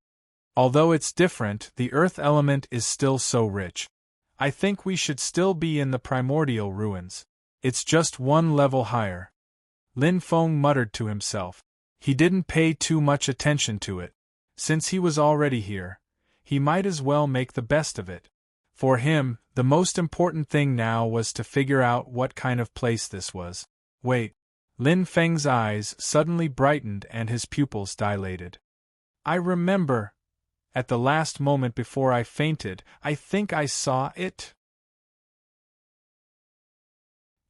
Although it's different, the earth element is still so rich. I think we should still be in the primordial ruins. It's just one level higher. Lin Feng muttered to himself. He didn't pay too much attention to it. Since he was already here, he might as well make the best of it. For him, The most important thing now was to figure out what kind of place this was. Wait. Lin Feng's eyes suddenly brightened and his pupils dilated. I remember. At the last moment before I fainted, I think I saw it.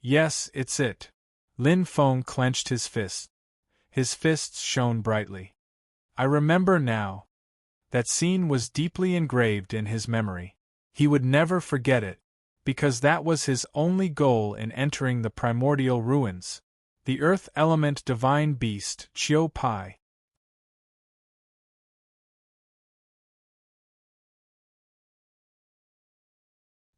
Yes, it's it. Lin Feng clenched his fists. His fists shone brightly. I remember now. That scene was deeply engraved in his memory. He would never forget it, because that was his only goal in entering the primordial ruins. The earth element divine beast, Chiu Pai.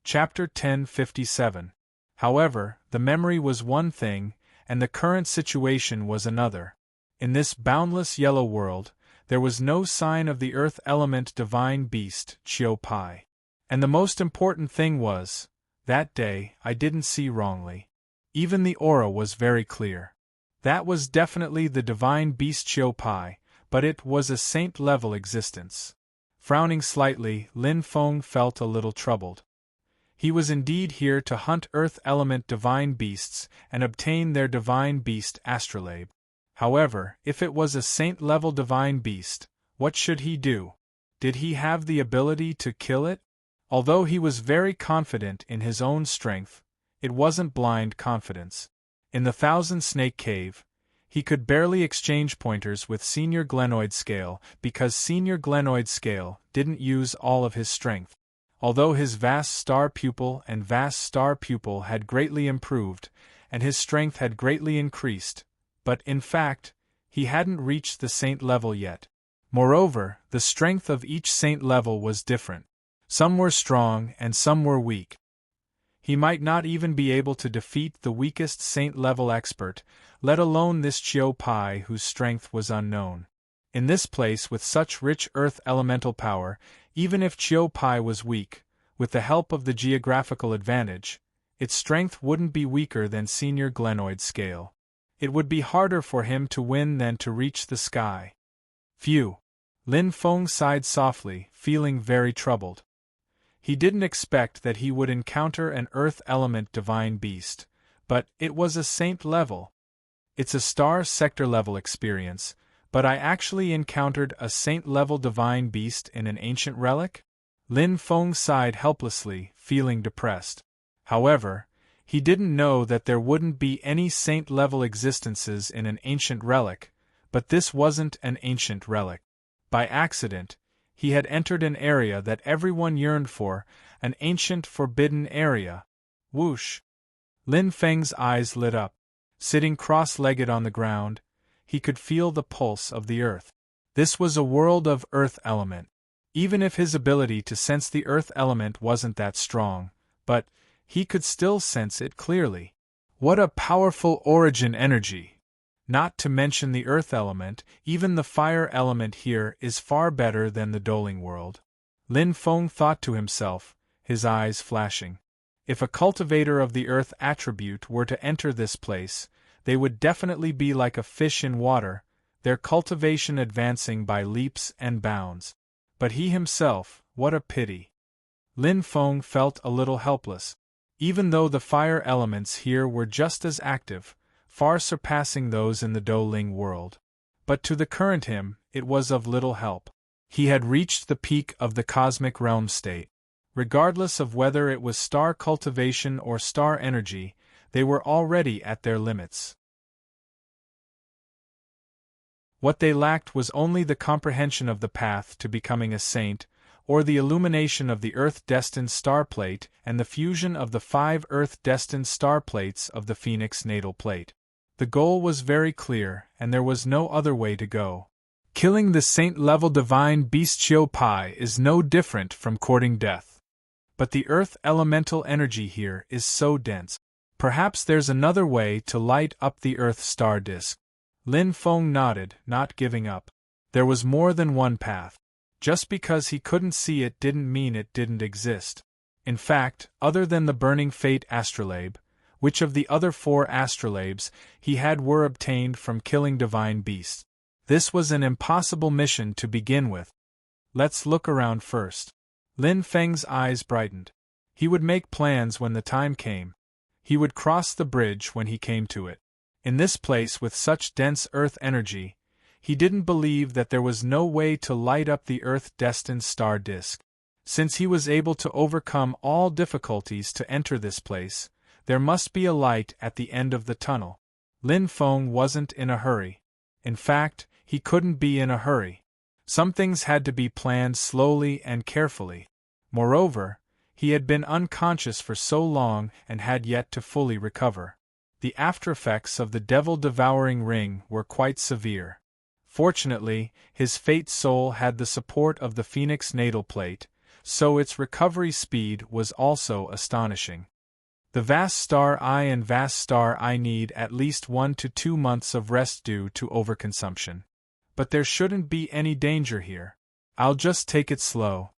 Chapter 1057. However, the memory was one thing, and the current situation was another. In this boundless yellow world, there was no sign of the earth element divine beast, Chiu Pai. And the most important thing was, that day I didn't see wrongly. Even the aura was very clear. That was definitely the divine beast Chiu Pai, but it was a saint-level existence. Frowning slightly, Lin Feng felt a little troubled. He was indeed here to hunt earth element divine beasts and obtain their divine beast astrolabe. However, if it was a saint-level divine beast, what should he do? Did he have the ability to kill it? Although he was very confident in his own strength, it wasn't blind confidence. In the Thousand Snake Cave, he could barely exchange pointers with Senior Glenoid Scale because Senior Glenoid Scale didn't use all of his strength. Although his vast star pupil and vast star pupil had greatly improved, and his strength had greatly increased, but in fact, he hadn't reached the saint level yet. Moreover, the strength of each saint level was different. Some were strong and some were weak. He might not even be able to defeat the weakest saint-level expert, let alone this Chiu Pai whose strength was unknown. In this place with such rich earth elemental power, even if Chiu Pai was weak, with the help of the geographical advantage, its strength wouldn't be weaker than Senior Glenoid Scale. It would be harder for him to win than to reach the sky. Phew! Lin Feng sighed softly, feeling very troubled. He didn't expect that he would encounter an earth element divine beast, but it was a saint level. It's a star sector level experience, but I actually encountered a saint level divine beast in an ancient relic? Lin Feng sighed helplessly, feeling depressed. However, he didn't know that there wouldn't be any saint level existences in an ancient relic, but this wasn't an ancient relic. By accident, he had entered an area that everyone yearned for, an ancient forbidden area. Whoosh! Lin Feng's eyes lit up. Sitting cross-legged on the ground, he could feel the pulse of the earth. This was a world of earth element. Even if his ability to sense the earth element wasn't that strong, but he could still sense it clearly. What a powerful origin energy! Not to mention the earth element, even the fire element here is far better than the Doling world. Lin Feng thought to himself, his eyes flashing. If a cultivator of the earth attribute were to enter this place, they would definitely be like a fish in water, their cultivation advancing by leaps and bounds. But he himself, what a pity. Lin Feng felt a little helpless. Even though the fire elements here were just as active, far surpassing those in the Doling world. But to the current him, it was of little help. He had reached the peak of the cosmic realm state. Regardless of whether it was star cultivation or star energy, they were already at their limits. What they lacked was only the comprehension of the path to becoming a saint, or the illumination of the Earth-destined star plate and the fusion of the 5 Earth-destined star plates of the Phoenix natal plate. The goal was very clear, and there was no other way to go. Killing the saint-level divine beast Chiu Pai is no different from courting death. But the earth elemental energy here is so dense. Perhaps there's another way to light up the Earth star disk. Lin Feng nodded, not giving up. There was more than one path. Just because he couldn't see it didn't mean it didn't exist. In fact, other than the Burning Fate astrolabe, which of the other 4 astrolabes he had were obtained from killing divine beasts. This was an impossible mission to begin with. Let's look around first. Lin Feng's eyes brightened. He would make plans when the time came. He would cross the bridge when he came to it. In this place with such dense earth energy, he didn't believe that there was no way to light up the Earth-destined star disk. Since he was able to overcome all difficulties to enter this place, there must be a light at the end of the tunnel. Lin Feng wasn't in a hurry. In fact, he couldn't be in a hurry. Some things had to be planned slowly and carefully. Moreover, he had been unconscious for so long and had yet to fully recover. The aftereffects of the devil-devouring ring were quite severe. Fortunately, his fate soul had the support of the Phoenix natal plate, so its recovery speed was also astonishing. The vast star I need at least 1 to 2 months of rest due to overconsumption. But there shouldn't be any danger here. I'll just take it slow.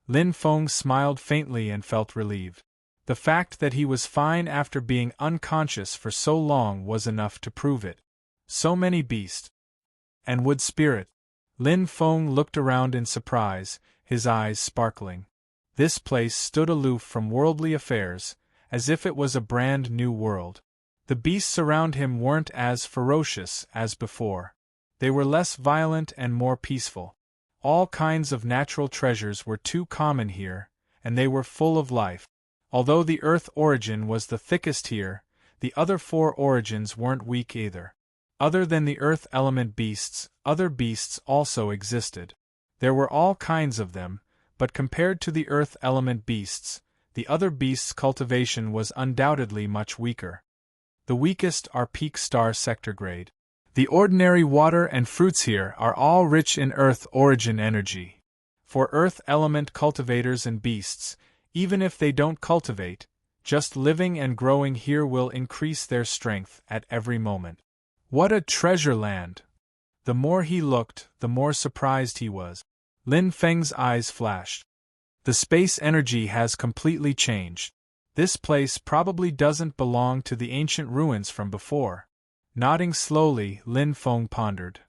Lin Feng smiled faintly and felt relieved. The fact that he was fine after being unconscious for so long was enough to prove it. So many beasts. And wood spirit. Lin Feng looked around in surprise, his eyes sparkling. This place stood aloof from worldly affairs, as if it was a brand new world. The beasts around him weren't as ferocious as before. They were less violent and more peaceful. All kinds of natural treasures were too common here, and they were full of life. Although the Earth origin was the thickest here, the other 4 origins weren't weak either. Other than the Earth element beasts, other beasts also existed. There were all kinds of them, but compared to the Earth element beasts, the other beasts' cultivation was undoubtedly much weaker. The weakest are peak star sector grade. The ordinary water and fruits here are all rich in Earth origin energy. For Earth element cultivators and beasts, even if they don't cultivate, just living and growing here will increase their strength at every moment. What a treasure land! The more he looked, the more surprised he was. Lin Feng's eyes flashed. The space energy has completely changed. This place probably doesn't belong to the ancient ruins from before. Nodding slowly, Lin Feng pondered.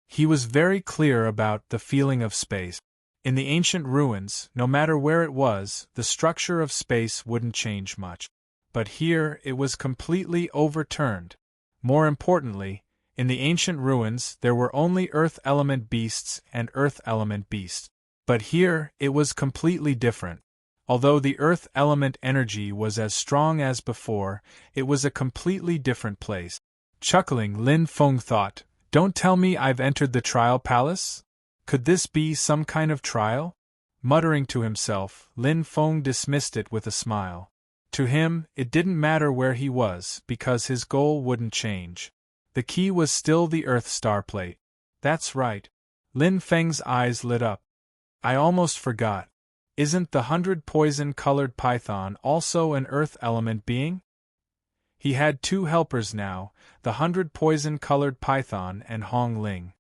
He was very clear about the feeling of space. In the ancient ruins, no matter where it was, the structure of space wouldn't change much. But here it was completely overturned. More importantly, in the ancient ruins there were only Earth element beasts and Earth element beasts. But here it was completely different. Although the Earth element energy was as strong as before, it was a completely different place. Chuckling, Lin Feng thought, "Don't tell me I've entered the trial palace? Could this be some kind of trial?" Muttering to himself, Lin Feng dismissed it with a smile. To him, it didn't matter where he was, because his goal wouldn't change. The key was still the Earth star plate. That's right. Lin Feng's eyes lit up. I almost forgot. Isn't the 100 poison-colored python also an Earth element being? He had 2 helpers now, the 100 poison-colored python and Hong Ling.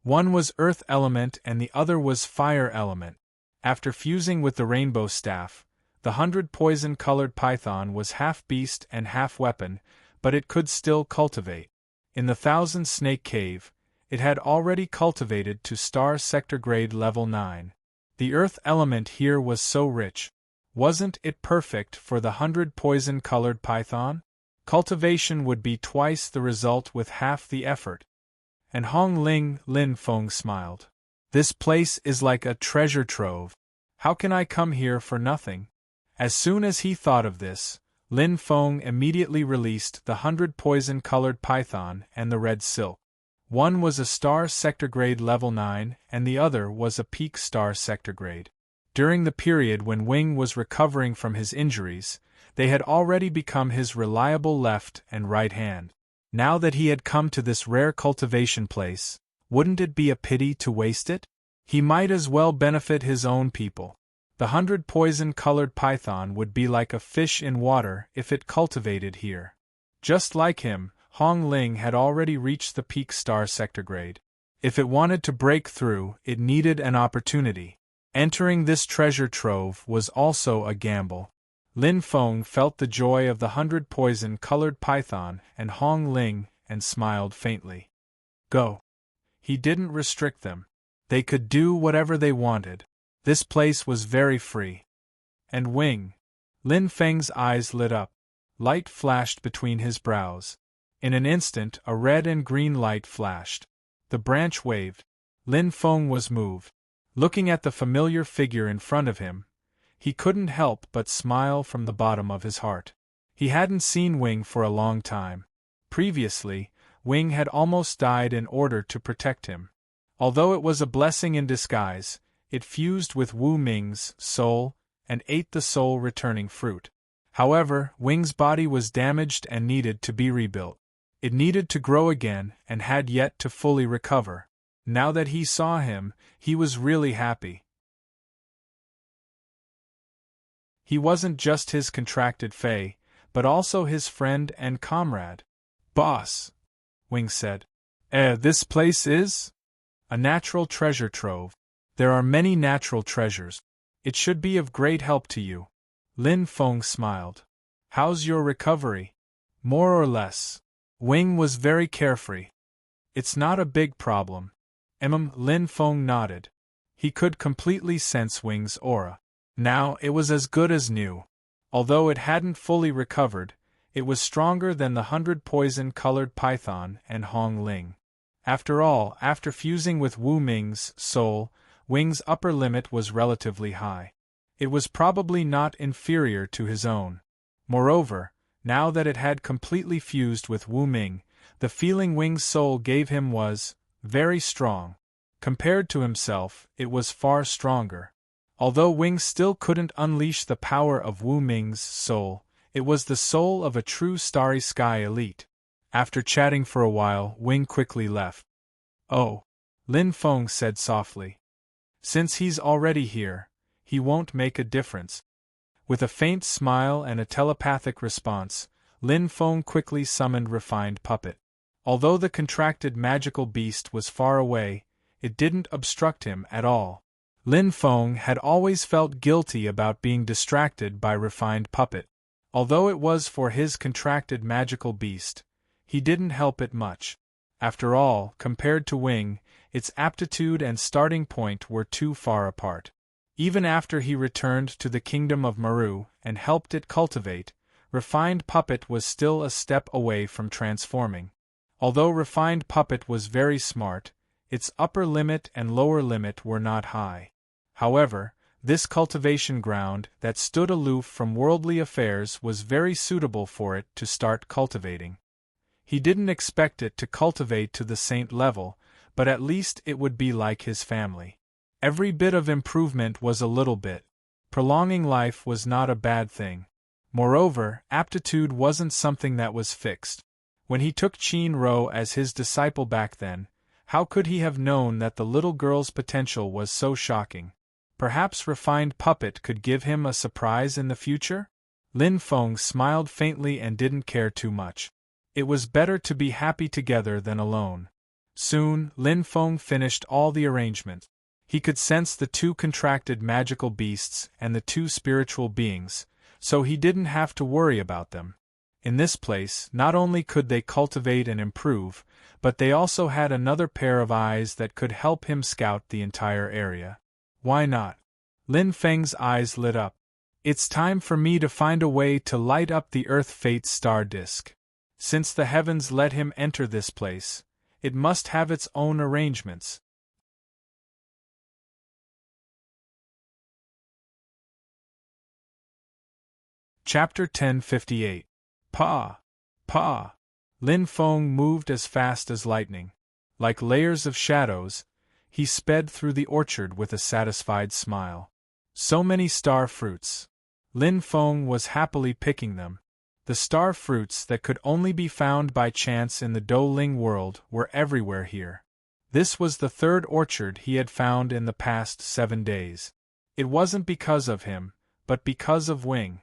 One was Earth element and the other was Fire element. After fusing with the rainbow staff, the 100 poison-colored python was half beast and half weapon, but it could still cultivate. In the 1000 Snake Cave, it had already cultivated to star sector grade level 9. The Earth element here was so rich. Wasn't it perfect for the 100 poison-colored python? Cultivation would be twice the result with half the effort. And Hong Ling, Lin Feng smiled. This place is like a treasure trove. How can I come here for nothing? As soon as he thought of this, Lin Feng immediately released the 100 poison-colored python and the red silk. One was a star sector grade level 9 and the other was a peak star sector grade. During the period when Wing was recovering from his injuries, they had already become his reliable left and right hand. Now that he had come to this rare cultivation place, wouldn't it be a pity to waste it? He might as well benefit his own people. The 100 poison-colored python would be like a fish in water if it cultivated here. Just like him, Hong Ling had already reached the peak star sector grade. If it wanted to break through, it needed an opportunity. Entering this treasure trove was also a gamble. Lin Feng felt the joy of the 100 poison-colored python and Hong Ling and smiled faintly. Go. He didn't restrict them. They could do whatever they wanted. This place was very free. And Wing. Lin Feng's eyes lit up. Light flashed between his brows. In an instant, a red and green light flashed. The branch waved. Lin Feng was moved. Looking at the familiar figure in front of him, he couldn't help but smile from the bottom of his heart. He hadn't seen Wing for a long time. Previously, Wing had almost died in order to protect him. Although it was a blessing in disguise, it fused with Wu Ming's soul and ate the soul-returning fruit. However, Wing's body was damaged and needed to be rebuilt. It needed to grow again and had yet to fully recover. Now that he saw him, he was really happy. He wasn't just his contracted fae, but also his friend and comrade. "Boss," Wing said. This place is a natural treasure trove. There are many natural treasures. It should be of great help to you." Lin Feng smiled. "How's your recovery?" "More or less." Wing was very carefree. "It's not a big problem." Lin Feng nodded. He could completely sense Wing's aura. Now it was as good as new. Although it hadn't fully recovered, it was stronger than the 100 poison-colored python and Hong Ling. After all, after fusing with Wu Ming's soul, Wing's upper limit was relatively high. It was probably not inferior to his own. Moreover, now that it had completely fused with Wu Ming, the feeling Wing's soul gave him was very strong. Compared to himself, it was far stronger. Although Wing still couldn't unleash the power of Wu Ming's soul, it was the soul of a true Starry Sky elite. After chatting for a while, Wing quickly left. "Oh," Lin Feng said softly. "Since he's already here, he won't make a difference." With a faint smile and a telepathic response, Lin Feng quickly summoned Refined Puppet. Although the contracted magical beast was far away, it didn't obstruct him at all. Lin Feng had always felt guilty about being distracted by Refined Puppet. Although it was for his contracted magical beast, he didn't help it much. After all, compared to Wing, its aptitude and starting point were too far apart. Even after he returned to the kingdom of Maru and helped it cultivate, Refined Puppet was still a step away from transforming. Although Refined Puppet was very smart, its upper limit and lower limit were not high. However, this cultivation ground that stood aloof from worldly affairs was very suitable for it to start cultivating. He didn't expect it to cultivate to the saint level, but at least it would be like his family. Every bit of improvement was a little bit. Prolonging life was not a bad thing. Moreover, aptitude wasn't something that was fixed. When he took Qin Ro as his disciple back then, how could he have known that the little girl's potential was so shocking? Perhaps Refined Puppet could give him a surprise in the future? Lin Feng smiled faintly and didn't care too much. It was better to be happy together than alone. Soon, Lin Feng finished all the arrangements. He could sense the two contracted magical beasts and the two spiritual beings, so he didn't have to worry about them. In this place, not only could they cultivate and improve, but they also had another pair of eyes that could help him scout the entire area. Why not? Lin Feng's eyes lit up. It's time for me to find a way to light up the Earth Fate's star disk. Since the heavens let him enter this place, it must have its own arrangements. Chapter 1058. Pa! Pa! Lin Feng moved as fast as lightning. Like layers of shadows, he sped through the orchard with a satisfied smile. So many star fruits. Lin Feng was happily picking them. The star fruits that could only be found by chance in the Douling world were everywhere here. This was the third orchard he had found in the past 7 days. It wasn't because of him, but because of Wing.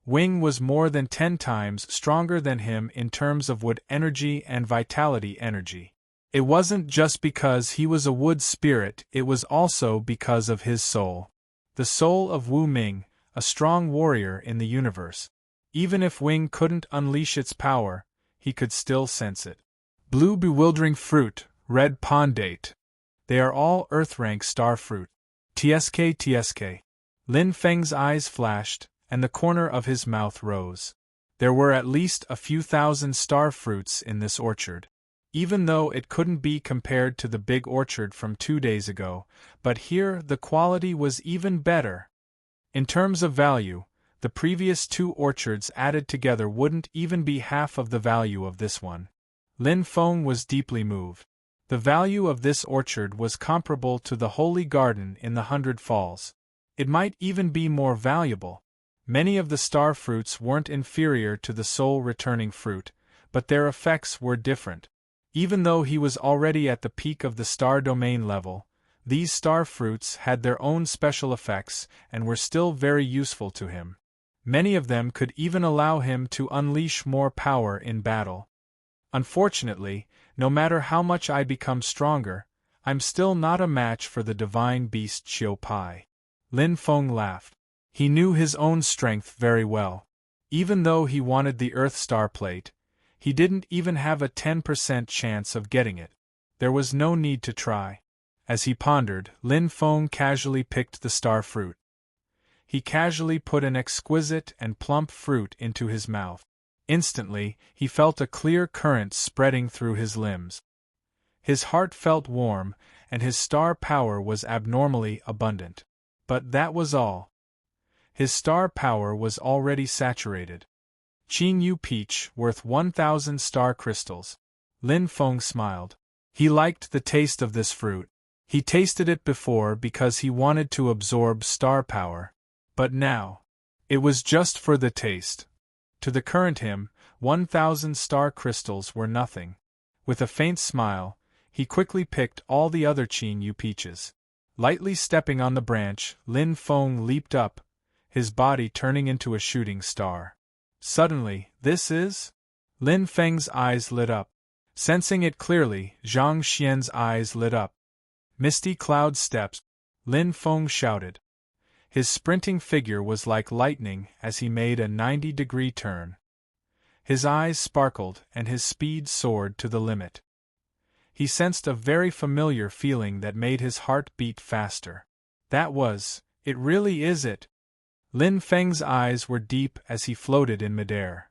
Wing was more than 10 times stronger than him in terms of wood energy and vitality energy. It wasn't just because he was a wood spirit, it was also because of his soul. The soul of Wu Ming, a strong warrior in the universe. Even if Wing couldn't unleash its power, he could still sense it. Blue bewildering fruit, red pondate. They are all Earth-rank star fruit. "Tsk tsk." Lin Feng's eyes flashed, and the corner of his mouth rose. There were at least a few thousand star fruits in this orchard. Even though it couldn't be compared to the big orchard from 2 days ago, but here the quality was even better. In terms of value, the previous 2 orchards added together wouldn't even be half of the value of this one. Lin Feng was deeply moved. The value of this orchard was comparable to the Holy Garden in the 100 Falls. It might even be more valuable. Many of the star fruits weren't inferior to the soul-returning fruit, but their effects were different. Even though he was already at the peak of the star domain level, these star fruits had their own special effects and were still very useful to him. Many of them could even allow him to unleash more power in battle. Unfortunately, no matter how much I become stronger, I'm still not a match for the divine beast Qiu Pai. Lin Feng laughed. He knew his own strength very well. Even though he wanted the Earth Star Plate, he didn't even have a 10% chance of getting it. There was no need to try. As he pondered, Lin Feng casually picked the star fruit. He casually put an exquisite and plump fruit into his mouth. Instantly, he felt a clear current spreading through his limbs. His heart felt warm, and his star power was abnormally abundant. But that was all. His star power was already saturated. Qin Yu Peach, worth 1,000 star crystals. Lin Feng smiled. He liked the taste of this fruit. He tasted it before because he wanted to absorb star power. But now, it was just for the taste. To the current him, 1,000 star crystals were nothing. With a faint smile, he quickly picked all the other Qin Yu Peaches. Lightly stepping on the branch, Lin Feng leaped up, his body turning into a shooting star. Suddenly, this is? Lin Feng's eyes lit up. Sensing it clearly, Zhang Xian's eyes lit up. Misty cloud steps, Lin Feng shouted. His sprinting figure was like lightning as he made a 90-degree turn. His eyes sparkled and his speed soared to the limit. He sensed a very familiar feeling that made his heart beat faster. That was, it really is it. Lin Feng's eyes were deep as he floated in midair.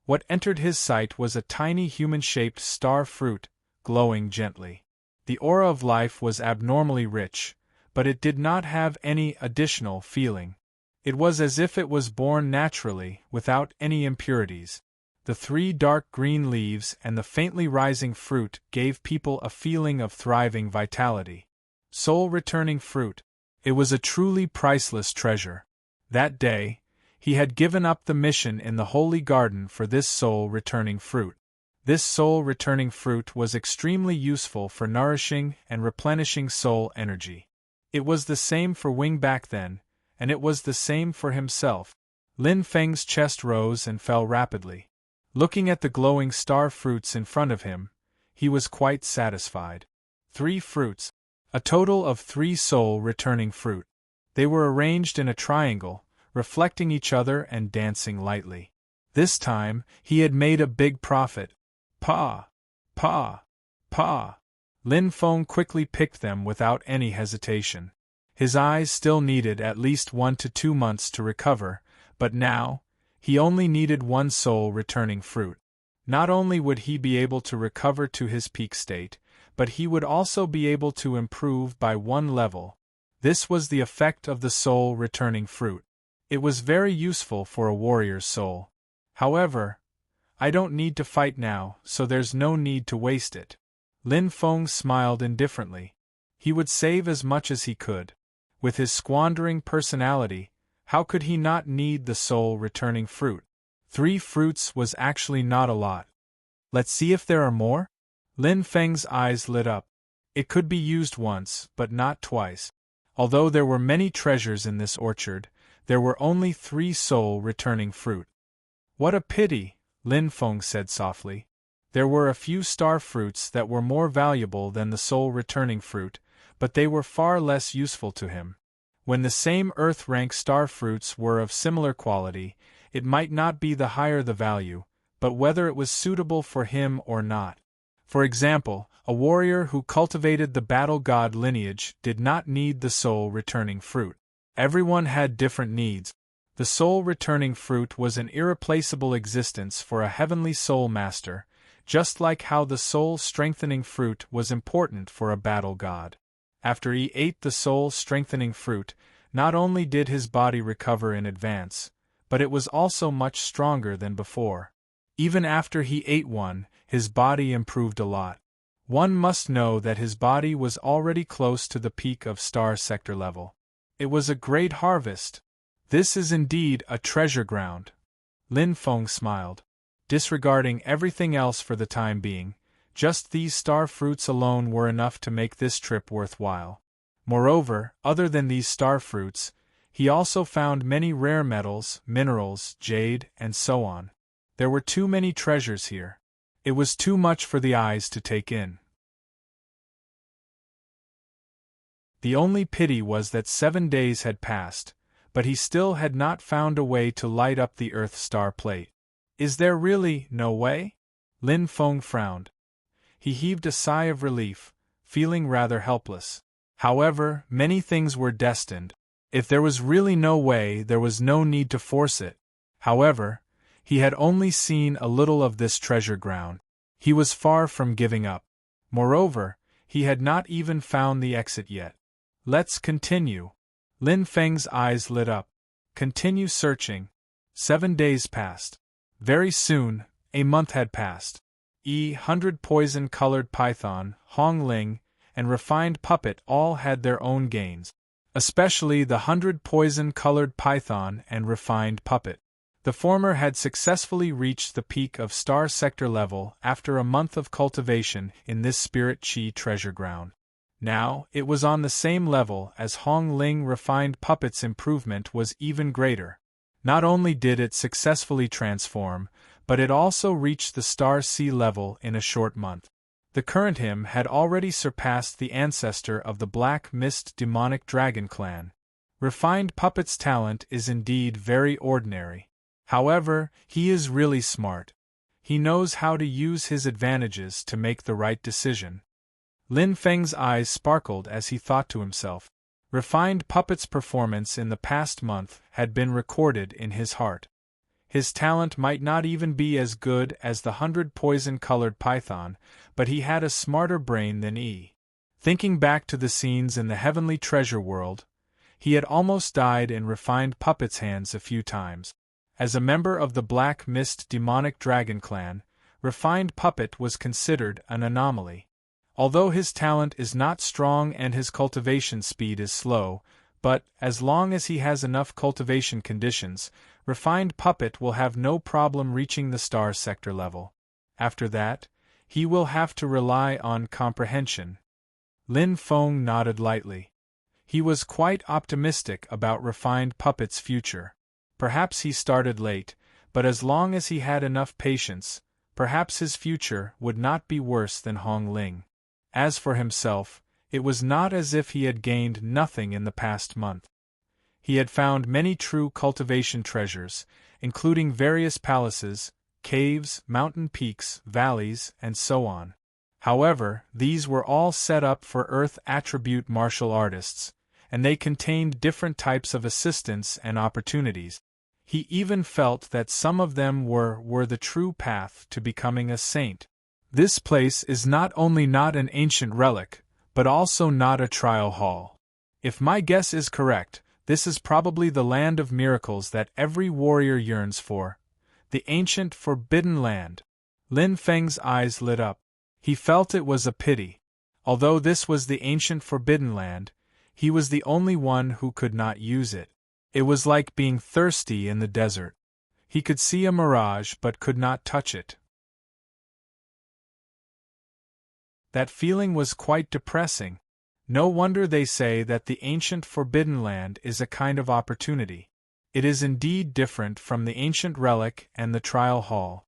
What entered his sight was a tiny human-shaped star fruit, glowing gently. The aura of life was abnormally rich, but it did not have any additional feeling. It was as if it was born naturally, without any impurities. The 3 dark green leaves and the faintly rising fruit gave people a feeling of thriving vitality. Soul-returning fruit. It was a truly priceless treasure. That day, he had given up the mission in the Holy Garden for this soul-returning fruit. This soul-returning fruit was extremely useful for nourishing and replenishing soul energy. It was the same for Wing back then, and it was the same for himself. Lin Feng's chest rose and fell rapidly. Looking at the glowing star fruits in front of him, he was quite satisfied. 3 fruits. A total of 3 soul-returning fruit. They were arranged in a triangle, reflecting each other and dancing lightly. This time, he had made a big profit. Pa! Pa! Pa! Lin Feng quickly picked them without any hesitation. His eyes still needed at least 1 to 2 months to recover, but now, he only needed 1 soul-returning fruit. Not only would he be able to recover to his peak state, but he would also be able to improve by 1 level. This was the effect of the soul-returning fruit. It was very useful for a warrior's soul. However, I don't need to fight now, so there's no need to waste it. Lin Feng smiled indifferently. He would save as much as he could. With his squandering personality, how could he not need the soul-returning fruit? 3 fruits was actually not a lot. Let's see if there are more? Lin Feng's eyes lit up. It could be used once, but not twice. Although there were many treasures in this orchard, there were only 3 soul-returning fruit. What a pity, Lin Feng said softly. There were a few star fruits that were more valuable than the soul-returning fruit, but they were far less useful to him. When the same Earth-rank star fruits were of similar quality, it might not be the higher the value, but whether it was suitable for him or not. For example, a warrior who cultivated the battle god lineage did not need the soul-returning fruit. Everyone had different needs. The soul-returning fruit was an irreplaceable existence for a heavenly soul master, just like how the soul-strengthening fruit was important for a battle god. After he ate the soul-strengthening fruit, not only did his body recover in advance, but it was also much stronger than before. Even after he ate one, his body improved a lot. One must know that his body was already close to the peak of star sector level. It was a great harvest. This is indeed a treasure ground. Lin Feng smiled. Disregarding everything else for the time being, just these star fruits alone were enough to make this trip worthwhile. Moreover, other than these star fruits, he also found many rare metals, minerals, jade, and so on. There were too many treasures here. It was too much for the eyes to take in. The only pity was that 7 days had passed, but he still had not found a way to light up the Earth star plate. Is there really no way? Lin Feng frowned. He heaved a sigh of relief, feeling rather helpless. However, many things were destined. If there was really no way, there was no need to force it. However, he had only seen a little of this treasure ground. He was far from giving up. Moreover, he had not even found the exit yet. Let's continue. Lin Feng's eyes lit up. Continue searching. 7 days passed. Very soon, a month had passed. 100 poison-colored python, Hong Ling, and refined puppet all had their own gains. Especially the 100 poison-colored python and refined puppet. The former had successfully reached the peak of star sector level after a month of cultivation in this spirit chi treasure ground. Now, it was on the same level as Hong Ling refined puppet's improvement was even greater. Not only did it successfully transform, but it also reached the star sea level in a short month. The current him had already surpassed the ancestor of the Black Mist demonic dragon clan. Refined puppet's talent is indeed very ordinary. However, he is really smart. He knows how to use his advantages to make the right decision. Lin Feng's eyes sparkled as he thought to himself. Refined puppet's performance in the past month had been recorded in his heart. His talent might not even be as good as the 100 poison-colored python, but he had a smarter brain than he. Thinking back to the scenes in the heavenly treasure world, he had almost died in refined puppet's hands a few times. As a member of the Black Mist demonic dragon clan, refined puppet was considered an anomaly. Although his talent is not strong and his cultivation speed is slow, but, as long as he has enough cultivation conditions, refined puppet will have no problem reaching the star sector level. After that, he will have to rely on comprehension. Lin Feng nodded lightly. He was quite optimistic about refined puppet's future. Perhaps he started late, but as long as he had enough patience, perhaps his future would not be worse than Hong Ling. As for himself, it was not as if he had gained nothing in the past month. He had found many true cultivation treasures, including various palaces, caves, mountain peaks, valleys, and so on. However, these were all set up for Earth attribute martial artists, and they contained different types of assistance and opportunities. He even felt that some of them were the true path to becoming a saint. This place is not only not an ancient relic, but also not a trial hall. If my guess is correct, this is probably the land of miracles that every warrior yearns for, the ancient forbidden land. Lin Feng's eyes lit up. He felt it was a pity. Although this was the ancient forbidden land, he was the only one who could not use it. It was like being thirsty in the desert. He could see a mirage but could not touch it. That feeling was quite depressing. No wonder they say that the ancient forbidden land is a kind of opportunity. It is indeed different from the ancient relic and the trial hall.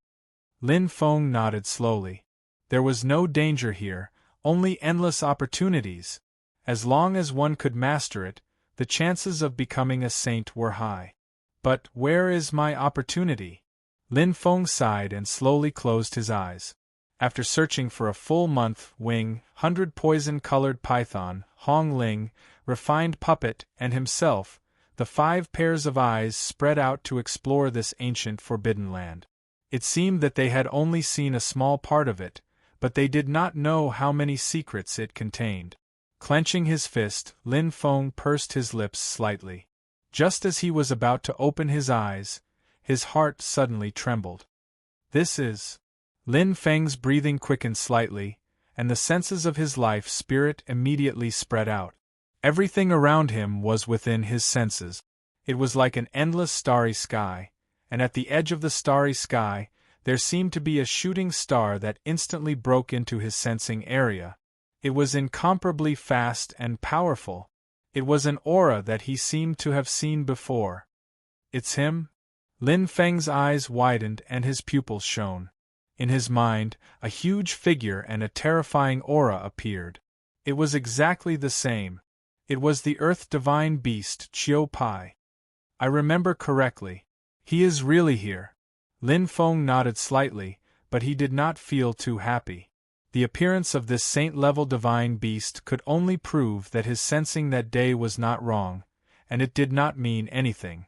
Lin Feng nodded slowly. There was no danger here, only endless opportunities. As long as one could master it, the chances of becoming a saint were high. But where is my opportunity? Lin Feng sighed and slowly closed his eyes. After searching for a full month, Wing, 100 poison-colored python, Hong Ling, refined puppet, and himself, the 5 pairs of eyes spread out to explore this ancient forbidden land. It seemed that they had only seen a small part of it, but they did not know how many secrets it contained. Clenching his fist, Lin Feng pursed his lips slightly. Just as he was about to open his eyes, his heart suddenly trembled. This is... Lin Feng's breathing quickened slightly, and the senses of his life spirit immediately spread out. Everything around him was within his senses. It was like an endless starry sky, and at the edge of the starry sky, there seemed to be a shooting star that instantly broke into his sensing area. It was incomparably fast and powerful. It was an aura that he seemed to have seen before. It's him? Lin Feng's eyes widened and his pupils shone. In his mind, a huge figure and a terrifying aura appeared. It was exactly the same. It was the Earth Divine Beast Chiu Pai. I remember correctly. He is really here. Lin Feng nodded slightly, but he did not feel too happy. The appearance of this saint-level divine beast could only prove that his sensing that day was not wrong, and it did not mean anything.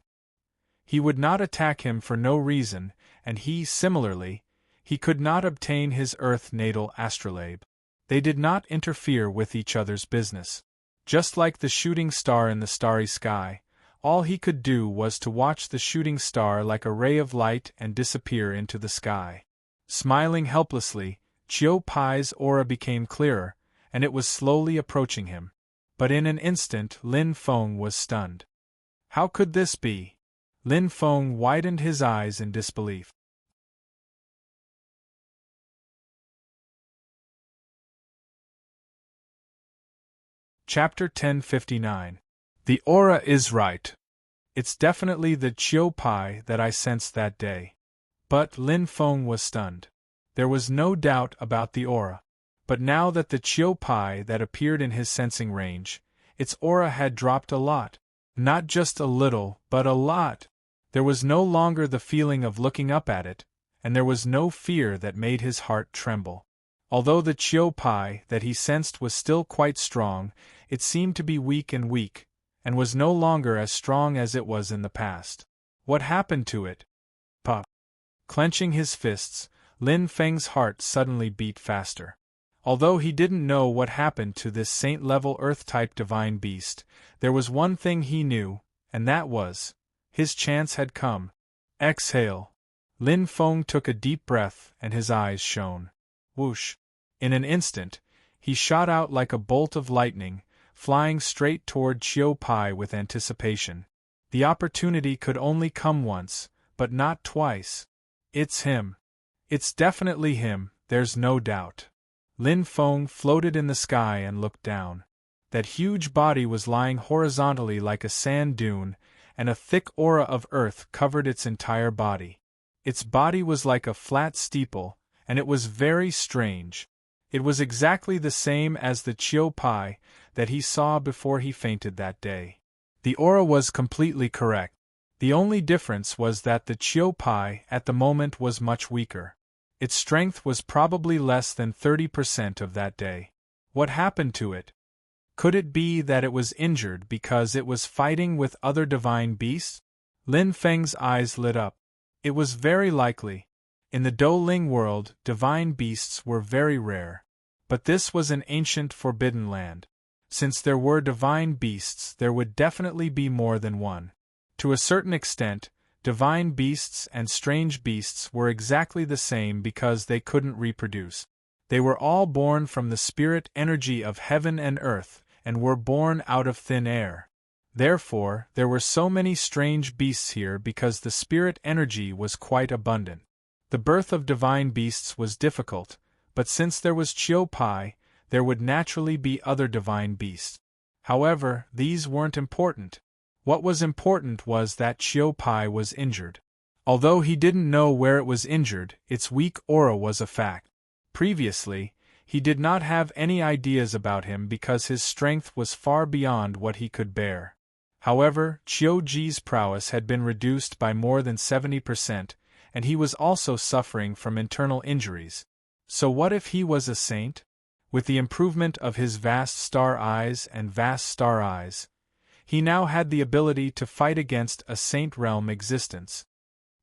He would not attack him for no reason, and he, similarly, he could not obtain his Earth-natal astrolabe. They did not interfere with each other's business. Just like the shooting star in the starry sky, all he could do was to watch the shooting star like a ray of light and disappear into the sky. Smiling helplessly, Chiu Pai's aura became clearer, and it was slowly approaching him. But in an instant Lin Feng was stunned. How could this be? Lin Feng widened his eyes in disbelief. Chapter 1059. The aura is right. It's definitely the Chiu Pai that I sensed that day. But Lin Feng was stunned. There was no doubt about the aura. But now that the Chiu Pai that appeared in his sensing range, its aura had dropped a lot. Not just a little, but a lot. There was no longer the feeling of looking up at it, and there was no fear that made his heart tremble. Although the Chiu Pai that he sensed was still quite strong, it seemed to be weak, and was no longer as strong as it was in the past. What happened to it? Puh! Clenching his fists, Lin Feng's heart suddenly beat faster. Although he didn't know what happened to this saint-level Earth-type divine beast, there was one thing he knew, and that was, his chance had come. Exhale. Lin Feng took a deep breath and his eyes shone. Whoosh! In an instant, he shot out like a bolt of lightning, flying straight toward Chiu Pai with anticipation. The opportunity could only come once, but not twice. It's him. It's definitely him, there's no doubt. Lin Feng floated in the sky and looked down. That huge body was lying horizontally like a sand dune, and a thick aura of earth covered its entire body. Its body was like a flat steeple, and it was very strange. It was exactly the same as the Chiu Pai that he saw before he fainted that day. The aura was completely correct. The only difference was that the Chiu Pai at the moment was much weaker. Its strength was probably less than 30% of that day. What happened to it? Could it be that it was injured because it was fighting with other divine beasts? Lin Feng's eyes lit up. It was very likely. In the Douling world, divine beasts were very rare. But this was an ancient forbidden land. Since there were divine beasts, there would definitely be more than one. To a certain extent, divine beasts and strange beasts were exactly the same because they couldn't reproduce. They were all born from the spirit energy of heaven and earth, and were born out of thin air. Therefore, there were so many strange beasts here because the spirit energy was quite abundant. The birth of divine beasts was difficult, but since there was Chiu Pai, there would naturally be other divine beasts. However, these weren't important. What was important was that Chiu Pai was injured. Although he didn't know where it was injured, its weak aura was a fact. Previously, he did not have any ideas about him because his strength was far beyond what he could bear. However, Chiu Ji's prowess had been reduced by more than 70%, and he was also suffering from internal injuries. So what if he was a saint? With the improvement of his vast star eyes and vast star eyes, he now had the ability to fight against a saint realm existence.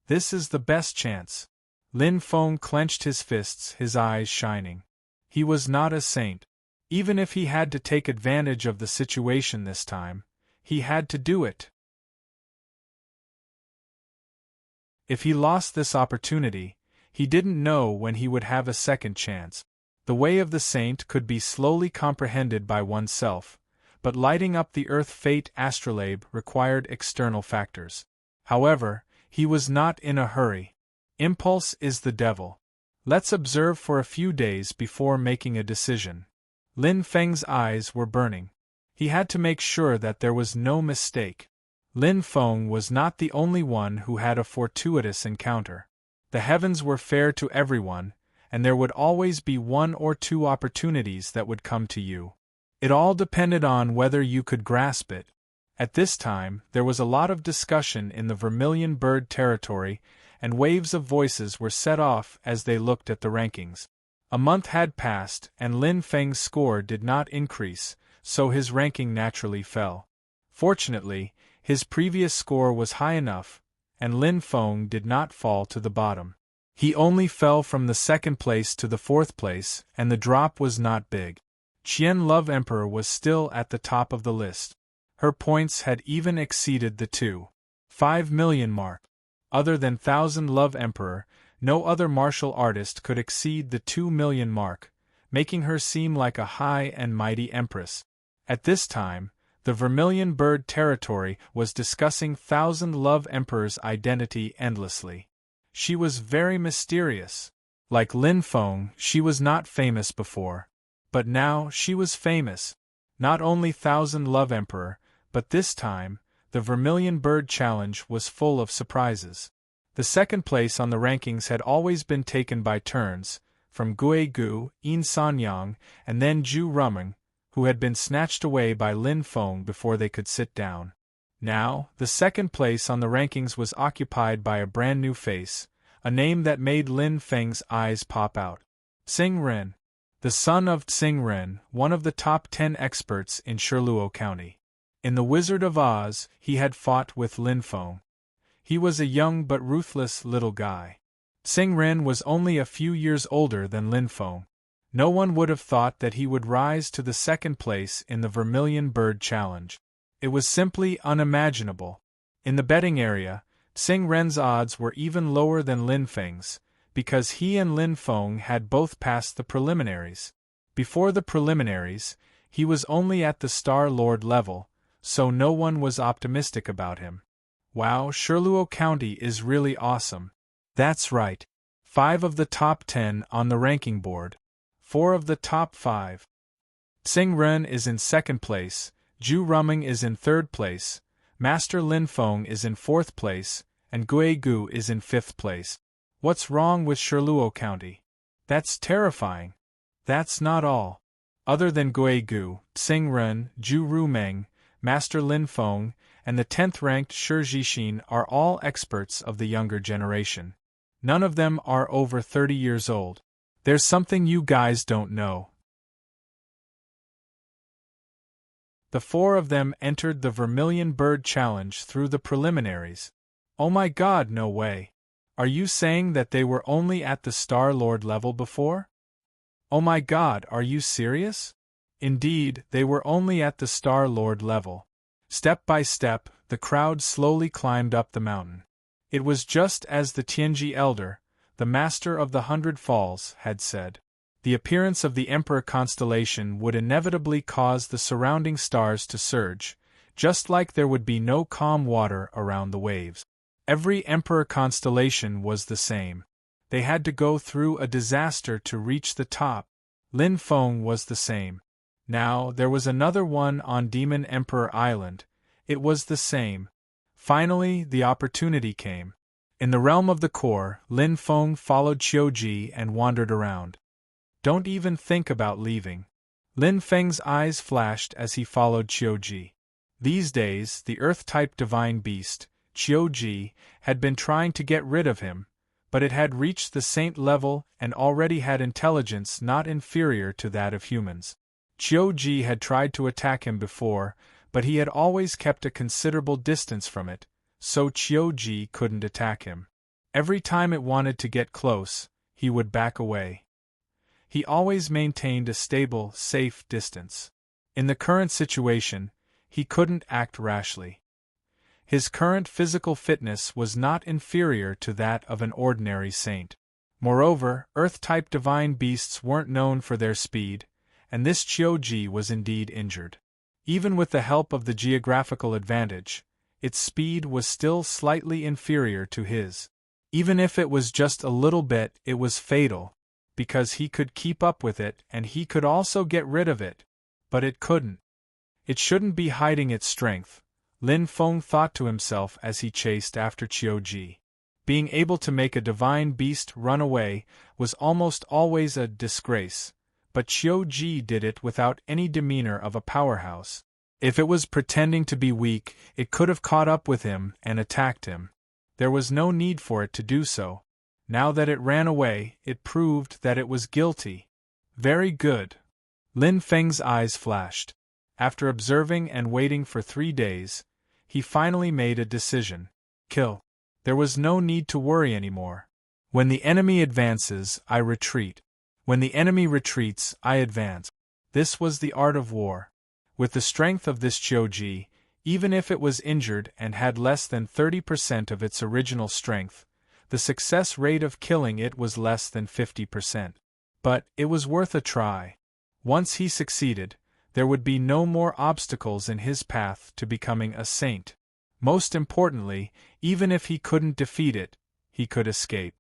This is the best chance. Lin Feng clenched his fists, his eyes shining. He was not a saint. Even if he had to take advantage of the situation this time, he had to do it. If he lost this opportunity, he didn't know when he would have a second chance. The way of the saint could be slowly comprehended by oneself, but lighting up the earth fate astrolabe required external factors. However, he was not in a hurry. Impulse is the devil. Let's observe for a few days before making a decision. Lin Feng's eyes were burning. He had to make sure that there was no mistake. Lin Feng was not the only one who had a fortuitous encounter. The heavens were fair to everyone, and there would always be one or two opportunities that would come to you. It all depended on whether you could grasp it. At this time, there was a lot of discussion in the Vermilion Bird territory, and waves of voices were set off as they looked at the rankings. A month had passed, and Lin Feng's score did not increase, so his ranking naturally fell. Fortunately, his previous score was high enough, and Lin Feng did not fall to the bottom. He only fell from the second place to the fourth place, and the drop was not big. Qian Love Emperor was still at the top of the list. Her points had even exceeded the 2.5 million mark. Other than Thousand Love Emperor, no other martial artist could exceed the 2 million mark, making her seem like a high and mighty empress. At this time, the Vermilion Bird territory was discussing Thousand Love Emperor's identity endlessly. She was very mysterious. Like Lin Feng, she was not famous before. But now she was famous. Not only Thousand Love Emperor, but this time, the Vermilion Bird Challenge was full of surprises. The second place on the rankings had always been taken by turns, from Gui Gu, Yin Sanyang, and then Zhu Ruming, who had been snatched away by Lin Feng before they could sit down. Now, the second place on the rankings was occupied by a brand new face, a name that made Lin Feng's eyes pop out. Xing Ren. The son of Xing Ren, one of the top 10 experts in Shirluo County. In The Wizard of Oz, he had fought with Lin Feng. He was a young but ruthless little guy. Xing Ren was only a few years older than Lin Feng. No one would have thought that he would rise to the second place in the Vermilion Bird Challenge. It was simply unimaginable. In the betting area, Xing Ren's odds were even lower than Lin Feng's, because he and Lin Feng had both passed the preliminaries. Before the preliminaries, he was only at the Star Lord level, so no one was optimistic about him. Wow, Shirluo County is really awesome. That's right. 5 of the top 10 on the ranking board. 4 of the top 5. Xing Ren is in second place, Zhu Ruming is in third place, Master Lin Feng is in fourth place, and Gui Gu is in fifth place. What's wrong with Shirluo County? That's terrifying. That's not all. Other than Gui Gu, Xing Ren, Zhu Ruming, Master Lin Feng, and the 10th-ranked Shi Jixin are all experts of the younger generation. None of them are over 30 years old. There's something you guys don't know. The 4 of them entered the Vermilion Bird Challenge through the preliminaries. Oh my god, no way. Are you saying that they were only at the Star Lord level before? Oh my god, are you serious? Indeed, they were only at the Star Lord level. Step by step, the crowd slowly climbed up the mountain. It was just as the Tianji Elder, the Master of the 100 Falls, had said. The appearance of the Emperor constellation would inevitably cause the surrounding stars to surge, just like there would be no calm water around the waves. Every Emperor constellation was the same. They had to go through a disaster to reach the top. Lin Feng was the same. Now, there was another one on Demon Emperor Island. It was the same. Finally, the opportunity came. In the realm of the core, Lin Feng followed Qiuji and wandered around. Don't even think about leaving. Lin Feng's eyes flashed as he followed Qiuji. These days, the Earth-type divine beast, Qiuji, had been trying to get rid of him, but it had reached the saint level and already had intelligence not inferior to that of humans. Qiu-ji had tried to attack him before, but he had always kept a considerable distance from it, so Qiu-ji couldn't attack him. Every time it wanted to get close, he would back away. He always maintained a stable, safe distance. In the current situation, he couldn't act rashly. His current physical fitness was not inferior to that of an ordinary saint. Moreover, Earth-type divine beasts weren't known for their speed, and this Qiu-ji was indeed injured. Even with the help of the geographical advantage, its speed was still slightly inferior to his. Even if it was just a little bit, it was fatal, because he could keep up with it and he could also get rid of it. But it couldn't. It shouldn't be hiding its strength, Lin Feng thought to himself as he chased after Qiu-ji. Being able to make a divine beast run away was almost always a disgrace, but Qiu-ji did it without any demeanor of a powerhouse. If it was pretending to be weak, it could have caught up with him and attacked him. There was no need for it to do so. Now that it ran away, it proved that it was guilty. Very good. Lin Feng's eyes flashed. After observing and waiting for 3 days, he finally made a decision. Kill. There was no need to worry anymore. When the enemy advances, I retreat. When the enemy retreats, I advance. This was the art of war. With the strength of this Qiu-ji, even if it was injured and had less than 30% of its original strength, the success rate of killing it was less than 50%. But it was worth a try. Once he succeeded, there would be no more obstacles in his path to becoming a saint. Most importantly, even if he couldn't defeat it, he could escape.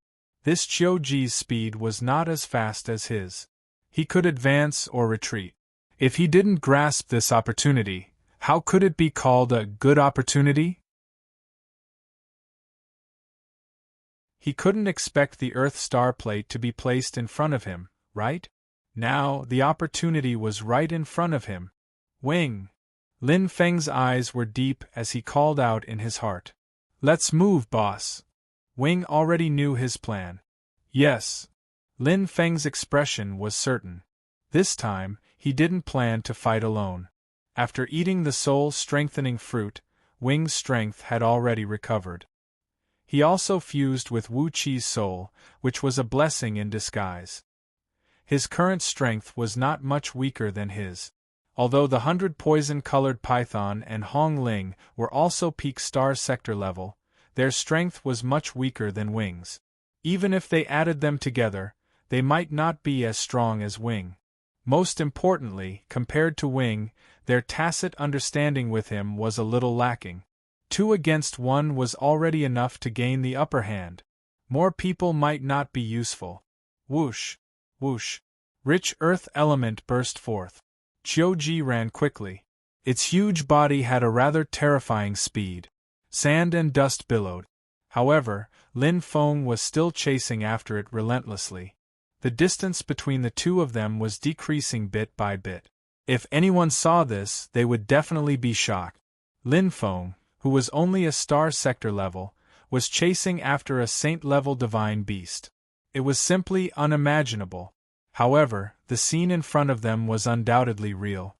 This Qiu-ji's speed was not as fast as his. He could advance or retreat. If he didn't grasp this opportunity, how could it be called a good opportunity? He couldn't expect the Earth star plate to be placed in front of him, right? Now, the opportunity was right in front of him. Wing! Lin Feng's eyes were deep as he called out in his heart. Let's move, boss! Wing already knew his plan. Yes. Lin Feng's expression was certain. This time, he didn't plan to fight alone. After eating the soul-strengthening fruit, Wing's strength had already recovered. He also fused with Wu Qi's soul, which was a blessing in disguise. His current strength was not much weaker than his. Although the 100 poison-colored python and Hong Ling were also peak star sector level, their strength was much weaker than Wing's. Even if they added them together, they might not be as strong as Wing. Most importantly, compared to Wing, their tacit understanding with him was a little lacking. 2 against 1 was already enough to gain the upper hand. More people might not be useful. Whoosh! Whoosh! Rich earth element burst forth. Qiu-ji ran quickly. Its huge body had a rather terrifying speed. Sand and dust billowed. However, Lin Feng was still chasing after it relentlessly. The distance between the two of them was decreasing bit by bit. If anyone saw this, they would definitely be shocked. Lin Feng, who was only a star sector level, was chasing after a saint-level divine beast. It was simply unimaginable. However, the scene in front of them was undoubtedly real.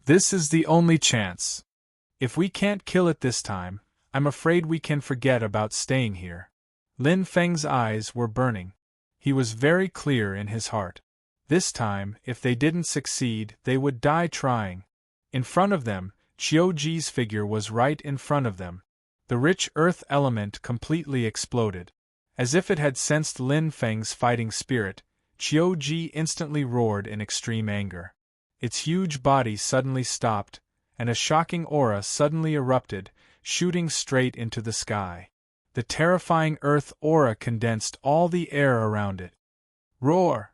This is the only chance. If we can't kill it this time, I'm afraid we can forget about staying here. Lin Feng's eyes were burning. He was very clear in his heart. This time, if they didn't succeed, they would die trying. In front of them, Qiu-ji's figure was right in front of them. The rich earth element completely exploded. As if it had sensed Lin Feng's fighting spirit, Qiu-ji instantly roared in extreme anger. Its huge body suddenly stopped, and a shocking aura suddenly erupted, shooting straight into the sky. The terrifying earth aura condensed all the air around it. Roar!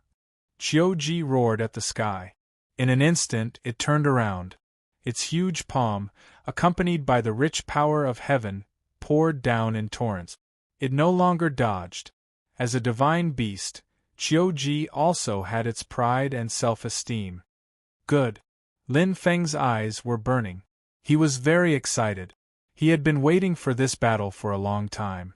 Qiu-ji roared at the sky. In an instant it turned around. Its huge palm, accompanied by the rich power of heaven, poured down in torrents. It no longer dodged. As a divine beast, Qiu-ji also had its pride and self-esteem. Good. Lin Feng's eyes were burning. He was very excited. He had been waiting for this battle for a long time.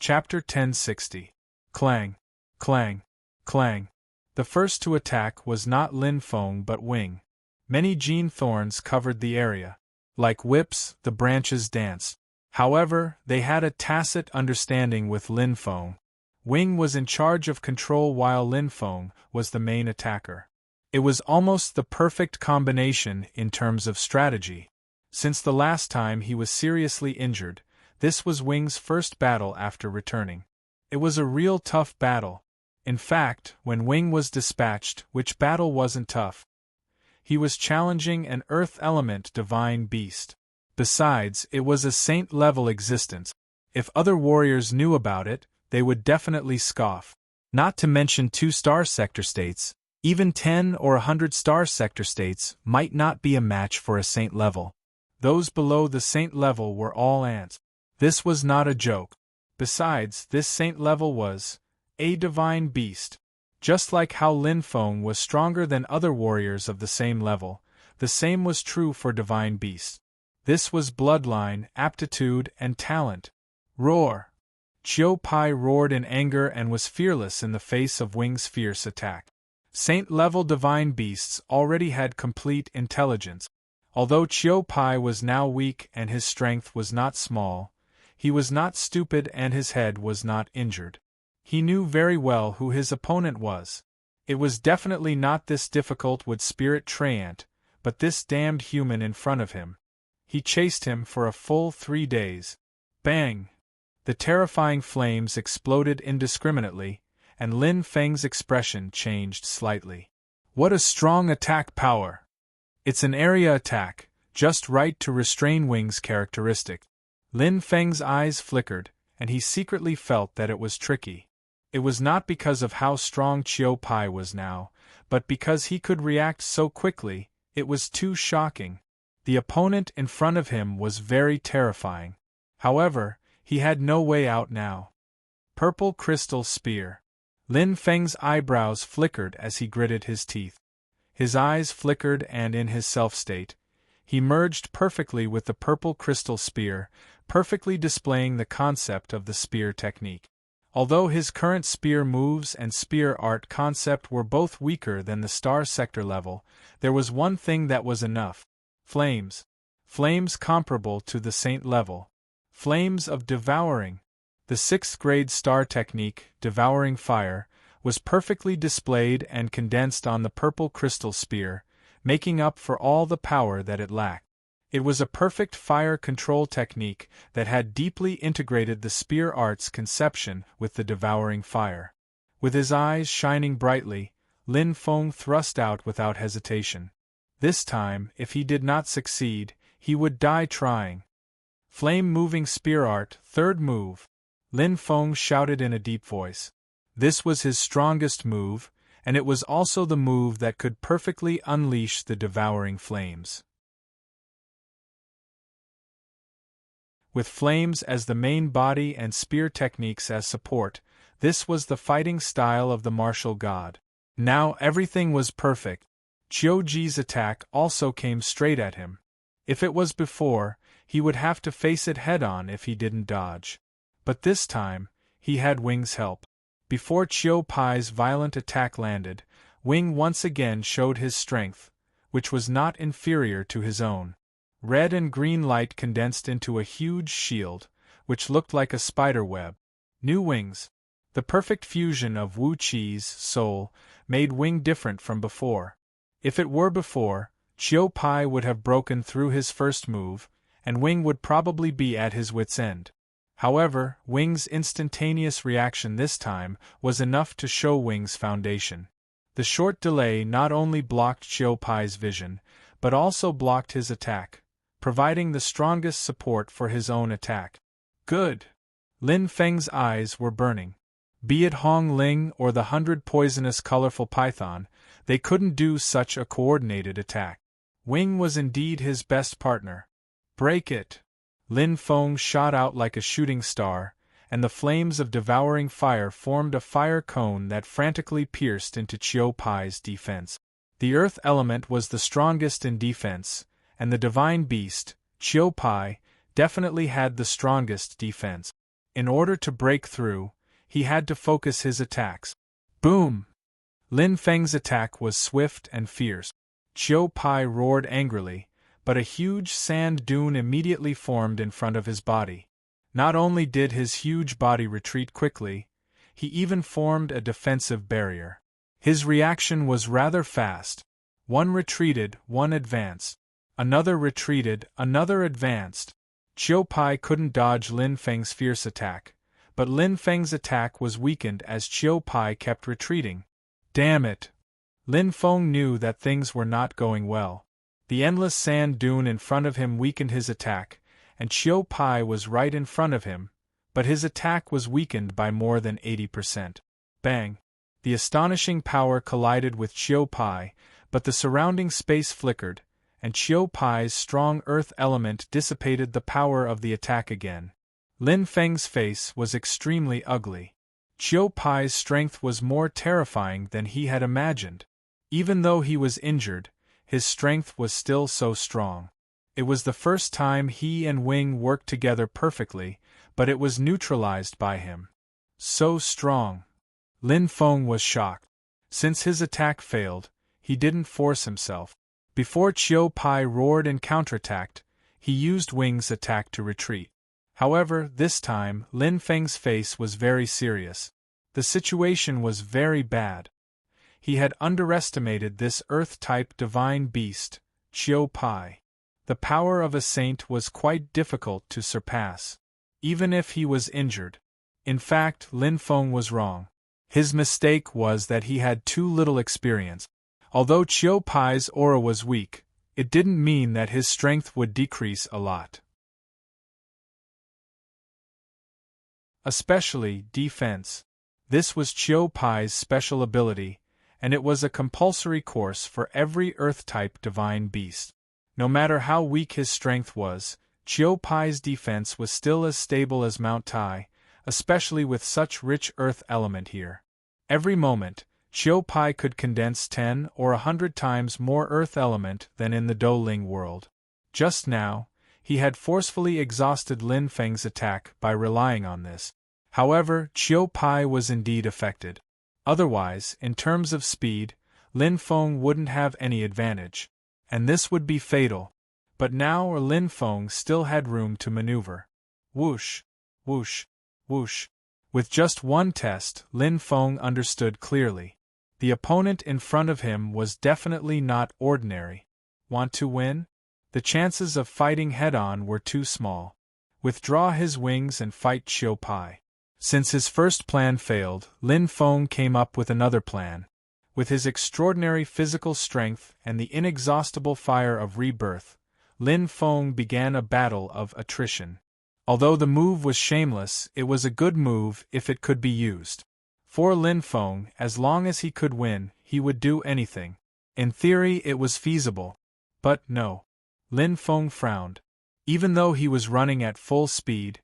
Chapter 1060. Clang, clang, clang. The first to attack was not Lin Feng but Wing. Many gene thorns covered the area. Like whips, the branches danced. However, they had a tacit understanding with Lin Feng. Wing was in charge of control while Lin Feng was the main attacker. It was almost the perfect combination in terms of strategy. Since the last time he was seriously injured, this was Wing's first battle after returning. It was a real tough battle. In fact, when Wing was dispatched, which battle wasn't tough? He was challenging an Earth element divine beast. Besides, it was a saint-level existence. If other warriors knew about it, they would definitely scoff. Not to mention 2 star sector states. Even 10 or 100 star sector states might not be a match for a saint level. Those below the saint level were all ants. This was not a joke. Besides, this saint level was a divine beast. Just like how Lin Feng was stronger than other warriors of the same level, the same was true for divine beasts. This was bloodline, aptitude, and talent. Roar! Chiu Pai roared in anger and was fearless in the face of Wing's fierce attack. Saint-level divine beasts already had complete intelligence. Although Chiu Pai was now weak and his strength was not small, he was not stupid and his head was not injured. He knew very well who his opponent was. It was definitely not this difficult wood spirit Treant, but this damned human in front of him. He chased him for a full 3 days. Bang! The terrifying flames exploded indiscriminately, and Lin Feng's expression changed slightly. What a strong attack power! It's an area attack, just right to restrain Wing's characteristic. Lin Feng's eyes flickered, and he secretly felt that it was tricky. It was not because of how strong Chiu Pai was now, but because he could react so quickly. It was too shocking. The opponent in front of him was very terrifying. However, he had no way out now. Purple crystal spear. Lin Feng's eyebrows flickered as he gritted his teeth. His eyes flickered and in his self-state, he merged perfectly with the purple crystal spear, perfectly displaying the concept of the spear technique. Although his current spear moves and spear art concept were both weaker than the star sector level, there was one thing that was enough. Flames. Flames comparable to the saint level. Flames of devouring. The 6th grade star technique, devouring fire, was perfectly displayed and condensed on the purple crystal spear, making up for all the power that it lacked. It was a perfect fire control technique that had deeply integrated the spear art's conception with the devouring fire. With his eyes shining brightly, Lin Feng thrust out without hesitation. This time, if he did not succeed, he would die trying. Flame-moving spear art, 3rd move. Lin Feng shouted in a deep voice. This was his strongest move, and it was also the move that could perfectly unleash the devouring flames. With flames as the main body and spear techniques as support, this was the fighting style of the martial god. Now everything was perfect. Chiu Ji's attack also came straight at him. If it was before, he would have to face it head-on if he didn't dodge. But this time, he had Wing's help. Before Chiu Pai's violent attack landed, Wing once again showed his strength, which was not inferior to his own. Red and green light condensed into a huge shield, which looked like a spider web. New wings. The perfect fusion of Wu Qi's soul made Wing different from before. If it were before, Chiu Pai would have broken through his first move, and Wing would probably be at his wit's end. However, Wing's instantaneous reaction this time was enough to show Wing's foundation. The short delay not only blocked Chiu Pai's vision, but also blocked his attack, providing the strongest support for his own attack. Good! Lin Feng's eyes were burning. Be it Hong Ling or the 100 poisonous colorful python, they couldn't do such a coordinated attack. Wing was indeed his best partner. Break it! Lin Feng shot out like a shooting star, and the flames of devouring fire formed a fire cone that frantically pierced into Chiu Pai's defense. The earth element was the strongest in defense, and the divine beast, Chiu Pai, definitely had the strongest defense. In order to break through, he had to focus his attacks. Boom! Lin Feng's attack was swift and fierce. Chiu Pai roared angrily, but a huge sand dune immediately formed in front of his body. Not only did his huge body retreat quickly, he even formed a defensive barrier. His reaction was rather fast. One retreated, one advanced. Another retreated, another advanced. Chiu Pai couldn't dodge Lin Feng's fierce attack, but Lin Feng's attack was weakened as Chiu Pai kept retreating. Damn it! Lin Feng knew that things were not going well. The endless sand dune in front of him weakened his attack, and Chiu Pai was right in front of him, but his attack was weakened by more than 80%. Bang! The astonishing power collided with Chiu Pai, but the surrounding space flickered, and Chiu Pai's strong earth element dissipated the power of the attack again. Lin Feng's face was extremely ugly. Chiu Pai's strength was more terrifying than he had imagined. Even though he was injured, his strength was still so strong. It was the first time he and Wing worked together perfectly, but it was neutralized by him. So strong. Lin Feng was shocked. Since his attack failed, he didn't force himself. Before Chiu Pai roared and counterattacked, he used Wing's attack to retreat. However, this time, Lin Feng's face was very serious. The situation was very bad. He had underestimated this Earth-type divine beast, Chiu Pai. The power of a saint was quite difficult to surpass, even if he was injured. In fact, Lin Feng was wrong. His mistake was that he had too little experience. Although Chiu Pai's aura was weak, it didn't mean that his strength would decrease a lot. Especially defense. This was Chiu Pai's special ability, and it was a compulsory course for every Earth-type divine beast. No matter how weak his strength was, Chiu Pai's defense was still as stable as Mount Tai, especially with such rich earth element here. Every moment, Chiu Pai could condense 10 or 100 times more earth element than in the Douling world. Just now, he had forcefully exhausted Lin Feng's attack by relying on this. However, Chiu Pai was indeed affected. Otherwise, in terms of speed, Lin Feng wouldn't have any advantage. And this would be fatal. But now Lin Feng still had room to maneuver. Whoosh, whoosh, whoosh. With just one test, Lin Feng understood clearly. The opponent in front of him was definitely not ordinary. Want to win? The chances of fighting head-on were too small. Withdraw his wings and fight Chiu Pai. Since his first plan failed, Lin Feng came up with another plan. With his extraordinary physical strength and the inexhaustible fire of rebirth, Lin Feng began a battle of attrition. Although the move was shameless, it was a good move if it could be used. For Lin Feng, as long as he could win, he would do anything. In theory, it was feasible. But no. Lin Feng frowned. Even though he was running at full speed,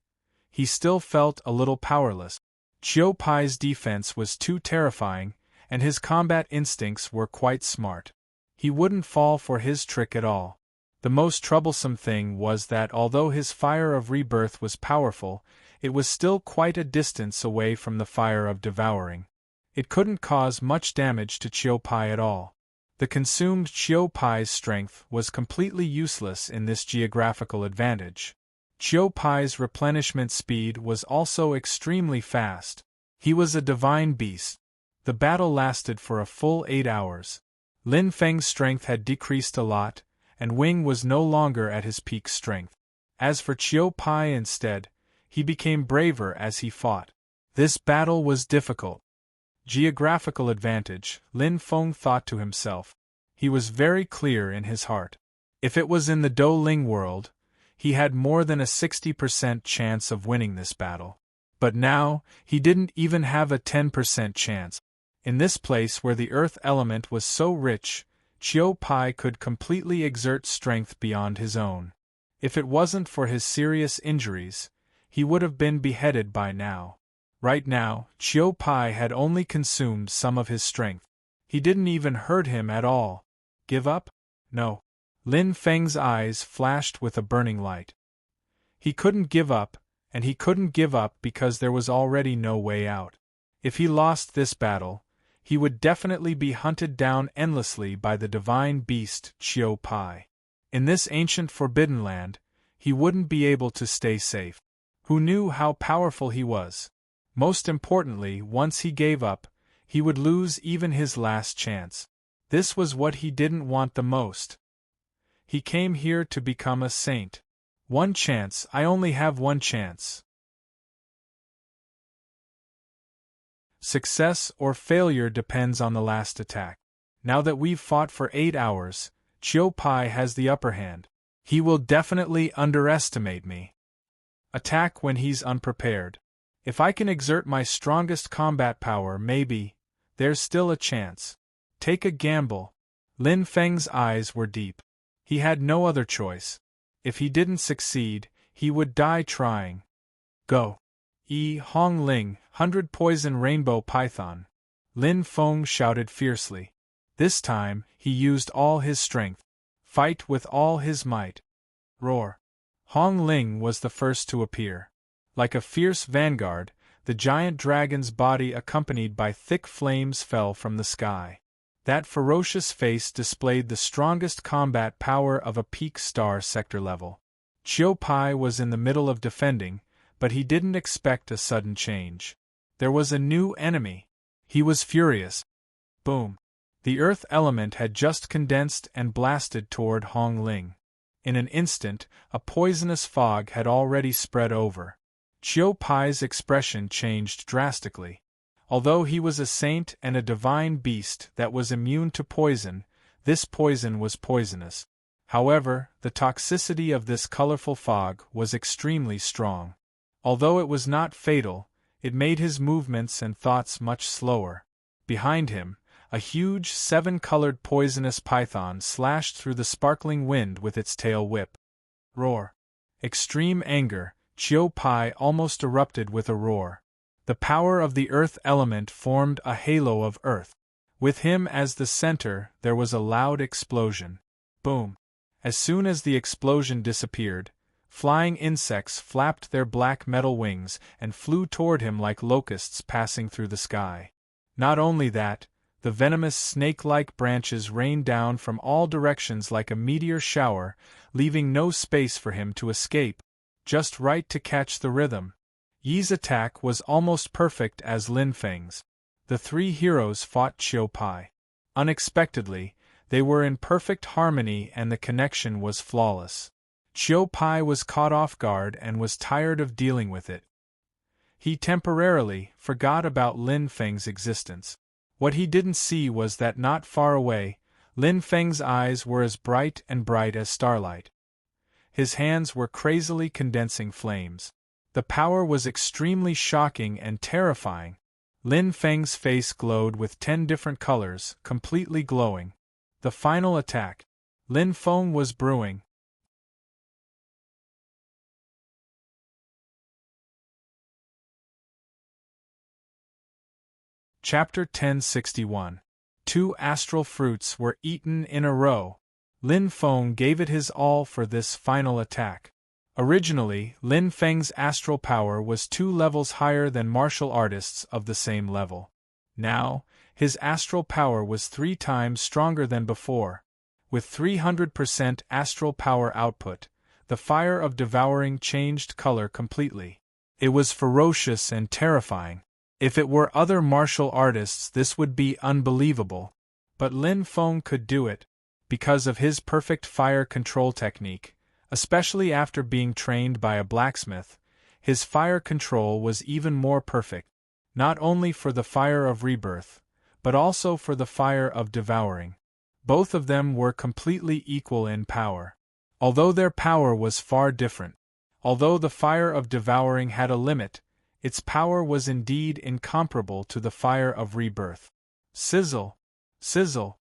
he still felt a little powerless. Chiu Pai's defense was too terrifying, and his combat instincts were quite smart. He wouldn't fall for his trick at all. The most troublesome thing was that although his fire of rebirth was powerful, it was still quite a distance away from the fire of devouring. It couldn't cause much damage to Chiu Pai at all. The consumed Chiu Pai's strength was completely useless in this geographical advantage. Chiu Pai's replenishment speed was also extremely fast. He was a divine beast. The battle lasted for a full 8 hours. Lin Feng's strength had decreased a lot, and Wing was no longer at his peak strength. As for Chiu Pai instead, he became braver as he fought. This battle was difficult. Geographical advantage, Lin Feng thought to himself. He was very clear in his heart. If it was in the Douling world, he had more than a 60% chance of winning this battle. But now, he didn't even have a 10% chance. In this place where the earth element was so rich, Chiu Pai could completely exert strength beyond his own. If it wasn't for his serious injuries, he would have been beheaded by now. Right now, Chiu Pai had only consumed some of his strength. He didn't even hurt him at all. Give up? No. Lin Feng's eyes flashed with a burning light. He couldn't give up, and he couldn't give up because there was already no way out. If he lost this battle, he would definitely be hunted down endlessly by the divine beast Chiu Pai. In this ancient forbidden land, he wouldn't be able to stay safe. Who knew how powerful he was? Most importantly, once he gave up, he would lose even his last chance. This was what he didn't want the most. He came here to become a saint. One chance, I only have one chance. Success or failure depends on the last attack. Now that we've fought for 8 hours, Chiu Pai has the upper hand. He will definitely underestimate me. Attack when he's unprepared. If I can exert my strongest combat power, maybe there's still a chance. Take a gamble. Lin Feng's eyes were deep. He had no other choice. If he didn't succeed, he would die trying. Go. Hong Ling, 100 poison rainbow python. Lin Feng shouted fiercely. This time, he used all his strength. Fight with all his might. Roar. Hong Ling was the first to appear. Like a fierce vanguard, the giant dragon's body accompanied by thick flames fell from the sky. That ferocious face displayed the strongest combat power of a peak star sector level. Chiu Pai was in the middle of defending, but he didn't expect a sudden change. There was a new enemy. He was furious. Boom. The earth element had just condensed and blasted toward Hong Ling. In an instant, a poisonous fog had already spread over. Chiu Pai's expression changed drastically. Although he was a saint and a divine beast that was immune to poison, this poison was poisonous. However, the toxicity of this colorful fog was extremely strong. Although it was not fatal, it made his movements and thoughts much slower. Behind him, a huge 7-colored poisonous python slashed through the sparkling wind with its tail whip. Roar. Extreme anger, Chiu Pai almost erupted with a roar. The power of the earth element formed a halo of earth. With him as the center, there was a loud explosion. Boom. As soon as the explosion disappeared, flying insects flapped their black metal wings and flew toward him like locusts passing through the sky. Not only that, the venomous snake-like branches rained down from all directions like a meteor shower, leaving no space for him to escape, just right to catch the rhythm. Yi's attack was almost perfect as Lin Feng's. The three heroes fought Chiu Pai. Unexpectedly, they were in perfect harmony and the connection was flawless. Chiu Pai was caught off guard and was tired of dealing with it. He temporarily forgot about Lin Feng's existence. What he didn't see was that not far away, Lin Feng's eyes were as bright as starlight. His hands were crazily condensing flames. The power was extremely shocking and terrifying. Lin Feng's face glowed with 10 different colors, completely glowing. The final attack. Lin Feng was brewing. Chapter 1061. 2 astral fruits were eaten in a row. Lin Feng gave it his all for this final attack. Originally, Lin Feng's astral power was 2 levels higher than martial artists of the same level. Now, his astral power was 3 times stronger than before. With 300% astral power output, the fire of devouring changed color completely. It was ferocious and terrifying. If it were other martial artists, this would be unbelievable. But Lin Feng could do it, because of his perfect fire control technique. Especially after being trained by a blacksmith, his fire control was even more perfect, not only for the fire of rebirth, but also for the fire of devouring. Both of them were completely equal in power. Although their power was far different. Although the fire of devouring had a limit, its power was indeed incomparable to the fire of rebirth. Sizzle! Sizzle!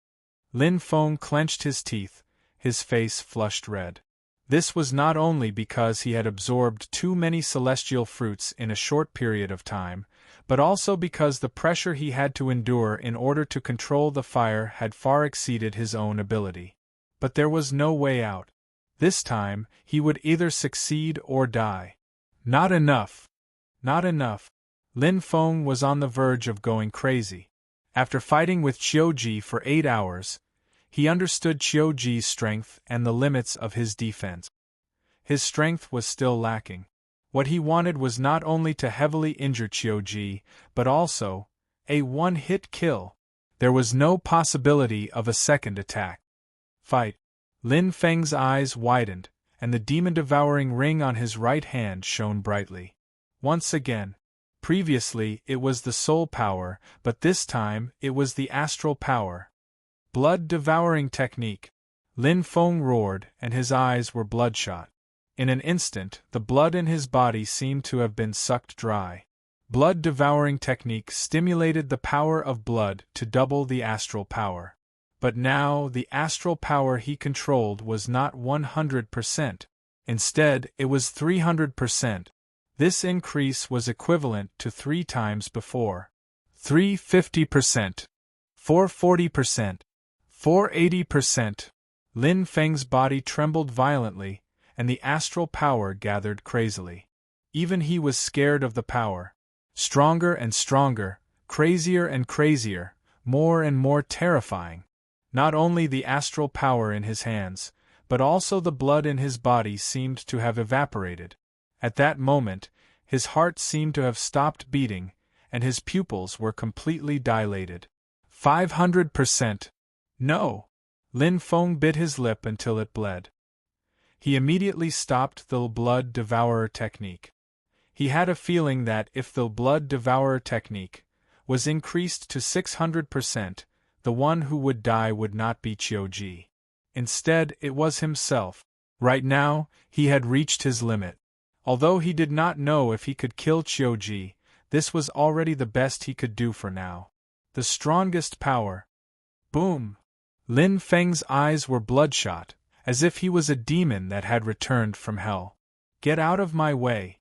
Lin Feng clenched his teeth, his face flushed red. This was not only because he had absorbed too many celestial fruits in a short period of time, but also because the pressure he had to endure in order to control the fire had far exceeded his own ability. But there was no way out. This time, he would either succeed or die. Not enough. Not enough. Lin Feng was on the verge of going crazy. After fighting with Qiuji for 8 hours, he understood Qiuji's strength and the limits of his defense. His strength was still lacking. What he wanted was not only to heavily injure Qiuji, but also a one-hit kill. There was no possibility of a second attack. Fight. Lin Feng's eyes widened, and the demon-devouring ring on his right hand shone brightly. Once again. Previously it was the soul power, but this time it was the astral power. Blood-devouring technique. Lin Feng roared, and his eyes were bloodshot. In an instant, the blood in his body seemed to have been sucked dry. Blood-devouring technique stimulated the power of blood to double the astral power. But now the astral power he controlled was not 100%. Instead, it was 300%. This increase was equivalent to 3 times before. 350%. 440%. 480%. Lin Feng's body trembled violently, and the astral power gathered crazily. Even he was scared of the power. Stronger and stronger, crazier and crazier, more and more terrifying. Not only the astral power in his hands, but also the blood in his body seemed to have evaporated. At that moment, his heart seemed to have stopped beating, and his pupils were completely dilated. 500%. No! Lin Feng bit his lip until it bled. He immediately stopped the blood devourer technique. He had a feeling that if the blood devourer technique was increased to 600%, the one who would die would not be Qiuji. Instead, it was himself. Right now, he had reached his limit. Although he did not know if he could kill Qiuji, this was already the best he could do for now. The strongest power. Boom! Lin Feng's eyes were bloodshot, as if he was a demon that had returned from hell. Get out of my way!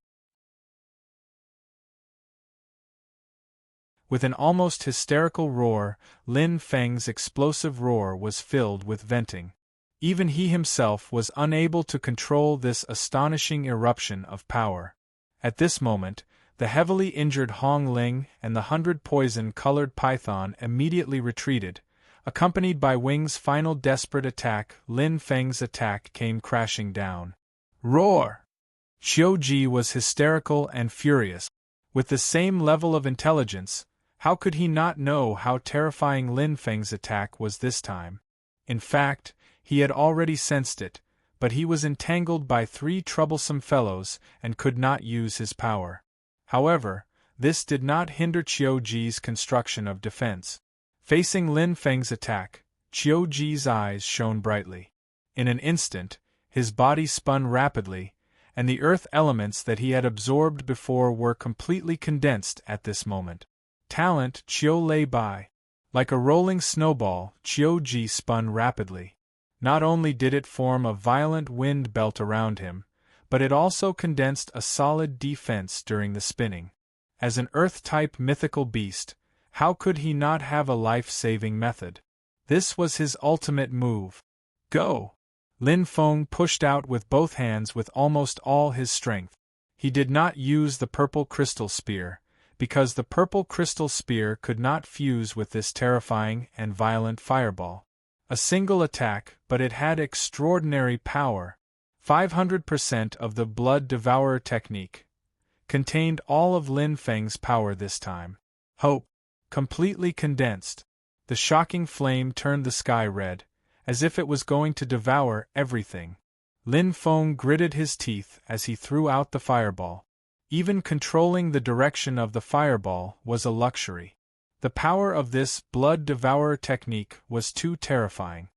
With an almost hysterical roar, Lin Feng's explosive roar was filled with venting. Even he himself was unable to control this astonishing eruption of power. At this moment, the heavily injured Hong Ling and the 100 poison-colored python immediately retreated. Accompanied by Wing's final desperate attack, Lin Feng's attack came crashing down. Roar! Qiuji was hysterical and furious. With the same level of intelligence, how could he not know how terrifying Lin Feng's attack was this time? In fact, he had already sensed it, but he was entangled by 3 troublesome fellows and could not use his power. However, this did not hinder Qiuji's construction of defense. Facing Lin Feng's attack, Qiuji's eyes shone brightly. In an instant, his body spun rapidly, and the earth elements that he had absorbed before were completely condensed at this moment. Talent Qiu lay by. Like a rolling snowball, Qiuji spun rapidly. Not only did it form a violent wind belt around him, but it also condensed a solid defense during the spinning. As an Earth-type mythical beast, how could he not have a life-saving method? This was his ultimate move. Go! Lin Feng pushed out with both hands with almost all his strength. He did not use the purple crystal spear, because the purple crystal spear could not fuse with this terrifying and violent fireball. A single attack, but it had extraordinary power. 500% of the blood devourer technique contained all of Lin Feng's power this time. Hope! Completely condensed. The shocking flame turned the sky red, as if it was going to devour everything. Lin Feng gritted his teeth as he threw out the fireball. Even controlling the direction of the fireball was a luxury. The power of this blood devourer technique was too terrifying.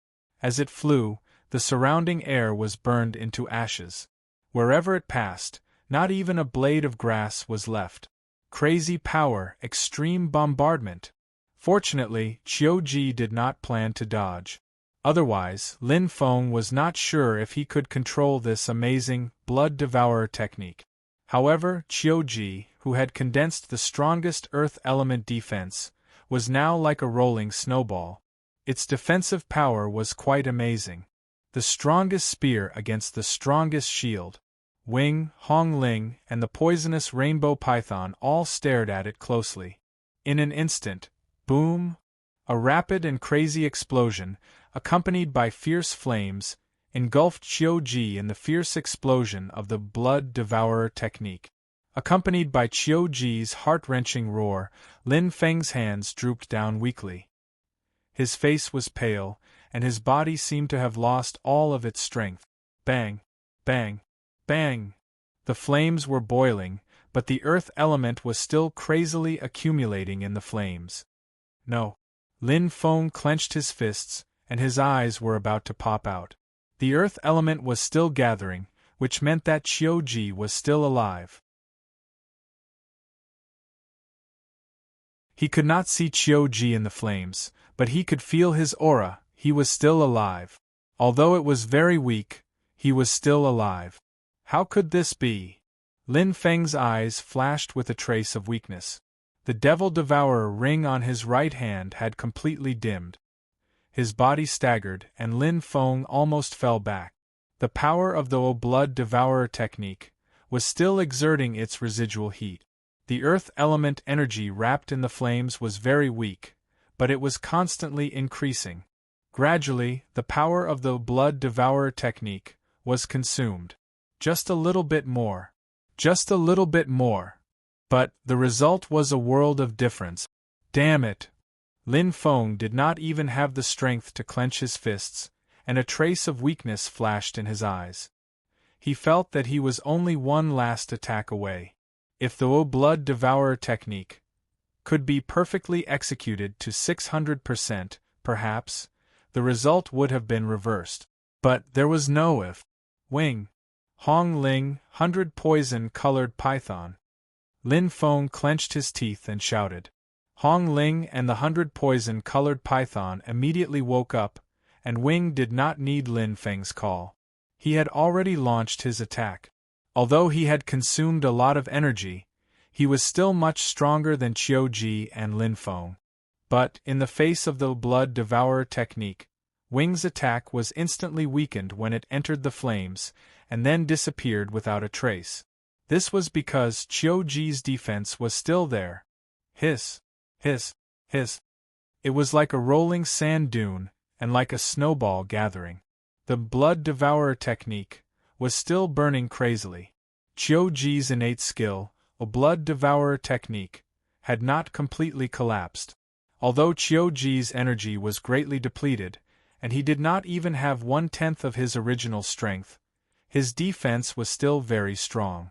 As it flew, the surrounding air was burned into ashes. Wherever it passed, not even a blade of grass was left. Crazy power, extreme bombardment. Fortunately, Qiuji did not plan to dodge. Otherwise, Lin Feng was not sure if he could control this amazing blood devourer technique. However, Qiuji, who had condensed the strongest earth element defense, was now like a rolling snowball. Its defensive power was quite amazing. The strongest spear against the strongest shield. Wing, Hong Ling, and the poisonous rainbow python all stared at it closely. In an instant, boom! A rapid and crazy explosion, accompanied by fierce flames, engulfed Qiu-ji in the fierce explosion of the blood devourer technique. Accompanied by Qiu-ji's heart-wrenching roar, Lin Feng's hands drooped down weakly. His face was pale, and his body seemed to have lost all of its strength. Bang! Bang! Bang! The flames were boiling, but the earth element was still crazily accumulating in the flames. No. Lin Feng clenched his fists, and his eyes were about to pop out. The earth element was still gathering, which meant that Qiu-ji was still alive. He could not see Qiu-ji in the flames, but he could feel his aura. He was still alive. Although it was very weak, he was still alive. How could this be? Lin Feng's eyes flashed with a trace of weakness. The Devil Devourer ring on his right hand had completely dimmed. His body staggered, and Lin Feng almost fell back. The power of the Blood Devourer technique was still exerting its residual heat. The earth element energy wrapped in the flames was very weak, but it was constantly increasing. Gradually, the power of the Blood Devourer technique was consumed. Just a little bit more. Just a little bit more. But the result was a world of difference. Damn it! Lin Feng did not even have the strength to clench his fists, and a trace of weakness flashed in his eyes. He felt that he was only one last attack away. If the Blood Devourer technique could be perfectly executed to 600%, perhaps, the result would have been reversed. But there was no if. Wing. Hong Ling, 100 poison-colored python. Lin Feng clenched his teeth and shouted. Hong Ling and the 100 poison-colored python immediately woke up, and Wing did not need Lin Feng's call. He had already launched his attack. Although he had consumed a lot of energy, he was still much stronger than Qiu-ji and Lin Feng. But, in the face of the Blood Devourer technique, Wing's attack was instantly weakened when it entered the flames, and then disappeared without a trace. This was because Qiu-ji's defense was still there. Hiss, hiss, hiss. It was like a rolling sand dune, and like a snowball gathering. The Blood Devourer technique was still burning crazily. Qiu-ji's innate skill, a Blood Devourer technique, had not completely collapsed. Although Qiu-ji's energy was greatly depleted, and he did not even have 1/10 of his original strength, his defense was still very strong.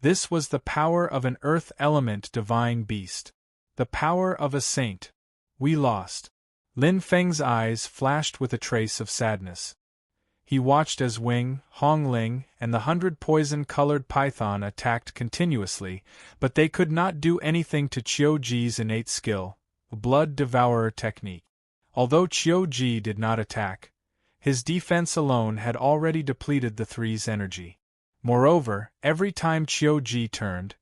This was the power of an earth element divine beast. The power of a saint. We lost. Lin Feng's eyes flashed with a trace of sadness. He watched as Wing, Hong Ling, and the 100 poison-colored python attacked continuously, but they could not do anything to Qiu-ji's innate skill, Blood Devourer technique. Although Qiu-ji did not attack, his defense alone had already depleted the three's energy. Moreover, every time Qiu-ji turned,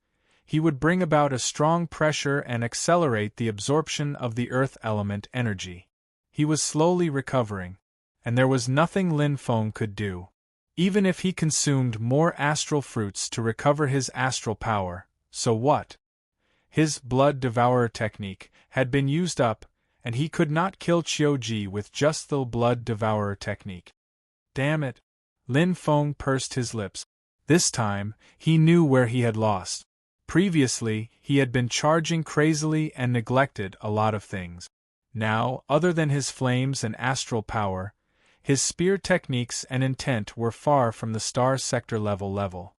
he would bring about a strong pressure and accelerate the absorption of the earth element energy. He was slowly recovering, and there was nothing Lin Feng could do. Even if he consumed more astral fruits to recover his astral power, so what? His Blood Devourer technique had been used up, and he could not kill Qiu-ji with just the Blood Devourer technique. Damn it! Lin Feng pursed his lips. This time, he knew where he had lost. Previously, he had been charging crazily and neglected a lot of things. Now, other than his flames and astral power, his spear techniques and intent were far from the star sector level.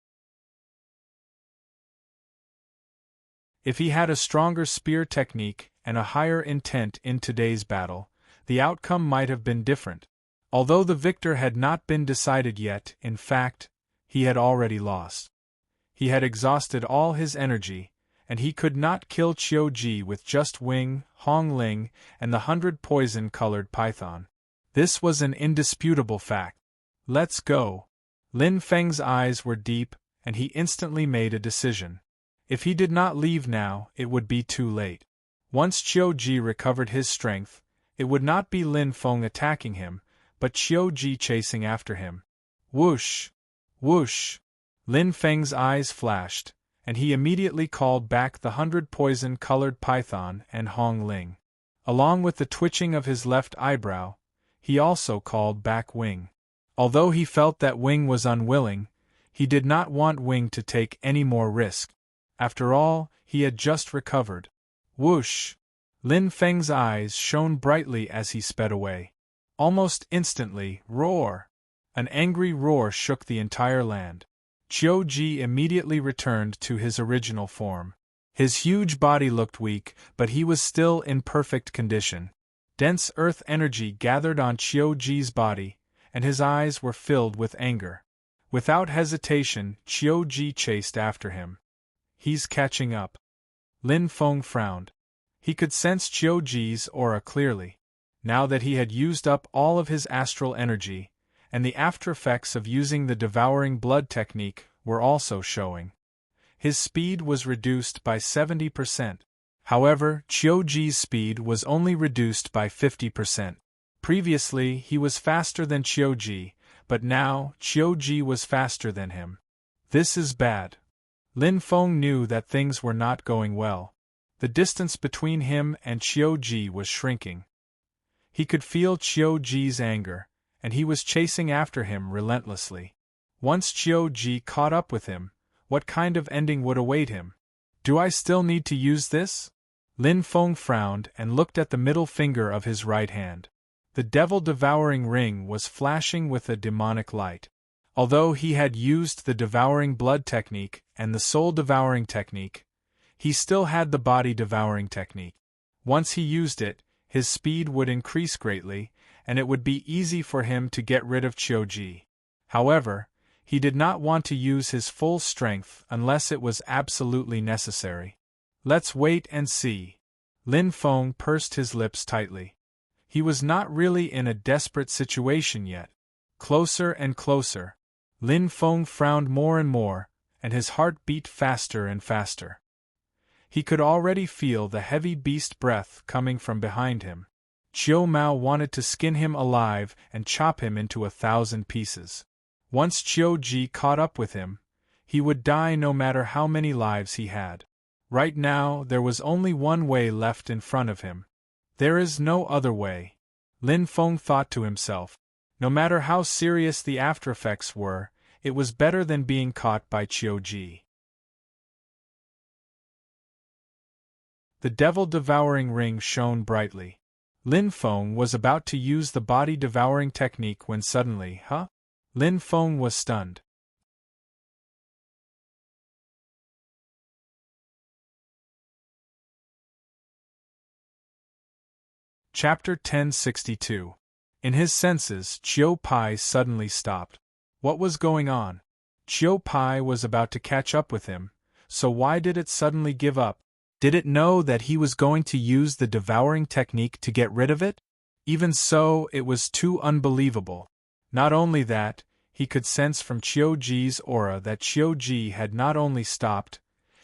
If he had a stronger spear technique and a higher intent in today's battle, the outcome might have been different. Although the victor had not been decided yet, in fact, he had already lost. He had exhausted all his energy, and he could not kill Qiu-ji with just Wing, Hong Ling, and the 100 poison-colored python. This was an indisputable fact. Let's go. Lin Feng's eyes were deep, and he instantly made a decision. If he did not leave now, it would be too late. Once Qiu-ji recovered his strength, it would not be Lin Feng attacking him, but Qiu-ji chasing after him. Whoosh! Whoosh! Lin Feng's eyes flashed, and he immediately called back the 100 poison-colored python and Hong Ling. Along with the twitching of his left eyebrow, he also called back Wing. Although he felt that Wing was unwilling, he did not want Wing to take any more risk. After all, he had just recovered. Whoosh! Lin Feng's eyes shone brightly as he sped away. Almost instantly, roar! An angry roar shook the entire land. Qiu Ji immediately returned to his original form. His huge body looked weak, but he was still in perfect condition. Dense earth energy gathered on Qiu Ji's body, and his eyes were filled with anger. Without hesitation, Qiu Ji chased after him. He's catching up. Lin Feng frowned. He could sense Qiu Ji's aura clearly. Now that he had used up all of his astral energy, and the aftereffects of using the devouring blood technique were also showing. His speed was reduced by 70%. However, Qiu Ji's speed was only reduced by 50%. Previously, he was faster than Qiu Ji, but now Qiu Ji was faster than him. This is bad. Lin Feng knew that things were not going well. The distance between him and Qiu Ji was shrinking. He could feel Qiu Ji's anger, and he was chasing after him relentlessly. Once Qiu Ji caught up with him, what kind of ending would await him? Do I still need to use this? Lin Feng frowned and looked at the middle finger of his right hand. The devil-devouring ring was flashing with a demonic light. Although he had used the devouring blood technique and the soul-devouring technique, he still had the body-devouring technique. Once he used it, his speed would increase greatly, and it would be easy for him to get rid of Qiu Ji. However, he did not want to use his full strength unless it was absolutely necessary. Let's wait and see. Lin Feng pursed his lips tightly. He was not really in a desperate situation yet. Closer and closer. Lin Feng frowned more and more, and his heart beat faster and faster. He could already feel the heavy beast breath coming from behind him. Qiu Mao wanted to skin him alive and chop him into 1,000 pieces. Once Qiu Ji caught up with him, he would die no matter how many lives he had. Right now, there was only one way left in front of him. There is no other way. Lin Feng thought to himself. No matter how serious the aftereffects were, it was better than being caught by Qiu Ji. The devil-devouring ring shone brightly. Lin Feng was about to use the body-devouring technique when suddenly, Lin Feng was stunned. Chapter 1062. In his senses, Qiu Pai suddenly stopped. What was going on? Qiu Pai was about to catch up with him, so why did it suddenly give up? Did it know that he was going to use the devouring technique to get rid of it? Even so, it was too unbelievable. Not only that, he could sense from Qiu Ji's aura that Qiu Ji had not only stopped,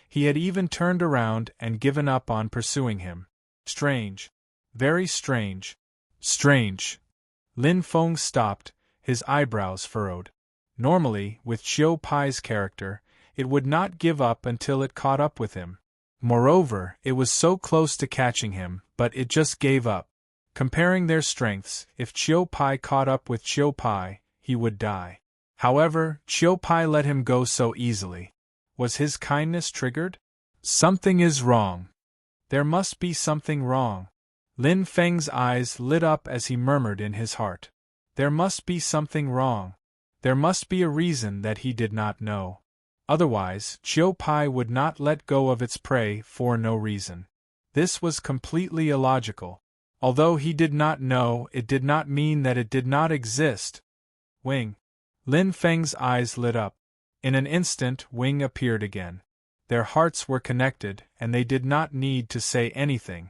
he had even turned around and given up on pursuing him. Strange. Very strange. Strange. Lin Feng stopped, his eyebrows furrowed. Normally, with Qiu Pai's character, it would not give up until it caught up with him. Moreover, it was so close to catching him, but it just gave up. Comparing their strengths, if Qiu Pai caught up with Qiu Pai, he would die. However, Qiu Pai let him go so easily. Was his kindness triggered? Something is wrong. There must be something wrong. Lin Feng's eyes lit up as he murmured in his heart. There must be something wrong. There must be a reason that he did not know. Otherwise, Qiu Pai would not let go of its prey for no reason. This was completely illogical. Although he did not know, it did not mean that it did not exist. Wing. Lin Feng's eyes lit up. In an instant, Wing appeared again. Their hearts were connected, and they did not need to say anything.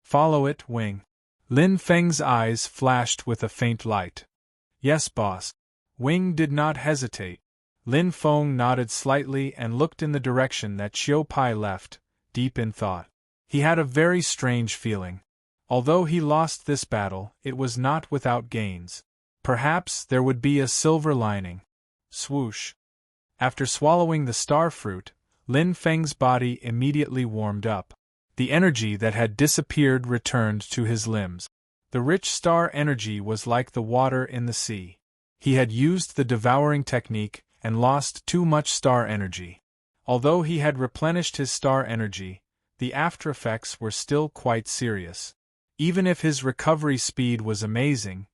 Follow it, Wing. Lin Feng's eyes flashed with a faint light. Yes, boss. Wing did not hesitate. Lin Feng nodded slightly and looked in the direction that Qiu Pai left, deep in thought. He had a very strange feeling. Although he lost this battle, it was not without gains. Perhaps there would be a silver lining. Swoosh. After swallowing the star fruit, Lin Feng's body immediately warmed up. The energy that had disappeared returned to his limbs. The rich star energy was like the water in the sea. He had used the devouring technique and lost too much star energy. Although he had replenished his star energy, the aftereffects were still quite serious. Even if his recovery speed was amazing,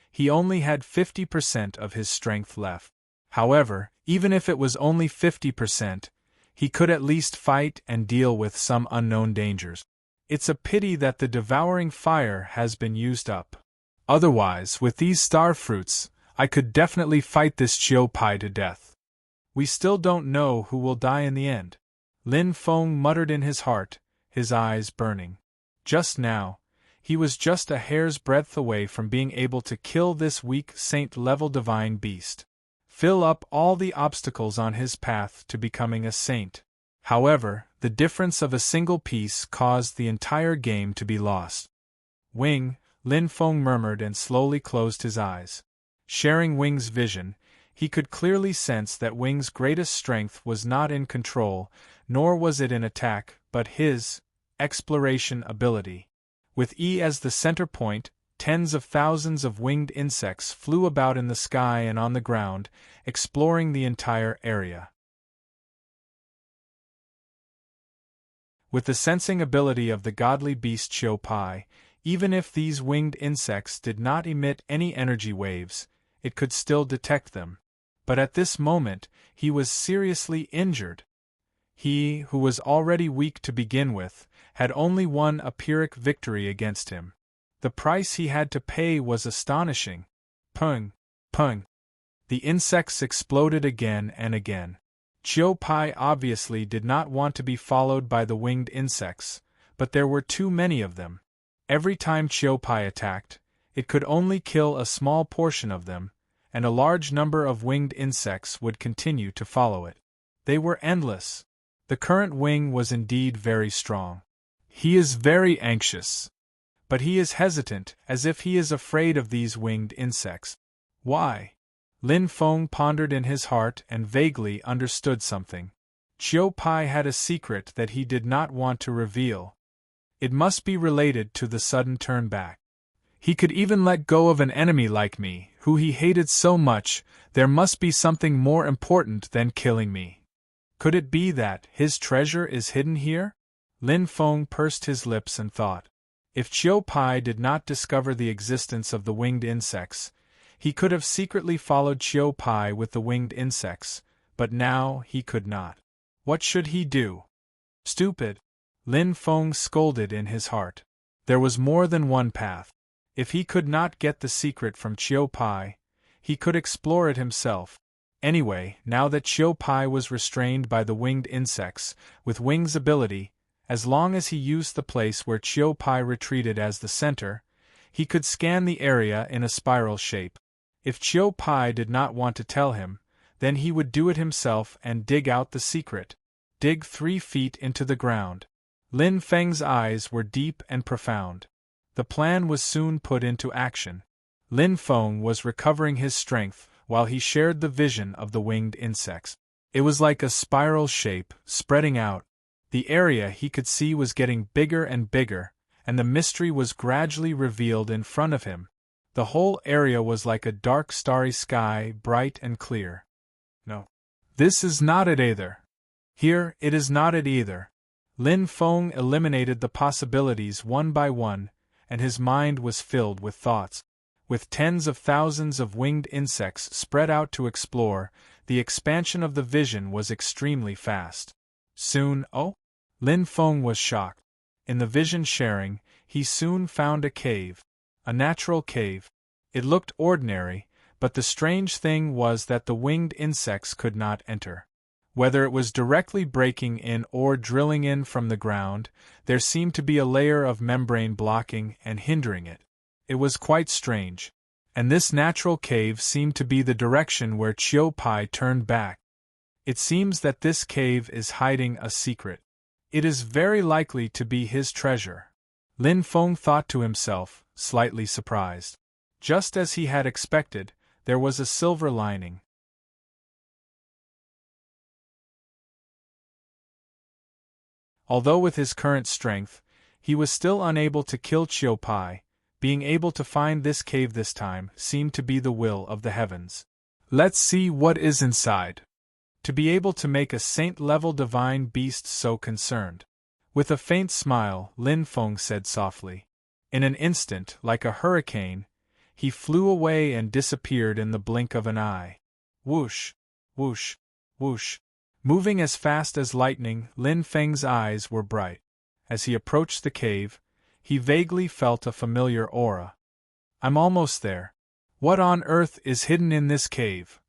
he only had 50% of his strength left. However, even if it was only 50%, he could at least fight and deal with some unknown dangers. It's a pity that the devouring fire has been used up. Otherwise, with these star fruits, I could definitely fight this Chiu Pai to death. We still don't know who will die in the end. Lin Feng muttered in his heart, his eyes burning. Just now, he was just a hair's breadth away from being able to kill this weak saint-level divine beast. Fill up all the obstacles on his path to becoming a saint. However, the difference of a single piece caused the entire game to be lost. Wing, Lin Feng murmured and slowly closed his eyes. Sharing Wing's vision, he could clearly sense that Wing's greatest strength was not in control, nor was it in attack, but his exploration ability. With E as the center point, tens of thousands of winged insects flew about in the sky and on the ground, exploring the entire area. With the sensing ability of the godly beast Chiu Pai, even if these winged insects did not emit any energy waves, it could still detect them. But at this moment, he was seriously injured. He, who was already weak to begin with, had only won a Pyrrhic victory against him. The price he had to pay was astonishing. Pung, pung. The insects exploded again and again. Chiu Pai obviously did not want to be followed by the winged insects, but there were too many of them. Every time Chiu Pai attacked, it could only kill a small portion of them, and a large number of winged insects would continue to follow it. They were endless. The current wing was indeed very strong. He is very anxious. But he is hesitant, as if he is afraid of these winged insects. Why? Lin Feng pondered in his heart and vaguely understood something. Chiu Pai had a secret that he did not want to reveal. It must be related to the sudden turn back. He could even let go of an enemy like me, who he hated so much. There must be something more important than killing me. Could it be that his treasure is hidden here? Lin Feng pursed his lips and thought. If Chiu Pai did not discover the existence of the winged insects, he could have secretly followed Chiu Pai with the winged insects, but now he could not. What should he do? Stupid! Lin Feng scolded in his heart. There was more than one path. If he could not get the secret from Chiu Pai, he could explore it himself. Anyway, now that Chiu Pai was restrained by the winged insects, with Wing's ability, as long as he used the place where Chiu Pai retreated as the center, he could scan the area in a spiral shape. If Chiu Pai did not want to tell him, then he would do it himself and dig out the secret. Dig 3 feet into the ground. Lin Feng's eyes were deep and profound. The plan was soon put into action. Lin Feng was recovering his strength while he shared the vision of the winged insects. It was like a spiral shape, spreading out. The area he could see was getting bigger and bigger, and the mystery was gradually revealed in front of him. The whole area was like a dark starry sky, bright and clear. No. This is not it either. Here, it is not it either. Lin Feng eliminated the possibilities one by one, and his mind was filled with thoughts. With tens of thousands of winged insects spread out to explore, the expansion of the vision was extremely fast. Soon, Lin Feng was shocked. In the vision sharing, he soon found a cave. A natural cave. It looked ordinary, but the strange thing was that the winged insects could not enter. Whether it was directly breaking in or drilling in from the ground, there seemed to be a layer of membrane blocking and hindering it. It was quite strange. And this natural cave seemed to be the direction where Chiu Pai turned back. It seems that this cave is hiding a secret. It is very likely to be his treasure. Lin Feng thought to himself, slightly surprised. Just as he had expected, there was a silver lining. Although with his current strength, he was still unable to kill Chiu Pai. Being able to find this cave this time seemed to be the will of the heavens. Let's see what is inside. To be able to make a saint-level divine beast so concerned. With a faint smile, Lin Feng said softly. In an instant, like a hurricane, he flew away and disappeared in the blink of an eye. Whoosh, whoosh, whoosh. Moving as fast as lightning, Lin Feng's eyes were bright. As he approached the cave, he vaguely felt a familiar aura. I'm almost there. What on earth is hidden in this cave?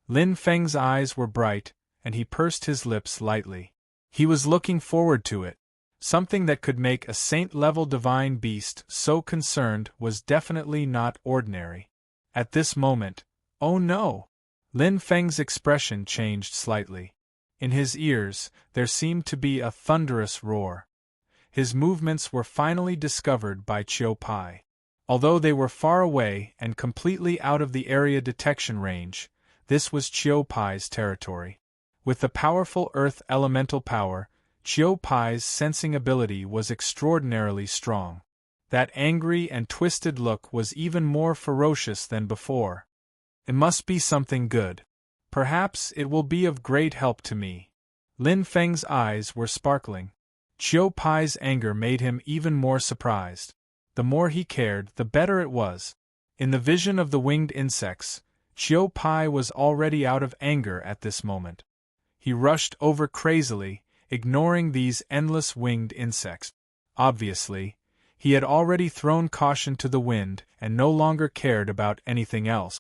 Lin Feng's eyes were bright, and he pursed his lips lightly. He was looking forward to it. Something that could make a saint-level divine beast so concerned was definitely not ordinary. At this moment, oh no! Lin Feng's expression changed slightly. In his ears, there seemed to be a thunderous roar. His movements were finally discovered by Chiu Pai. Although they were far away and completely out of the area detection range, this was Chiu Pai's territory. With the powerful earth elemental power, Chiu Pai's sensing ability was extraordinarily strong. That angry and twisted look was even more ferocious than before. It must be something good. Perhaps it will be of great help to me. Lin Feng's eyes were sparkling. Chiu Pai's anger made him even more surprised. The more he cared, the better it was. In the vision of the winged insects, Chiu Pai was already out of anger at this moment. He rushed over crazily, ignoring these endless winged insects. Obviously, he had already thrown caution to the wind and no longer cared about anything else.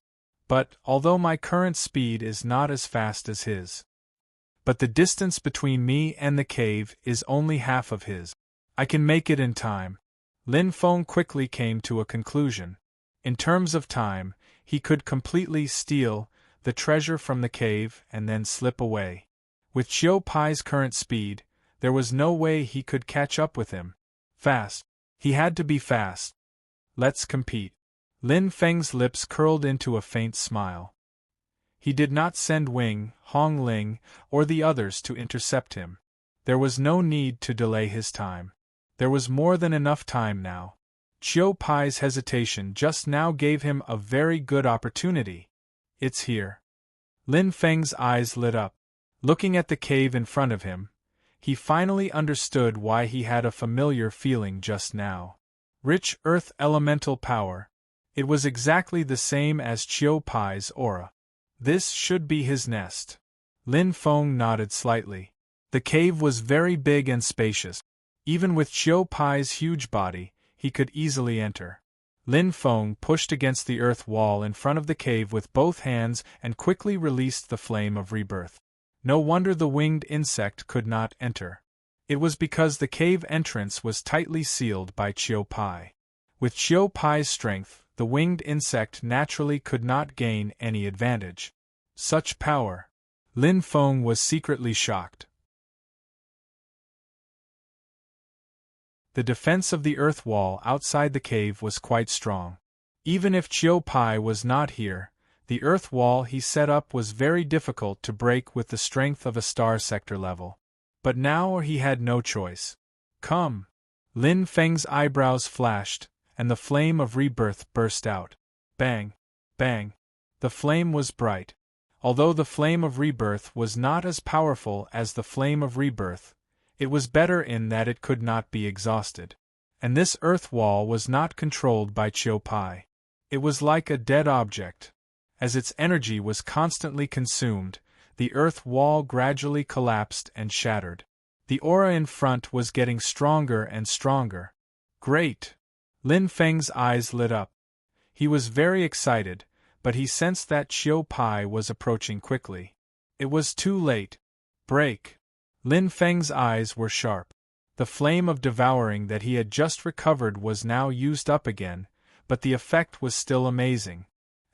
But, although my current speed is not as fast as his, but the distance between me and the cave is only half of his. I can make it in time. Lin Feng quickly came to a conclusion. In terms of time, he could completely steal the treasure from the cave and then slip away. With Chiu Pai's current speed, there was no way he could catch up with him. Fast. He had to be fast. Let's compete. Lin Feng's lips curled into a faint smile. He did not send Wing, Hong Ling, or the others to intercept him. There was no need to delay his time. There was more than enough time now. Chiu Pai's hesitation just now gave him a very good opportunity. It's here. Lin Feng's eyes lit up. Looking at the cave in front of him, he finally understood why he had a familiar feeling just now. Rich earth elemental power. It was exactly the same as Chiu Pai's aura. This should be his nest. Lin Feng nodded slightly. The cave was very big and spacious. Even with Chiu Pai's huge body, he could easily enter. Lin Feng pushed against the earth wall in front of the cave with both hands and quickly released the flame of rebirth. No wonder the winged insect could not enter. It was because the cave entrance was tightly sealed by Chiu Pai. With Chiu Pai's strength, the winged insect naturally could not gain any advantage. Such power! Lin Feng was secretly shocked. The defense of the earth wall outside the cave was quite strong. Even if Chiu Pai was not here, the earth wall he set up was very difficult to break with the strength of a star sector level. But now he had no choice. Come! Lin Feng's eyebrows flashed, and the flame of rebirth burst out. Bang! Bang! The flame was bright. Although the flame of rebirth was not as powerful as the flame of rebirth, it was better in that it could not be exhausted. And this earth wall was not controlled by Chiu Pai. It was like a dead object. As its energy was constantly consumed, the earth wall gradually collapsed and shattered. The aura in front was getting stronger and stronger. Great! Lin Feng's eyes lit up. He was very excited, but he sensed that Chiu Pai was approaching quickly. It was too late. Break! Lin Feng's eyes were sharp. The flame of devouring that he had just recovered was now used up again, but the effect was still amazing.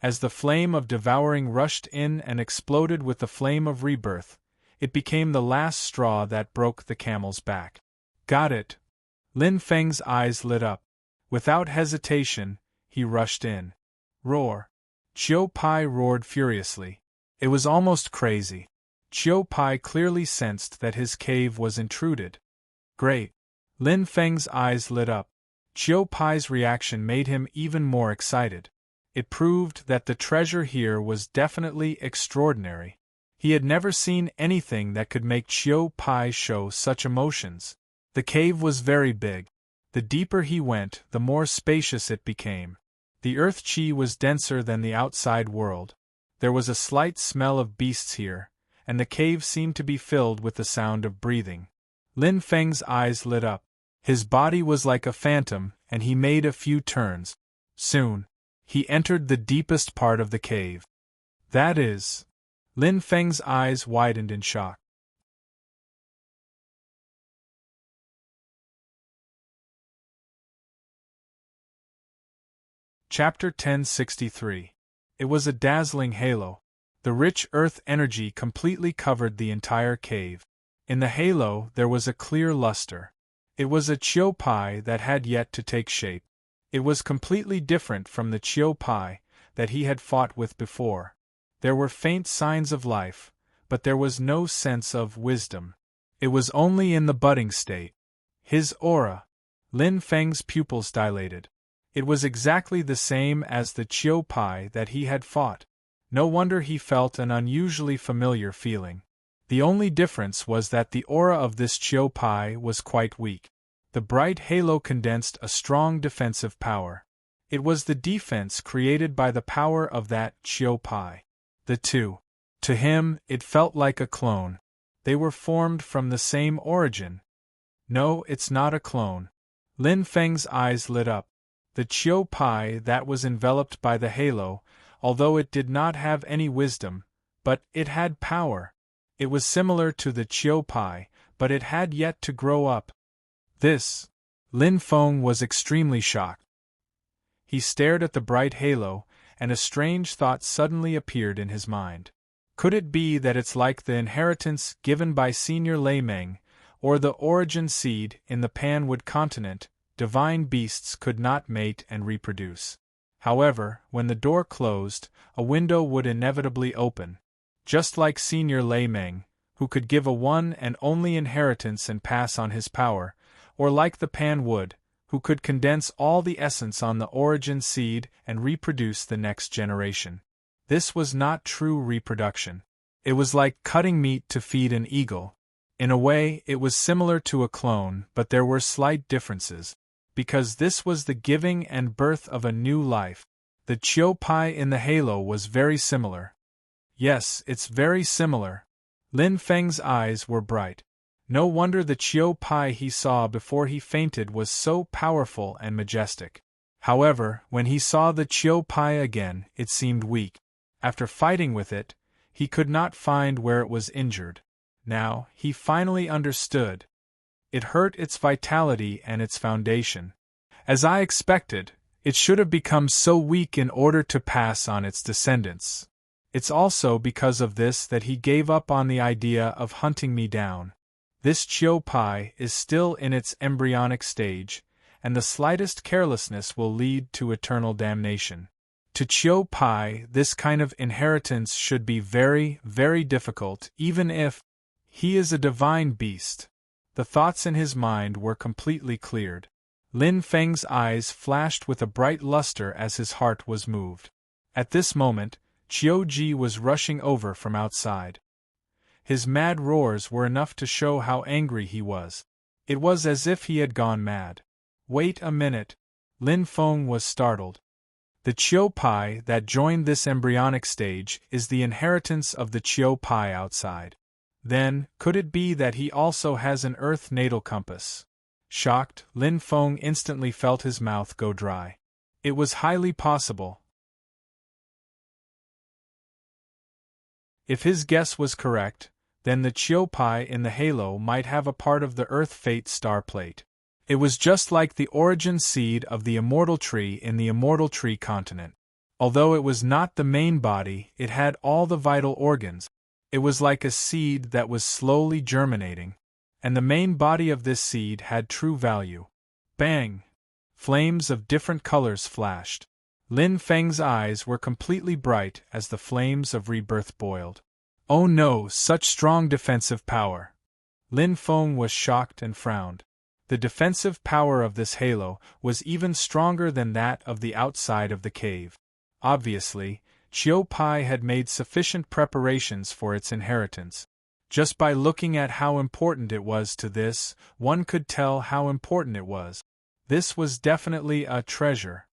As the flame of devouring rushed in and exploded with the flame of rebirth, it became the last straw that broke the camel's back. Got it! Lin Feng's eyes lit up. Without hesitation, he rushed in. Roar! Chiu Pai roared furiously. It was almost crazy. Chiu Pai clearly sensed that his cave was intruded. Great. Lin Feng's eyes lit up. Chiu Pai's reaction made him even more excited. It proved that the treasure here was definitely extraordinary. He had never seen anything that could make Chiu Pai show such emotions. The cave was very big. The deeper he went, the more spacious it became. The earth chi was denser than the outside world. There was a slight smell of beasts here, and the cave seemed to be filled with the sound of breathing. Lin Feng's eyes lit up. His body was like a phantom, and he made a few turns. Soon, he entered the deepest part of the cave. That is... Lin Feng's eyes widened in shock. Chapter 1063. It was a dazzling halo. The rich earth energy completely covered the entire cave. In the halo there was a clear luster. It was a Chiu Pai that had yet to take shape. It was completely different from the Chiu Pai that he had fought with before. There were faint signs of life, but there was no sense of wisdom. It was only in the budding state. His aura. Lin Feng's pupils dilated. It was exactly the same as the Chiu Pai that he had fought. No wonder he felt an unusually familiar feeling. The only difference was that the aura of this Chiu Pai was quite weak. The bright halo condensed a strong defensive power. It was the defense created by the power of that Chiu Pai. The two. To him, it felt like a clone. They were formed from the same origin. No, it's not a clone. Lin Feng's eyes lit up. The Chiu Pai that was enveloped by the halo, although it did not have any wisdom, but it had power. It was similar to the Chiu Pai, but it had yet to grow up. This. Lin Feng was extremely shocked. He stared at the bright halo, and a strange thought suddenly appeared in his mind. Could it be that it's like the inheritance given by Senior Lei Meng, or the origin seed in the Panwood continent? Divine beasts could not mate and reproduce. However, when the door closed, a window would inevitably open. Just like Senior Lei Meng, who could give a one and only inheritance and pass on his power, or like the Panwood, who could condense all the essence on the origin seed and reproduce the next generation. This was not true reproduction. It was like cutting meat to feed an eagle. In a way, it was similar to a clone, but there were slight differences. Because this was the giving and birth of a new life. The Chiu Pai in the halo was very similar. Yes, it's very similar. Lin Feng's eyes were bright. No wonder the Chiu Pai he saw before he fainted was so powerful and majestic. However, when he saw the Chiu Pai again, it seemed weak. After fighting with it, he could not find where it was injured. Now, he finally understood. It hurt its vitality and its foundation. As I expected, it should have become so weak in order to pass on its descendants. It's also because of this that he gave up on the idea of hunting me down. This Chiu Pai is still in its embryonic stage, and the slightest carelessness will lead to eternal damnation. To Chiu Pai, this kind of inheritance should be very, very difficult, even if he is a divine beast. The thoughts in his mind were completely cleared. Lin Feng's eyes flashed with a bright luster as his heart was moved. At this moment, Chiu Ji was rushing over from outside. His mad roars were enough to show how angry he was. It was as if he had gone mad. Wait a minute. Lin Feng was startled. The Chiu Pai that joined this embryonic stage is the inheritance of the Chiu Pai outside. Then, could it be that he also has an earth natal compass? Shocked, Lin Feng instantly felt his mouth go dry. It was highly possible. If his guess was correct, then the Chiu Pai in the halo might have a part of the Earth Fate star plate. It was just like the origin seed of the immortal tree in the immortal tree continent. Although it was not the main body, it had all the vital organs. It was like a seed that was slowly germinating. And the main body of this seed had true value. Bang! Flames of different colors flashed. Lin Feng's eyes were completely bright as the flames of rebirth boiled. Oh no, such strong defensive power! Lin Feng was shocked and frowned. The defensive power of this halo was even stronger than that of the outside of the cave. Obviously, Chiu Pai had made sufficient preparations for its inheritance. Just by looking at how important it was to this, one could tell how important it was. This was definitely a treasure.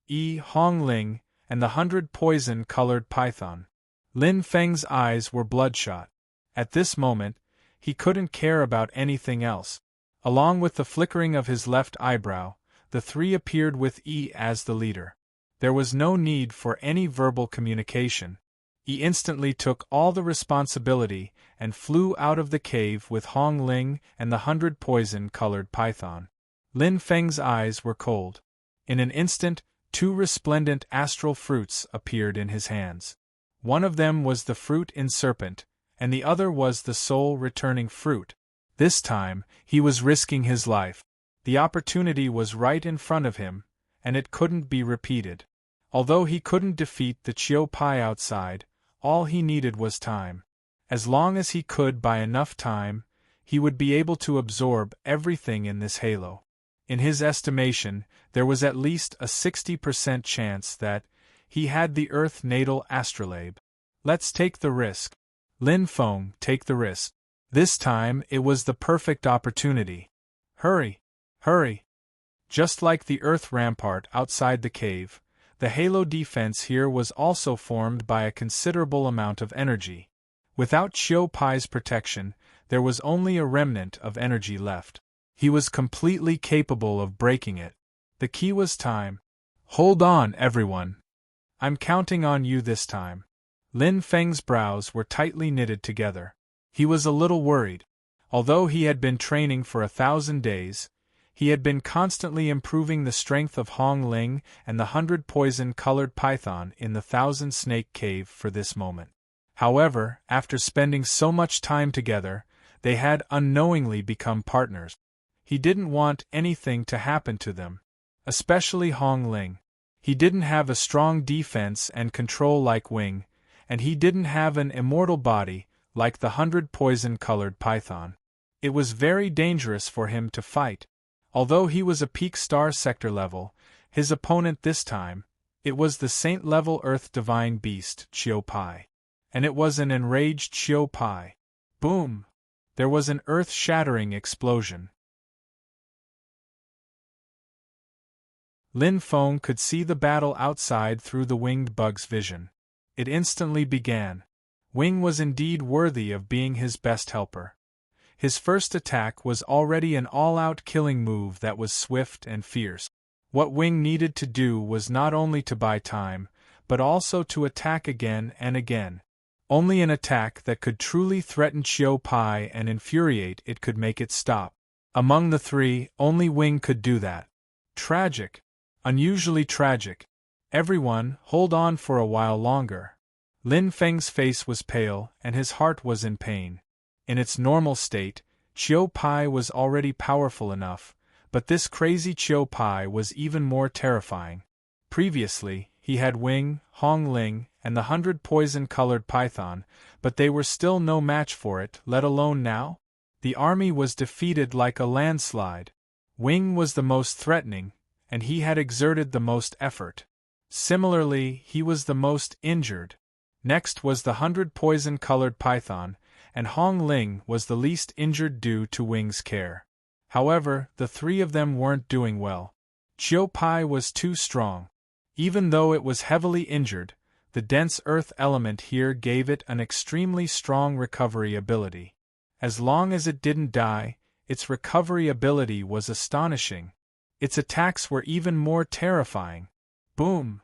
Hong Ling and the 100 poison-colored python. Lin Feng's eyes were bloodshot. At this moment, he couldn't care about anything else. Along with the flickering of his left eyebrow, the three appeared with as the leader. There was no need for any verbal communication. He instantly took all the responsibility and flew out of the cave with Hong Ling and the 100 poison-colored python. Lin Feng's eyes were cold. In an instant, 2 resplendent astral fruits appeared in his hands. One of them was the fruit in serpent, and the other was the soul-returning fruit. This time, he was risking his life. The opportunity was right in front of him, and it couldn't be repeated. Although he couldn't defeat the Chiu Pai outside, all he needed was time. As long as he could buy enough time, he would be able to absorb everything in this halo. In his estimation, there was at least a 60% chance that he had the Earth natal astrolabe. Let's take the risk. Lin Feng, take the risk. This time it was the perfect opportunity. Hurry! Hurry! Just like the Earth rampart outside the cave, the halo defense here was also formed by a considerable amount of energy. Without Chiu Pai's protection, there was only a remnant of energy left. He was completely capable of breaking it. The key was time. Hold on, everyone. I'm counting on you this time. Lin Feng's brows were tightly knitted together. He was a little worried. Although he had been training for 1,000 days, he had been constantly improving the strength of Hong Ling and the 100 poison-colored python in the 1,000-snake cave for this moment. However, after spending so much time together, they had unknowingly become partners. He didn't want anything to happen to them, especially Hong Ling. He didn't have a strong defense and control like Wing, and he didn't have an immortal body like the 100 poison-colored python. It was very dangerous for him to fight. Although he was a peak star sector level, his opponent this time, it was the saint-level Earth divine beast, Chiu Pai. And it was an enraged Chiu Pai. Boom! There was an earth-shattering explosion. Lin Feng could see the battle outside through the winged bug's vision. It instantly began. Wing was indeed worthy of being his best helper. His first attack was already an all-out killing move that was swift and fierce. What Wing needed to do was not only to buy time, but also to attack again and again. Only an attack that could truly threaten Chiu Pai and infuriate it could make it stop. Among the three, only Wing could do that. Tragic. Unusually tragic. Everyone, hold on for a while longer. Lin Feng's face was pale, and his heart was in pain. In its normal state, Chiu Pai was already powerful enough, but this crazy Chiu Pai was even more terrifying. Previously, he had Wing, Hong Ling, and the 100 poison-colored python, but they were still no match for it, let alone now? The army was defeated like a landslide. Wing was the most threatening, and he had exerted the most effort. Similarly, he was the most injured. Next was the 100 poison-colored python, and Hong Ling was the least injured due to Wing's care. However, the three of them weren't doing well. Chiu Pai was too strong. Even though it was heavily injured, the dense earth element here gave it an extremely strong recovery ability. As long as it didn't die, its recovery ability was astonishing. Its attacks were even more terrifying. Boom!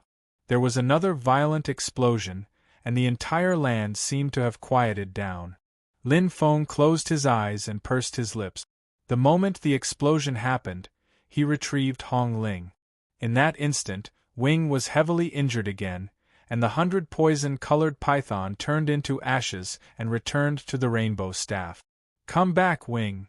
There was another violent explosion, and the entire land seemed to have quieted down. Lin Feng closed his eyes and pursed his lips. The moment the explosion happened, he retrieved Hong Ling. In that instant, Wing was heavily injured again, and the 100 poison-colored python turned into ashes and returned to the rainbow staff. Come back, Wing!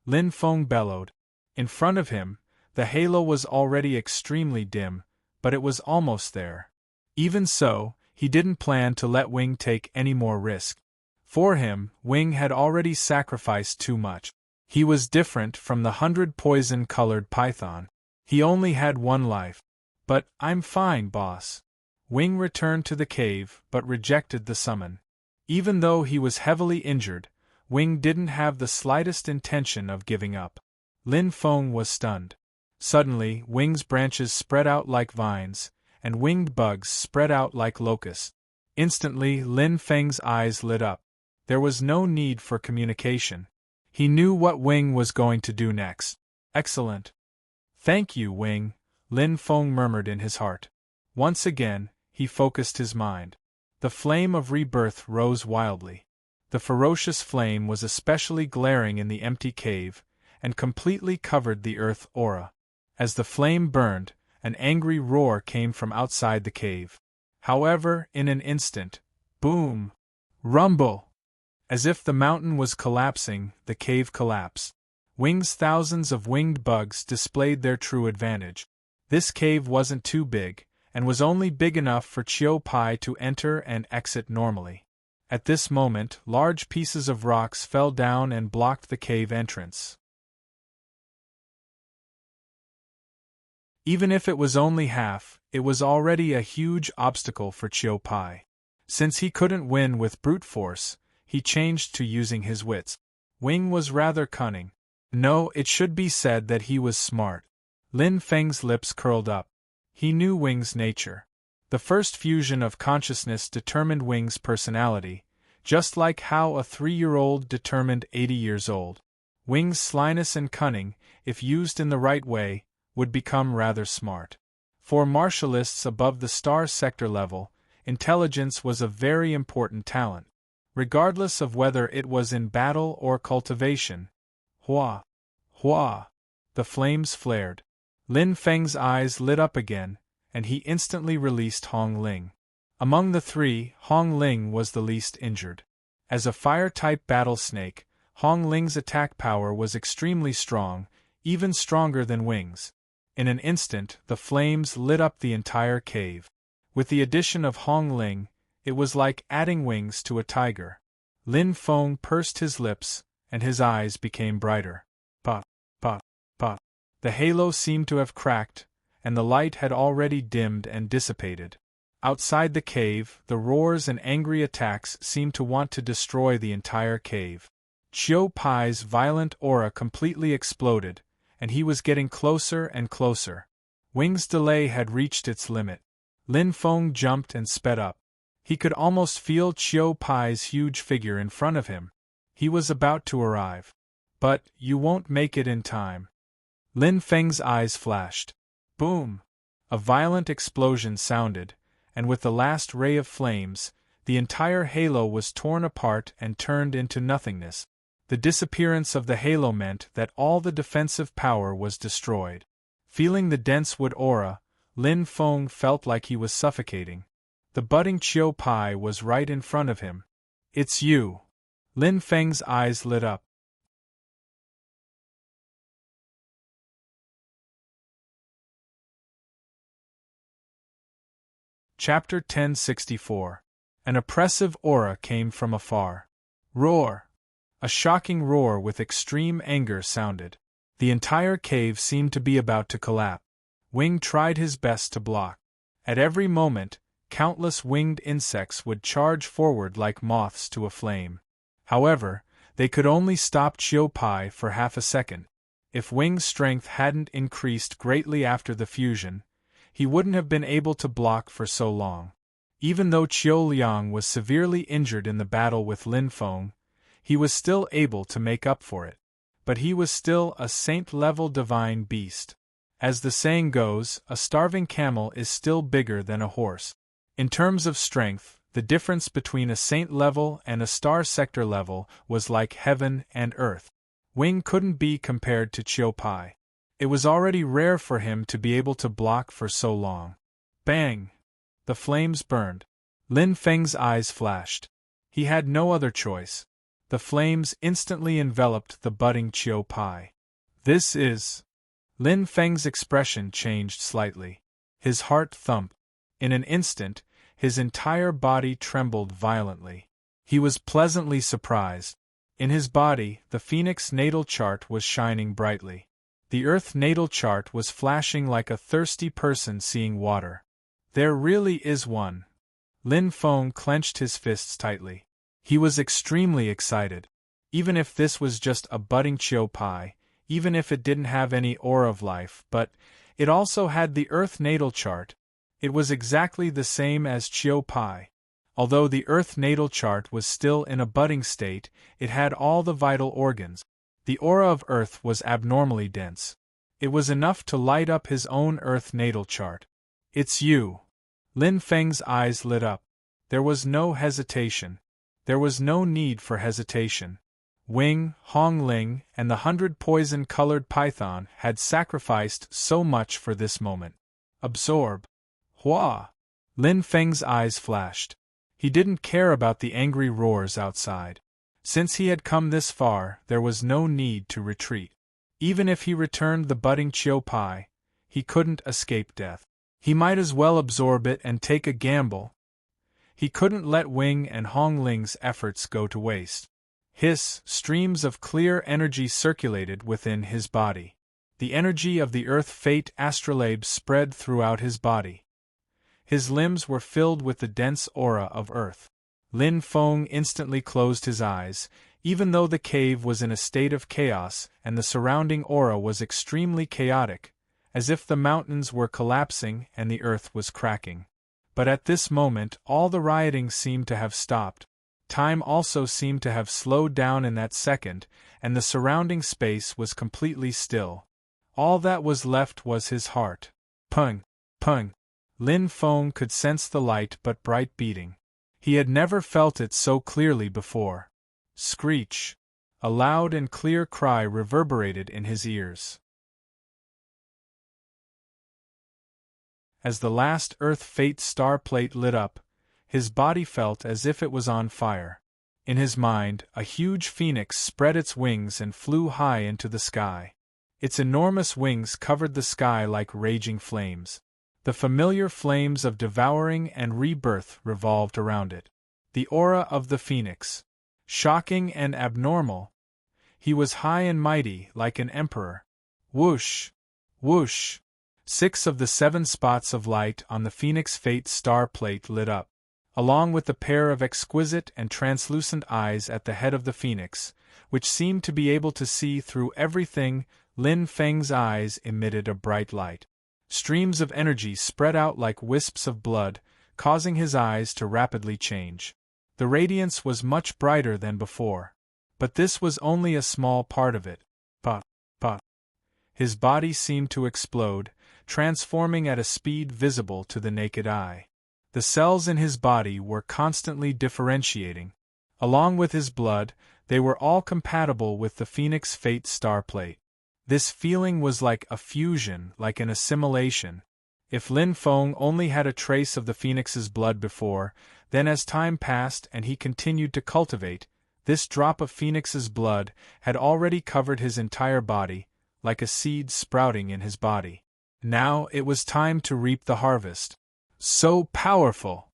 Lin Feng bellowed. In front of him, the halo was already extremely dim, but it was almost there. Even so, he didn't plan to let Wing take any more risk. For him, Wing had already sacrificed too much. He was different from the 100 poison-colored python. He only had one life. But I'm fine, boss. Wing returned to the cave but rejected the summon. Even though he was heavily injured, Wing didn't have the slightest intention of giving up. Lin Feng was stunned. Suddenly, Wing's branches spread out like vines, and winged bugs spread out like locusts. Instantly, Lin Feng's eyes lit up. There was no need for communication. He knew what Wing was going to do next. Excellent. Thank you, Wing, Lin Feng murmured in his heart. Once again, he focused his mind. The flame of rebirth rose wildly. The ferocious flame was especially glaring in the empty cave, and completely covered the earth aura. As the flame burned, an angry roar came from outside the cave. However, in an instant, boom! Rumble! As if the mountain was collapsing, the cave collapsed. Wing's thousands of winged bugs displayed their true advantage. This cave wasn't too big, and was only big enough for Chiu Pai to enter and exit normally. At this moment, large pieces of rocks fell down and blocked the cave entrance. Even if it was only half, it was already a huge obstacle for Chiu Pai. Since he couldn't win with brute force, he changed to using his wits. Wing was rather cunning. No, it should be said that he was smart. Lin Feng's lips curled up. He knew Wing's nature. The first fusion of consciousness determined Wing's personality, just like how a 3-year-old determined 80 years old. Wing's slyness and cunning, if used in the right way, would become rather smart. For martialists above the star sector level, intelligence was a very important talent. Regardless of whether it was in battle or cultivation. Hua! Hua! The flames flared. Lin Feng's eyes lit up again, and he instantly released Hong Ling. Among the three, Hong Ling was the least injured. As a fire-type battle snake, Hong Ling's attack power was extremely strong, even stronger than Wing's. In an instant, the flames lit up the entire cave. With the addition of Hong Ling, it was like adding wings to a tiger. Lin Feng pursed his lips, and his eyes became brighter. Pa, pa, pa. The halo seemed to have cracked, and the light had already dimmed and dissipated. Outside the cave, the roars and angry attacks seemed to want to destroy the entire cave. Chiu Pai's violent aura completely exploded, and he was getting closer and closer. Wing's delay had reached its limit. Lin Feng jumped and sped up. He could almost feel Chiu Pai's huge figure in front of him. He was about to arrive. But, you won't make it in time. Lin Feng's eyes flashed. Boom! A violent explosion sounded, and with the last ray of flames, the entire halo was torn apart and turned into nothingness. The disappearance of the halo meant that all the defensive power was destroyed. Feeling the dense wood aura, Lin Feng felt like he was suffocating. The budding Chiu Pai was right in front of him. It's you! Lin Feng's eyes lit up. Chapter 1064. An oppressive aura came from afar. Roar! A shocking roar with extreme anger sounded. The entire cave seemed to be about to collapse. Wing tried his best to block. At every moment, countless winged insects would charge forward like moths to a flame. However, they could only stop Chiu Pai for half a second. If Wing's strength hadn't increased greatly after the fusion, he wouldn't have been able to block for so long. Even though Chiu Liang was severely injured in the battle with Lin Feng, he was still able to make up for it. But he was still a saint-level divine beast. As the saying goes, a starving camel is still bigger than a horse. In terms of strength, the difference between a saint level and a star sector level was like heaven and earth. Wing couldn't be compared to Chiu Pai. It was already rare for him to be able to block for so long. Bang! The flames burned. Lin Feng's eyes flashed. He had no other choice. The flames instantly enveloped the budding Chiu Pai. This is... Lin Feng's expression changed slightly. His heart thumped. In an instant, his entire body trembled violently. He was pleasantly surprised. In his body, the Phoenix natal chart was shining brightly. The Earth natal chart was flashing like a thirsty person seeing water. There really is one. Lin Feng clenched his fists tightly. He was extremely excited. Even if this was just a budding Chiu Pai, even if it didn't have any aura of life, but it also had the Earth natal chart. It was exactly the same as Chiu Pai. Although the Earth natal chart was still in a budding state, it had all the vital organs. The aura of Earth was abnormally dense. It was enough to light up his own Earth natal chart. It's you. Lin Feng's eyes lit up. There was no hesitation. There was no need for hesitation. Wing, Hongling, and the 100 poison-colored python had sacrificed so much for this moment. Absorb. Hua! Lin Feng's eyes flashed. He didn't care about the angry roars outside. Since he had come this far, there was no need to retreat. Even if he returned the budding Chiu Pai, he couldn't escape death. He might as well absorb it and take a gamble. He couldn't let Wing and Hongling's efforts go to waste. Streams of clear energy circulated within his body. The energy of the Earth Fate astrolabe spread throughout his body. His limbs were filled with the dense aura of Earth. Lin Feng instantly closed his eyes, even though the cave was in a state of chaos and the surrounding aura was extremely chaotic, as if the mountains were collapsing and the earth was cracking. But at this moment all the rioting seemed to have stopped. Time also seemed to have slowed down in that second, and the surrounding space was completely still. All that was left was his heart. Pung! Pung! Lin Feng could sense the light but bright beating. He had never felt it so clearly before. Screech! A loud and clear cry reverberated in his ears. As the last Earth Fate star plate lit up, his body felt as if it was on fire. In his mind, a huge phoenix spread its wings and flew high into the sky. Its enormous wings covered the sky like raging flames. The familiar flames of devouring and rebirth revolved around it. The aura of the phoenix. Shocking and abnormal. He was high and mighty, like an emperor. Whoosh! Whoosh! 6 of the 7 spots of light on the Phoenix Fate star plate lit up. Along with the pair of exquisite and translucent eyes at the head of the phoenix, which seemed to be able to see through everything, Lin Feng's eyes emitted a bright light. Streams of energy spread out like wisps of blood, causing his eyes to rapidly change. The radiance was much brighter than before. But this was only a small part of it. Puff, puff. His body seemed to explode, transforming at a speed visible to the naked eye. The cells in his body were constantly differentiating. Along with his blood, they were all compatible with the Phoenix Fate star plate. This feeling was like a fusion, like an assimilation. If Lin Feng only had a trace of the phoenix's blood before, then as time passed and he continued to cultivate, this drop of phoenix's blood had already covered his entire body, like a seed sprouting in his body. Now it was time to reap the harvest. So powerful!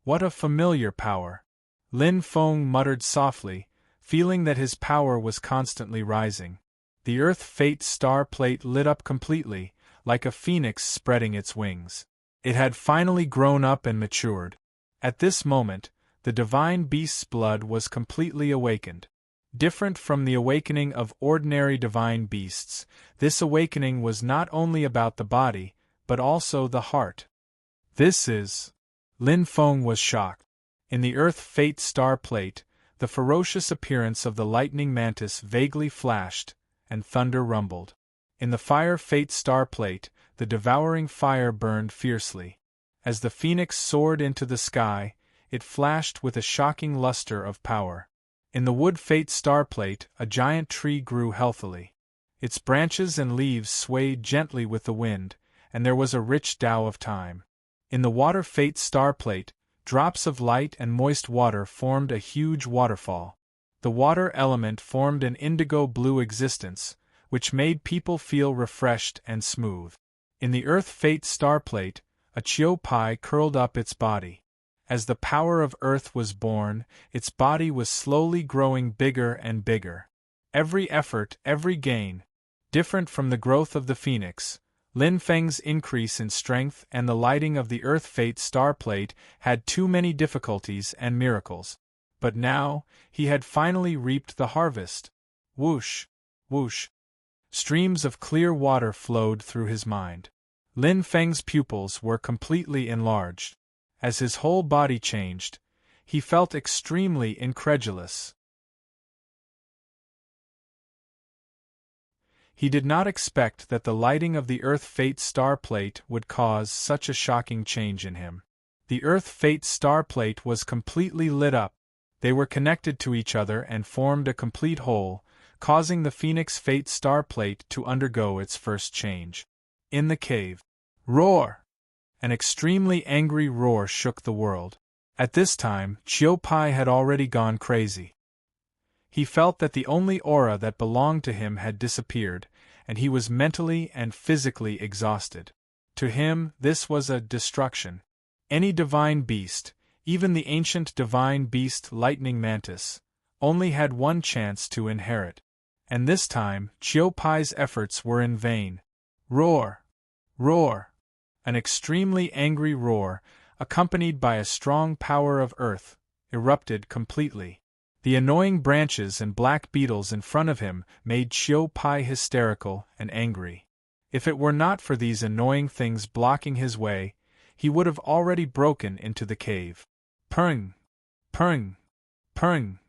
What a familiar power! Lin Feng muttered softly, feeling that his power was constantly rising. The Earth Fate star plate lit up completely, like a phoenix spreading its wings. It had finally grown up and matured. At this moment, the divine beast's blood was completely awakened. Different from the awakening of ordinary divine beasts, this awakening was not only about the body, but also the heart. This is... Lin Feng was shocked. In the Earth Fate star plate, the ferocious appearance of the lightning mantis vaguely flashed, and thunder rumbled. In the Fire Fate star plate, the devouring fire burned fiercely. As the phoenix soared into the sky, it flashed with a shocking luster of power. In the Wood Fate star plate, a giant tree grew healthily. Its branches and leaves swayed gently with the wind, and there was a rich Tao of time. In the Water Fate star plate, drops of light and moist water formed a huge waterfall. The water element formed an indigo-blue existence, which made people feel refreshed and smooth. In the Earth Fate star plate, a Chiu Pai curled up its body. As the power of Earth was born, its body was slowly growing bigger and bigger. Every effort, every gain, different from the growth of the phoenix, Lin Feng's increase in strength and the lighting of the Earth Fate star plate had too many difficulties and miracles. But now, he had finally reaped the harvest. Whoosh! Whoosh! Streams of clear water flowed through his mind. Lin Feng's pupils were completely enlarged. As his whole body changed, he felt extremely incredulous. He did not expect that the lighting of the Earth Fate star plate would cause such a shocking change in him. The Earth Fate star plate was completely lit up. They were connected to each other and formed a complete whole, causing the Phoenix Fate star plate to undergo its first change. In the cave. Roar! An extremely angry roar shook the world. At this time, Chiu Pai had already gone crazy. He felt that the only aura that belonged to him had disappeared, and he was mentally and physically exhausted. To him, this was a destruction. Any divine beast, even the ancient divine beast Lightning Mantis, only had one chance to inherit. And this time, Chiu Pai's efforts were in vain. Roar! Roar! An extremely angry roar, accompanied by a strong power of earth, erupted completely. The annoying branches and black beetles in front of him made Chiu Pai hysterical and angry. If it were not for these annoying things blocking his way, he would have already broken into the cave. Purring! Purring! Purring!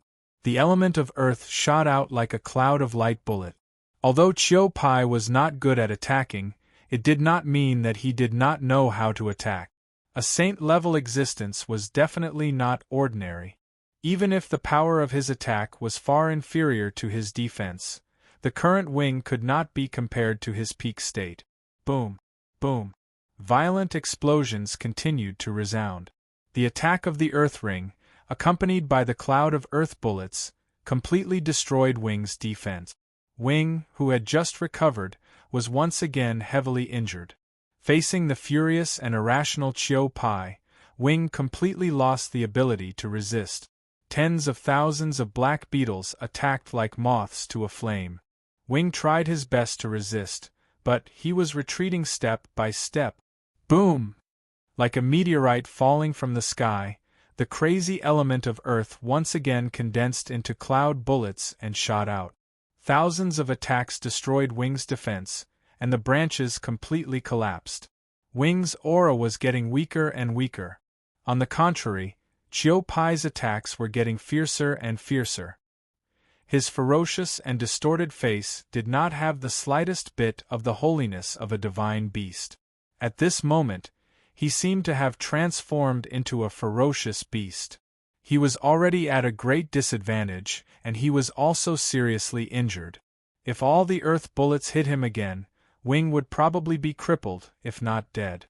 The element of earth shot out like a cloud of light bullet. Although Chiu Pai was not good at attacking, it did not mean that he did not know how to attack. A saint-level existence was definitely not ordinary. Even if the power of his attack was far inferior to his defense, the current wing could not be compared to his peak state. Boom! Boom! Violent explosions continued to resound. The attack of the Earth Ring, accompanied by the cloud of earth bullets, completely destroyed Wing's defense. Wing, who had just recovered, was once again heavily injured. Facing the furious and irrational Chiu Pai, Wing completely lost the ability to resist. Tens of thousands of black beetles attacked like moths to a flame. Wing tried his best to resist, but he was retreating step by step. Boom! Like a meteorite falling from the sky, the crazy element of earth once again condensed into cloud bullets and shot out. Thousands of attacks destroyed Wing's defense, and the branches completely collapsed. Wing's aura was getting weaker and weaker. On the contrary, Chiu Pai's attacks were getting fiercer and fiercer. His ferocious and distorted face did not have the slightest bit of the holiness of a divine beast. At this moment, he seemed to have transformed into a ferocious beast. He was already at a great disadvantage, and he was also seriously injured. If all the earth bullets hit him again, Wing would probably be crippled, if not dead.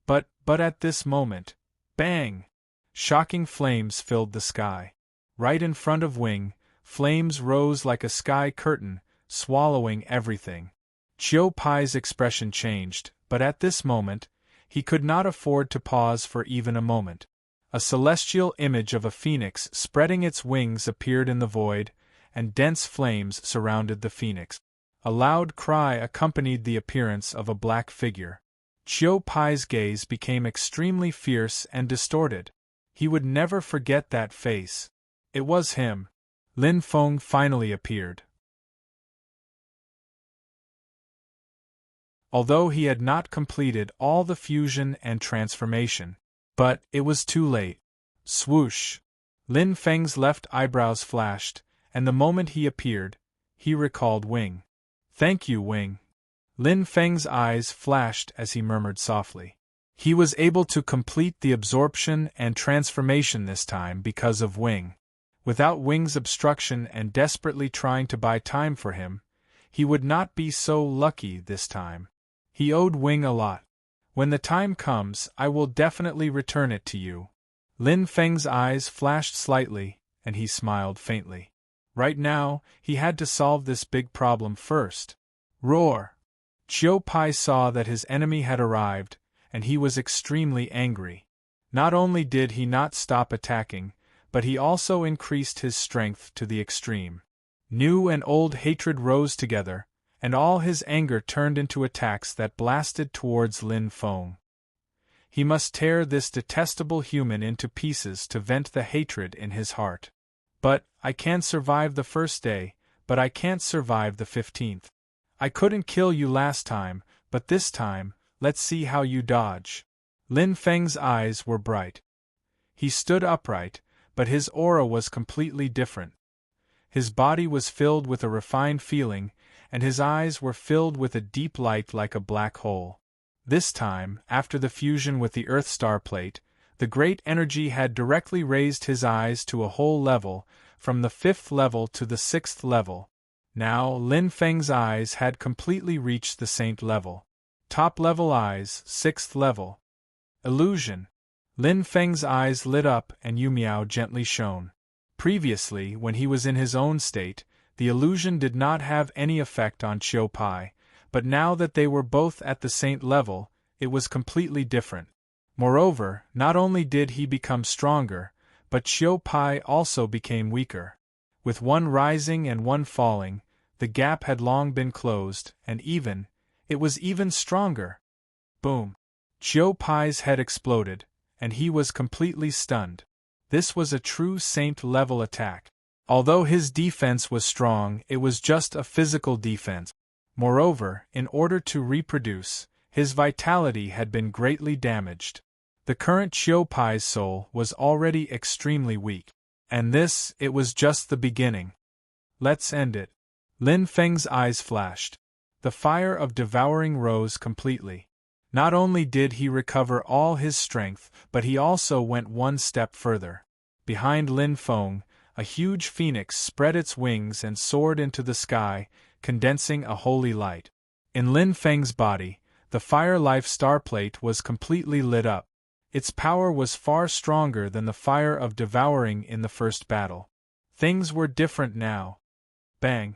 But at this moment, bang! Shocking flames filled the sky. Right in front of Wing, flames rose like a sky curtain, swallowing everything. Chiu Pai's expression changed, but at this moment, he could not afford to pause for even a moment. A celestial image of a phoenix spreading its wings appeared in the void, and dense flames surrounded the phoenix. A loud cry accompanied the appearance of a black figure. Chiu Pai's gaze became extremely fierce and distorted. He would never forget that face. It was him. Lin Feng finally appeared. Although he had not completed all the fusion and transformation. But it was too late. Swoosh! Lin Feng's left eyebrows flashed, and the moment he appeared, he recalled Wing. Thank you, Wing. Lin Feng's eyes flashed as he murmured softly. He was able to complete the absorption and transformation this time because of Wing. Without Wing's obstruction and desperately trying to buy time for him, he would not be so lucky this time. He owed Wing a lot. When the time comes, I will definitely return it to you. Lin Feng's eyes flashed slightly, and he smiled faintly. Right now, he had to solve this big problem first. Roar! Chiu Pai saw that his enemy had arrived, and he was extremely angry. Not only did he not stop attacking, but he also increased his strength to the extreme. New and old hatred rose together, and all his anger turned into attacks that blasted towards Lin Feng. He must tear this detestable human into pieces to vent the hatred in his heart. But, I can survive the first day, but I can't survive the 15th. I couldn't kill you last time, but this time, let's see how you dodge. Lin Feng's eyes were bright. He stood upright, but his aura was completely different. His body was filled with a refined feeling, and his eyes were filled with a deep light like a black hole. This time, after the fusion with the Earth Star Plate, the great energy had directly raised his eyes to a whole level, from the 5th level to the 6th level. Now, Lin Feng's eyes had completely reached the Saint level. Top level eyes, 6th level. Illusion. Lin Feng's eyes lit up and Yu Miao gently shone. Previously, when he was in his own state, the illusion did not have any effect on Qiu Pai, but now that they were both at the Saint level, it was completely different. Moreover, not only did he become stronger, but Qiu Pai also became weaker. With one rising and one falling, the gap had long been closed, and it was even stronger. Boom! Qiu Pai's head exploded, and he was completely stunned. This was a true Saint-level attack. Although his defense was strong, it was just a physical defense. Moreover, in order to reproduce, his vitality had been greatly damaged. The current Qiu Pai's soul was already extremely weak. And it was just the beginning. Let's end it. Lin Feng's eyes flashed. The fire of devouring rose completely. Not only did he recover all his strength, but he also went one step further. Behind Lin Feng, a huge phoenix spread its wings and soared into the sky, condensing a holy light. In Lin Feng's body, the fire life star plate was completely lit up. Its power was far stronger than the fire of devouring in the first battle. Things were different now. Bang!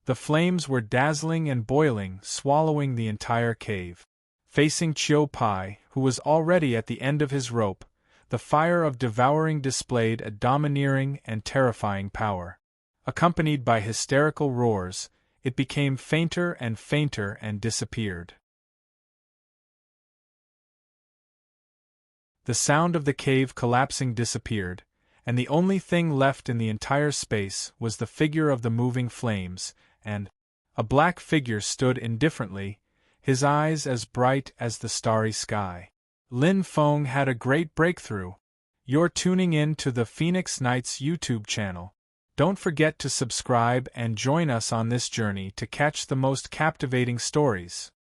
The flames were dazzling and boiling, swallowing the entire cave. Facing Qiu Pai, who was already at the end of his rope, the fire of devouring displayed a domineering and terrifying power. Accompanied by hysterical roars, it became fainter and disappeared. The sound of the cave collapsing disappeared, and the only thing left in the entire space was the figure of the moving flames, and a black figure stood indifferently, his eyes as bright as the starry sky. Lin Feng had a great breakthrough. You're tuning in to the Phoenix Knights YouTube channel. Don't forget to subscribe and join us on this journey to catch the most captivating stories.